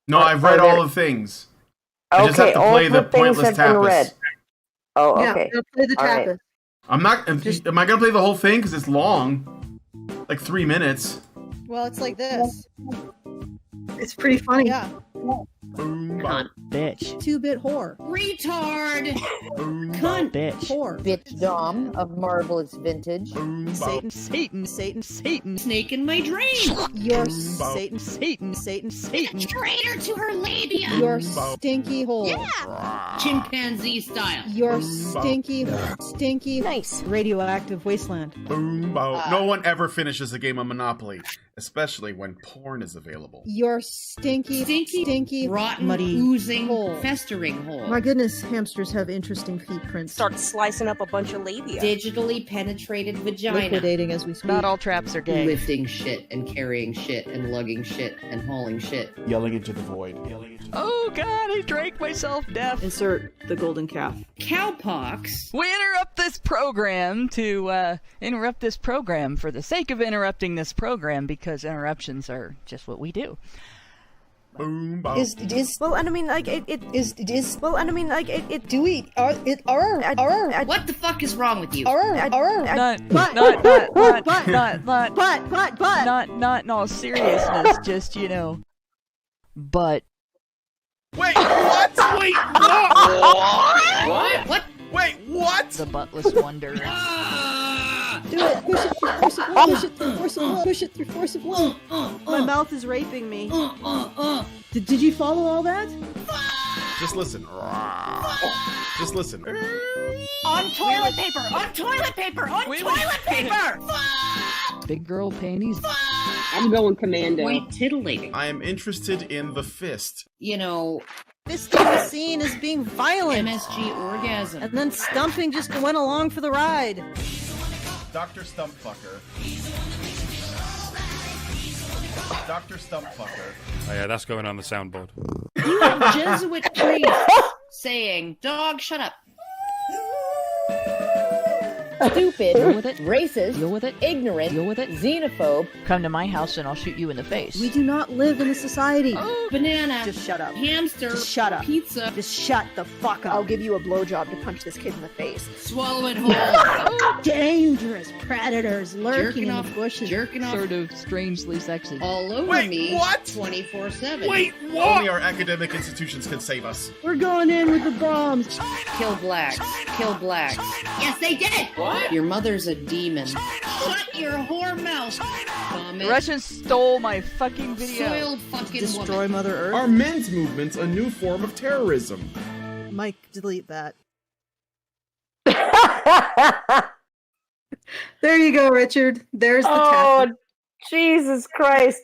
No, I've read all the things. I just have to play the pointless tapas. Oh, okay. Yeah, play the tapas. Right. I'm not. Am I gonna play the whole thing? Because it's long, like 3 minutes. Well, it's like this. It's pretty funny. Yeah. Cunt, bitch. 2-bit whore. Retard. Cunt, bitch. Whore. Bitch dom of marvelous vintage. Satan. Snake in my dream. You're Satan. Traitor to her labia. You're stinky hole. Yeah. Chimpanzee style. You're stinky. Nice. Radioactive wasteland. No one ever finishes a game of Monopoly, especially when porn is available. You're stinky, rotten, muddy, oozing, hole. festering hole. My goodness, hamsters have interesting feet prints. Start slicing up a bunch of labia. Digitally penetrated vagina. Liquidating as we speak. Not all traps are gay. Lifting shit and carrying shit and lugging shit and hauling shit. Yelling into the void. Oh god, I drank myself deaf. Insert the golden calf. Cowpox. We interrupt this program to interrupt this program for the sake of interrupting this program because interruptions are just what we do. Boom, boom. Well, and I mean, like, do we, What the fuck is wrong with you? Not in all seriousness, just, you know, but. Wait, what? Wait, what? What? Wait, what? The buttless wonder. Do it. Push it through force of will. My mouth is raping me. Did you follow all that? Just listen. Just listen. On toilet paper. Big girl panties. I'm going commando. Quite titillating. I am interested in the fist. You know, This TV scene is being violent. MSG orgasm. And then Stumping just went along for the ride. Dr. Stumpfucker. Dr. Stumpfucker. Oh yeah, that's going on the soundboard. You have Jesuit priests saying, "Dog, shut up." Stupid, Deal with it. racist, Deal with it. ignorant, Deal with it. xenophobe. Come to my house and I'll shoot you in the face. We do not live in a society. Oh, banana. Just shut up. Hamster. Just shut up. Pizza. Just shut the fuck up. I'll give you a blowjob to punch this kid in the face. Swallow it whole. Dangerous predators lurking Jerking in off. the bushes. Jerking off. Sort of strangely sexy. All over Wait, me. what? 24/7. Wait, what? Only our academic institutions can save us. We're going in with the bombs. Kill blacks. Kill blacks. Yes, they did. What? Your mother's a demon. Shut your whore mouth. The Russians stole my fucking video. Soiled fucking Destroy woman. Mother Earth. Are men's movements a new form of terrorism? Mike, delete that. There you go, Richard. There's the Oh, tap. Jesus Christ.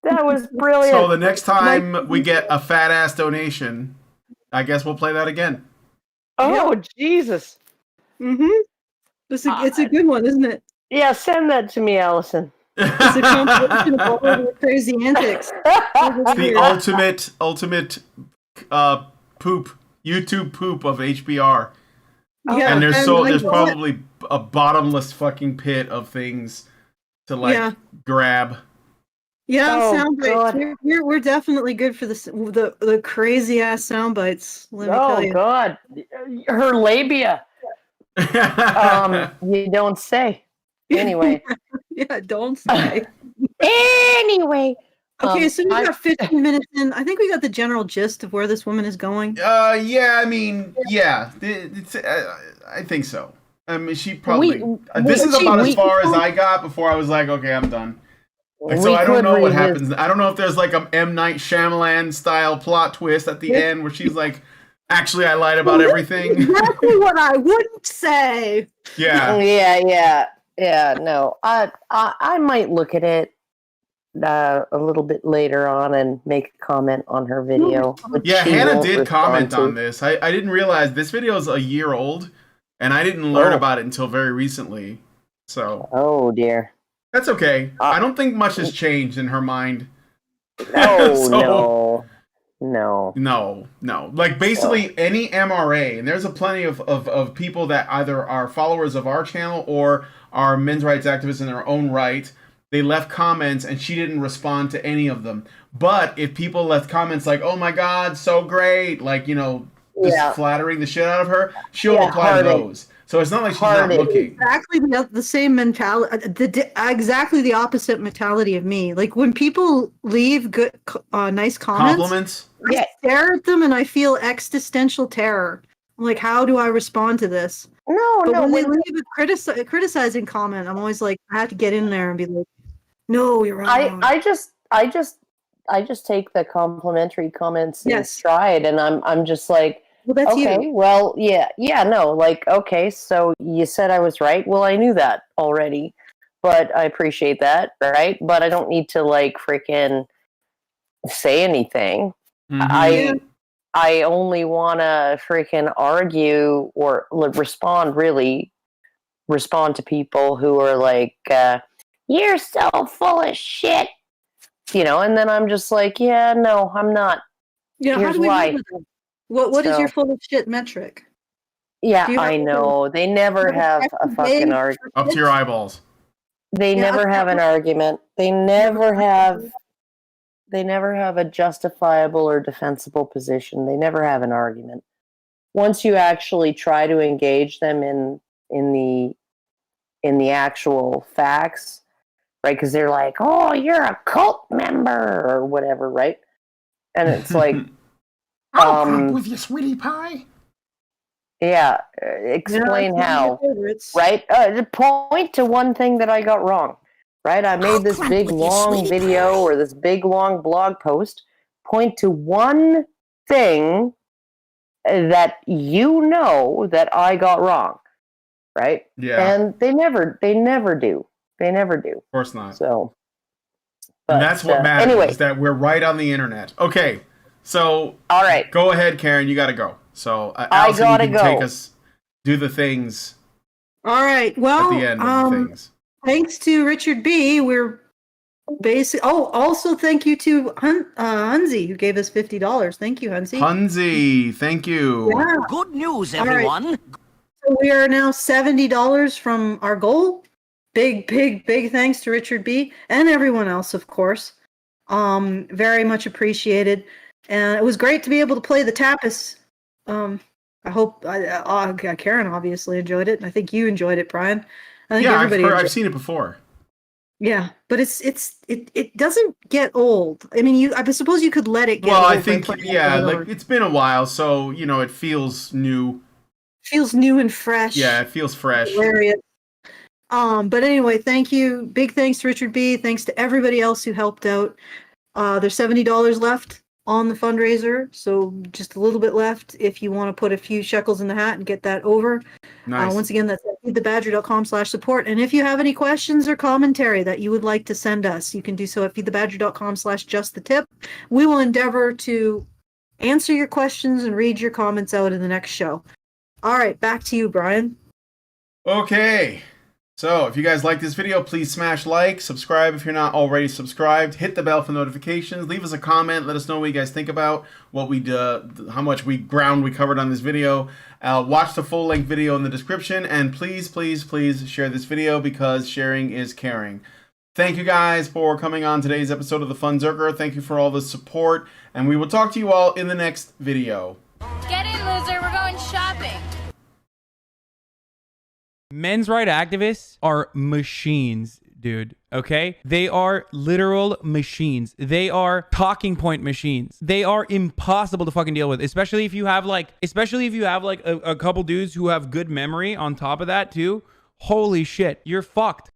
That was brilliant. So the next time we get a fat ass donation, I guess we'll play that again. Oh, Jesus. Mm-hmm. It's a good one, isn't it? Yeah, send that to me, Allison. It's a compilation of all of your crazy antics. It's the ultimate poop, YouTube poop of HBR. Yeah, and there's like, probably a bottomless fucking pit of things to grab. Yeah, sound bites. We're definitely good for the crazy ass sound bites. Let me tell you. Oh God, her labia. You don't say. Anyway. Yeah, don't say. Anyway. Okay, so we got 15 minutes in. I think we got the general gist of where this woman is going. Yeah, I mean, yeah, I think so. I mean, she probably. This is about as far as I got before I was like, okay, I'm done. And so I don't know what happens. I don't know if there's like a M. Night Shyamalan style plot twist at the end where she's like, actually, I lied about everything. Exactly what I wouldn't say. Yeah. Yeah. No, I might look at it a little bit later on and make a comment on her video. Yeah, Hannah did comment on this. I didn't realize this video is a year old, and I didn't learn about it until very recently. So. Oh dear. That's okay. I don't think much has changed in her mind. No, no. Like basically any MRA, and there's a plenty of people that either are followers of our channel or are men's rights activists in their own right. They left comments and she didn't respond to any of them. But if people left comments like, "Oh my God, so great," like, you know, just flattering the shit out of her, she'll reply to those. So it's not like she's not looking. Exactly the same mentality, exactly the opposite mentality of me. Like when people leave good, nice comments, I stare at them and I feel existential terror. I'm like, how do I respond to this? But when they leave a criticizing comment, I'm always like, I have to get in there and be like, no, you're wrong. I just take the complimentary comments in stride, and I'm just like, well, that's okay, you. well, no, like, okay, so you said I was right. Well, I knew that already, but I appreciate that, right? But I don't need to like freaking say anything. Mm-hmm. I only want to freaking argue or respond to people who are like, you're so full of shit, you know, and then I'm just like, yeah, no, I'm not. Yeah, here's how do we why. What is your full of shit metric? Yeah, I know. They never have a fucking argument. Up to your eyeballs. They never have an argument. They never have a justifiable or defensible position. They never have an argument. Once you actually try to engage them in the actual facts, right? Because they're like, "Oh, you're a cult member," or whatever, right? And it's like, I'll come with you, sweetie pie. Yeah, explain how, right? Point to one thing that I got wrong, right? I made this big long video or this big long blog post. Point to one thing that you know that I got wrong, right? Yeah. And they never do. They never do. Of course not. So, and that's what matters, is that we're right on the internet. Okay, so all right, go ahead, Karen. You got to go. So Alison, you can take us, do the things. All right. Well, at the end of the things. Thanks to Richard B. We're basically. Oh, also thank you to Hunzi who gave us $50. Thank you, Hunzi. Hunzi, thank you. Yeah. Good news, everyone. Right. So we are now $70 from our goal. Big thanks to Richard B. and everyone else, of course. Very much appreciated. And it was great to be able to play the tapas. I hope Karen obviously enjoyed it, and I think you enjoyed it, Brian. I think everybody. I've seen it before. Yeah, but it doesn't get old. I mean, I suppose you could let it get old. Well, I think like it's been a while, so you know it feels new. Feels new and fresh. Yeah, it feels fresh. Hilarious. But anyway, thank you. Big thanks to Richard B. Thanks to everybody else who helped out. There's $70 left on the fundraiser, so just a little bit left if you want to put a few shekels in the hat and get that over. Nice. Once again, that's at feedthebadger.com/support. And if you have any questions or commentary that you would like to send us, you can do so at feedthebadger.com/justthetip. We will endeavor to answer your questions and read your comments out in the next show. All right, back to you, Brian. Okay. So, if you guys like this video, please smash like, subscribe if you're not already subscribed, hit the bell for notifications, leave us a comment, let us know what you guys think about what we how much ground we covered on this video. Watch the full-length video in the description, and please share this video because sharing is caring. Thank you guys for coming on today's episode of the Fundzerker. Thank you for all the support, and we will talk to you all in the next video. Get in, loser. We're going shopping. Men's rights activists are machines, dude. Okay? They are literal machines. They are talking point machines. They are impossible to fucking deal with, especially if you have like a couple dudes who have good memory on top of that too. Holy shit, you're fucked.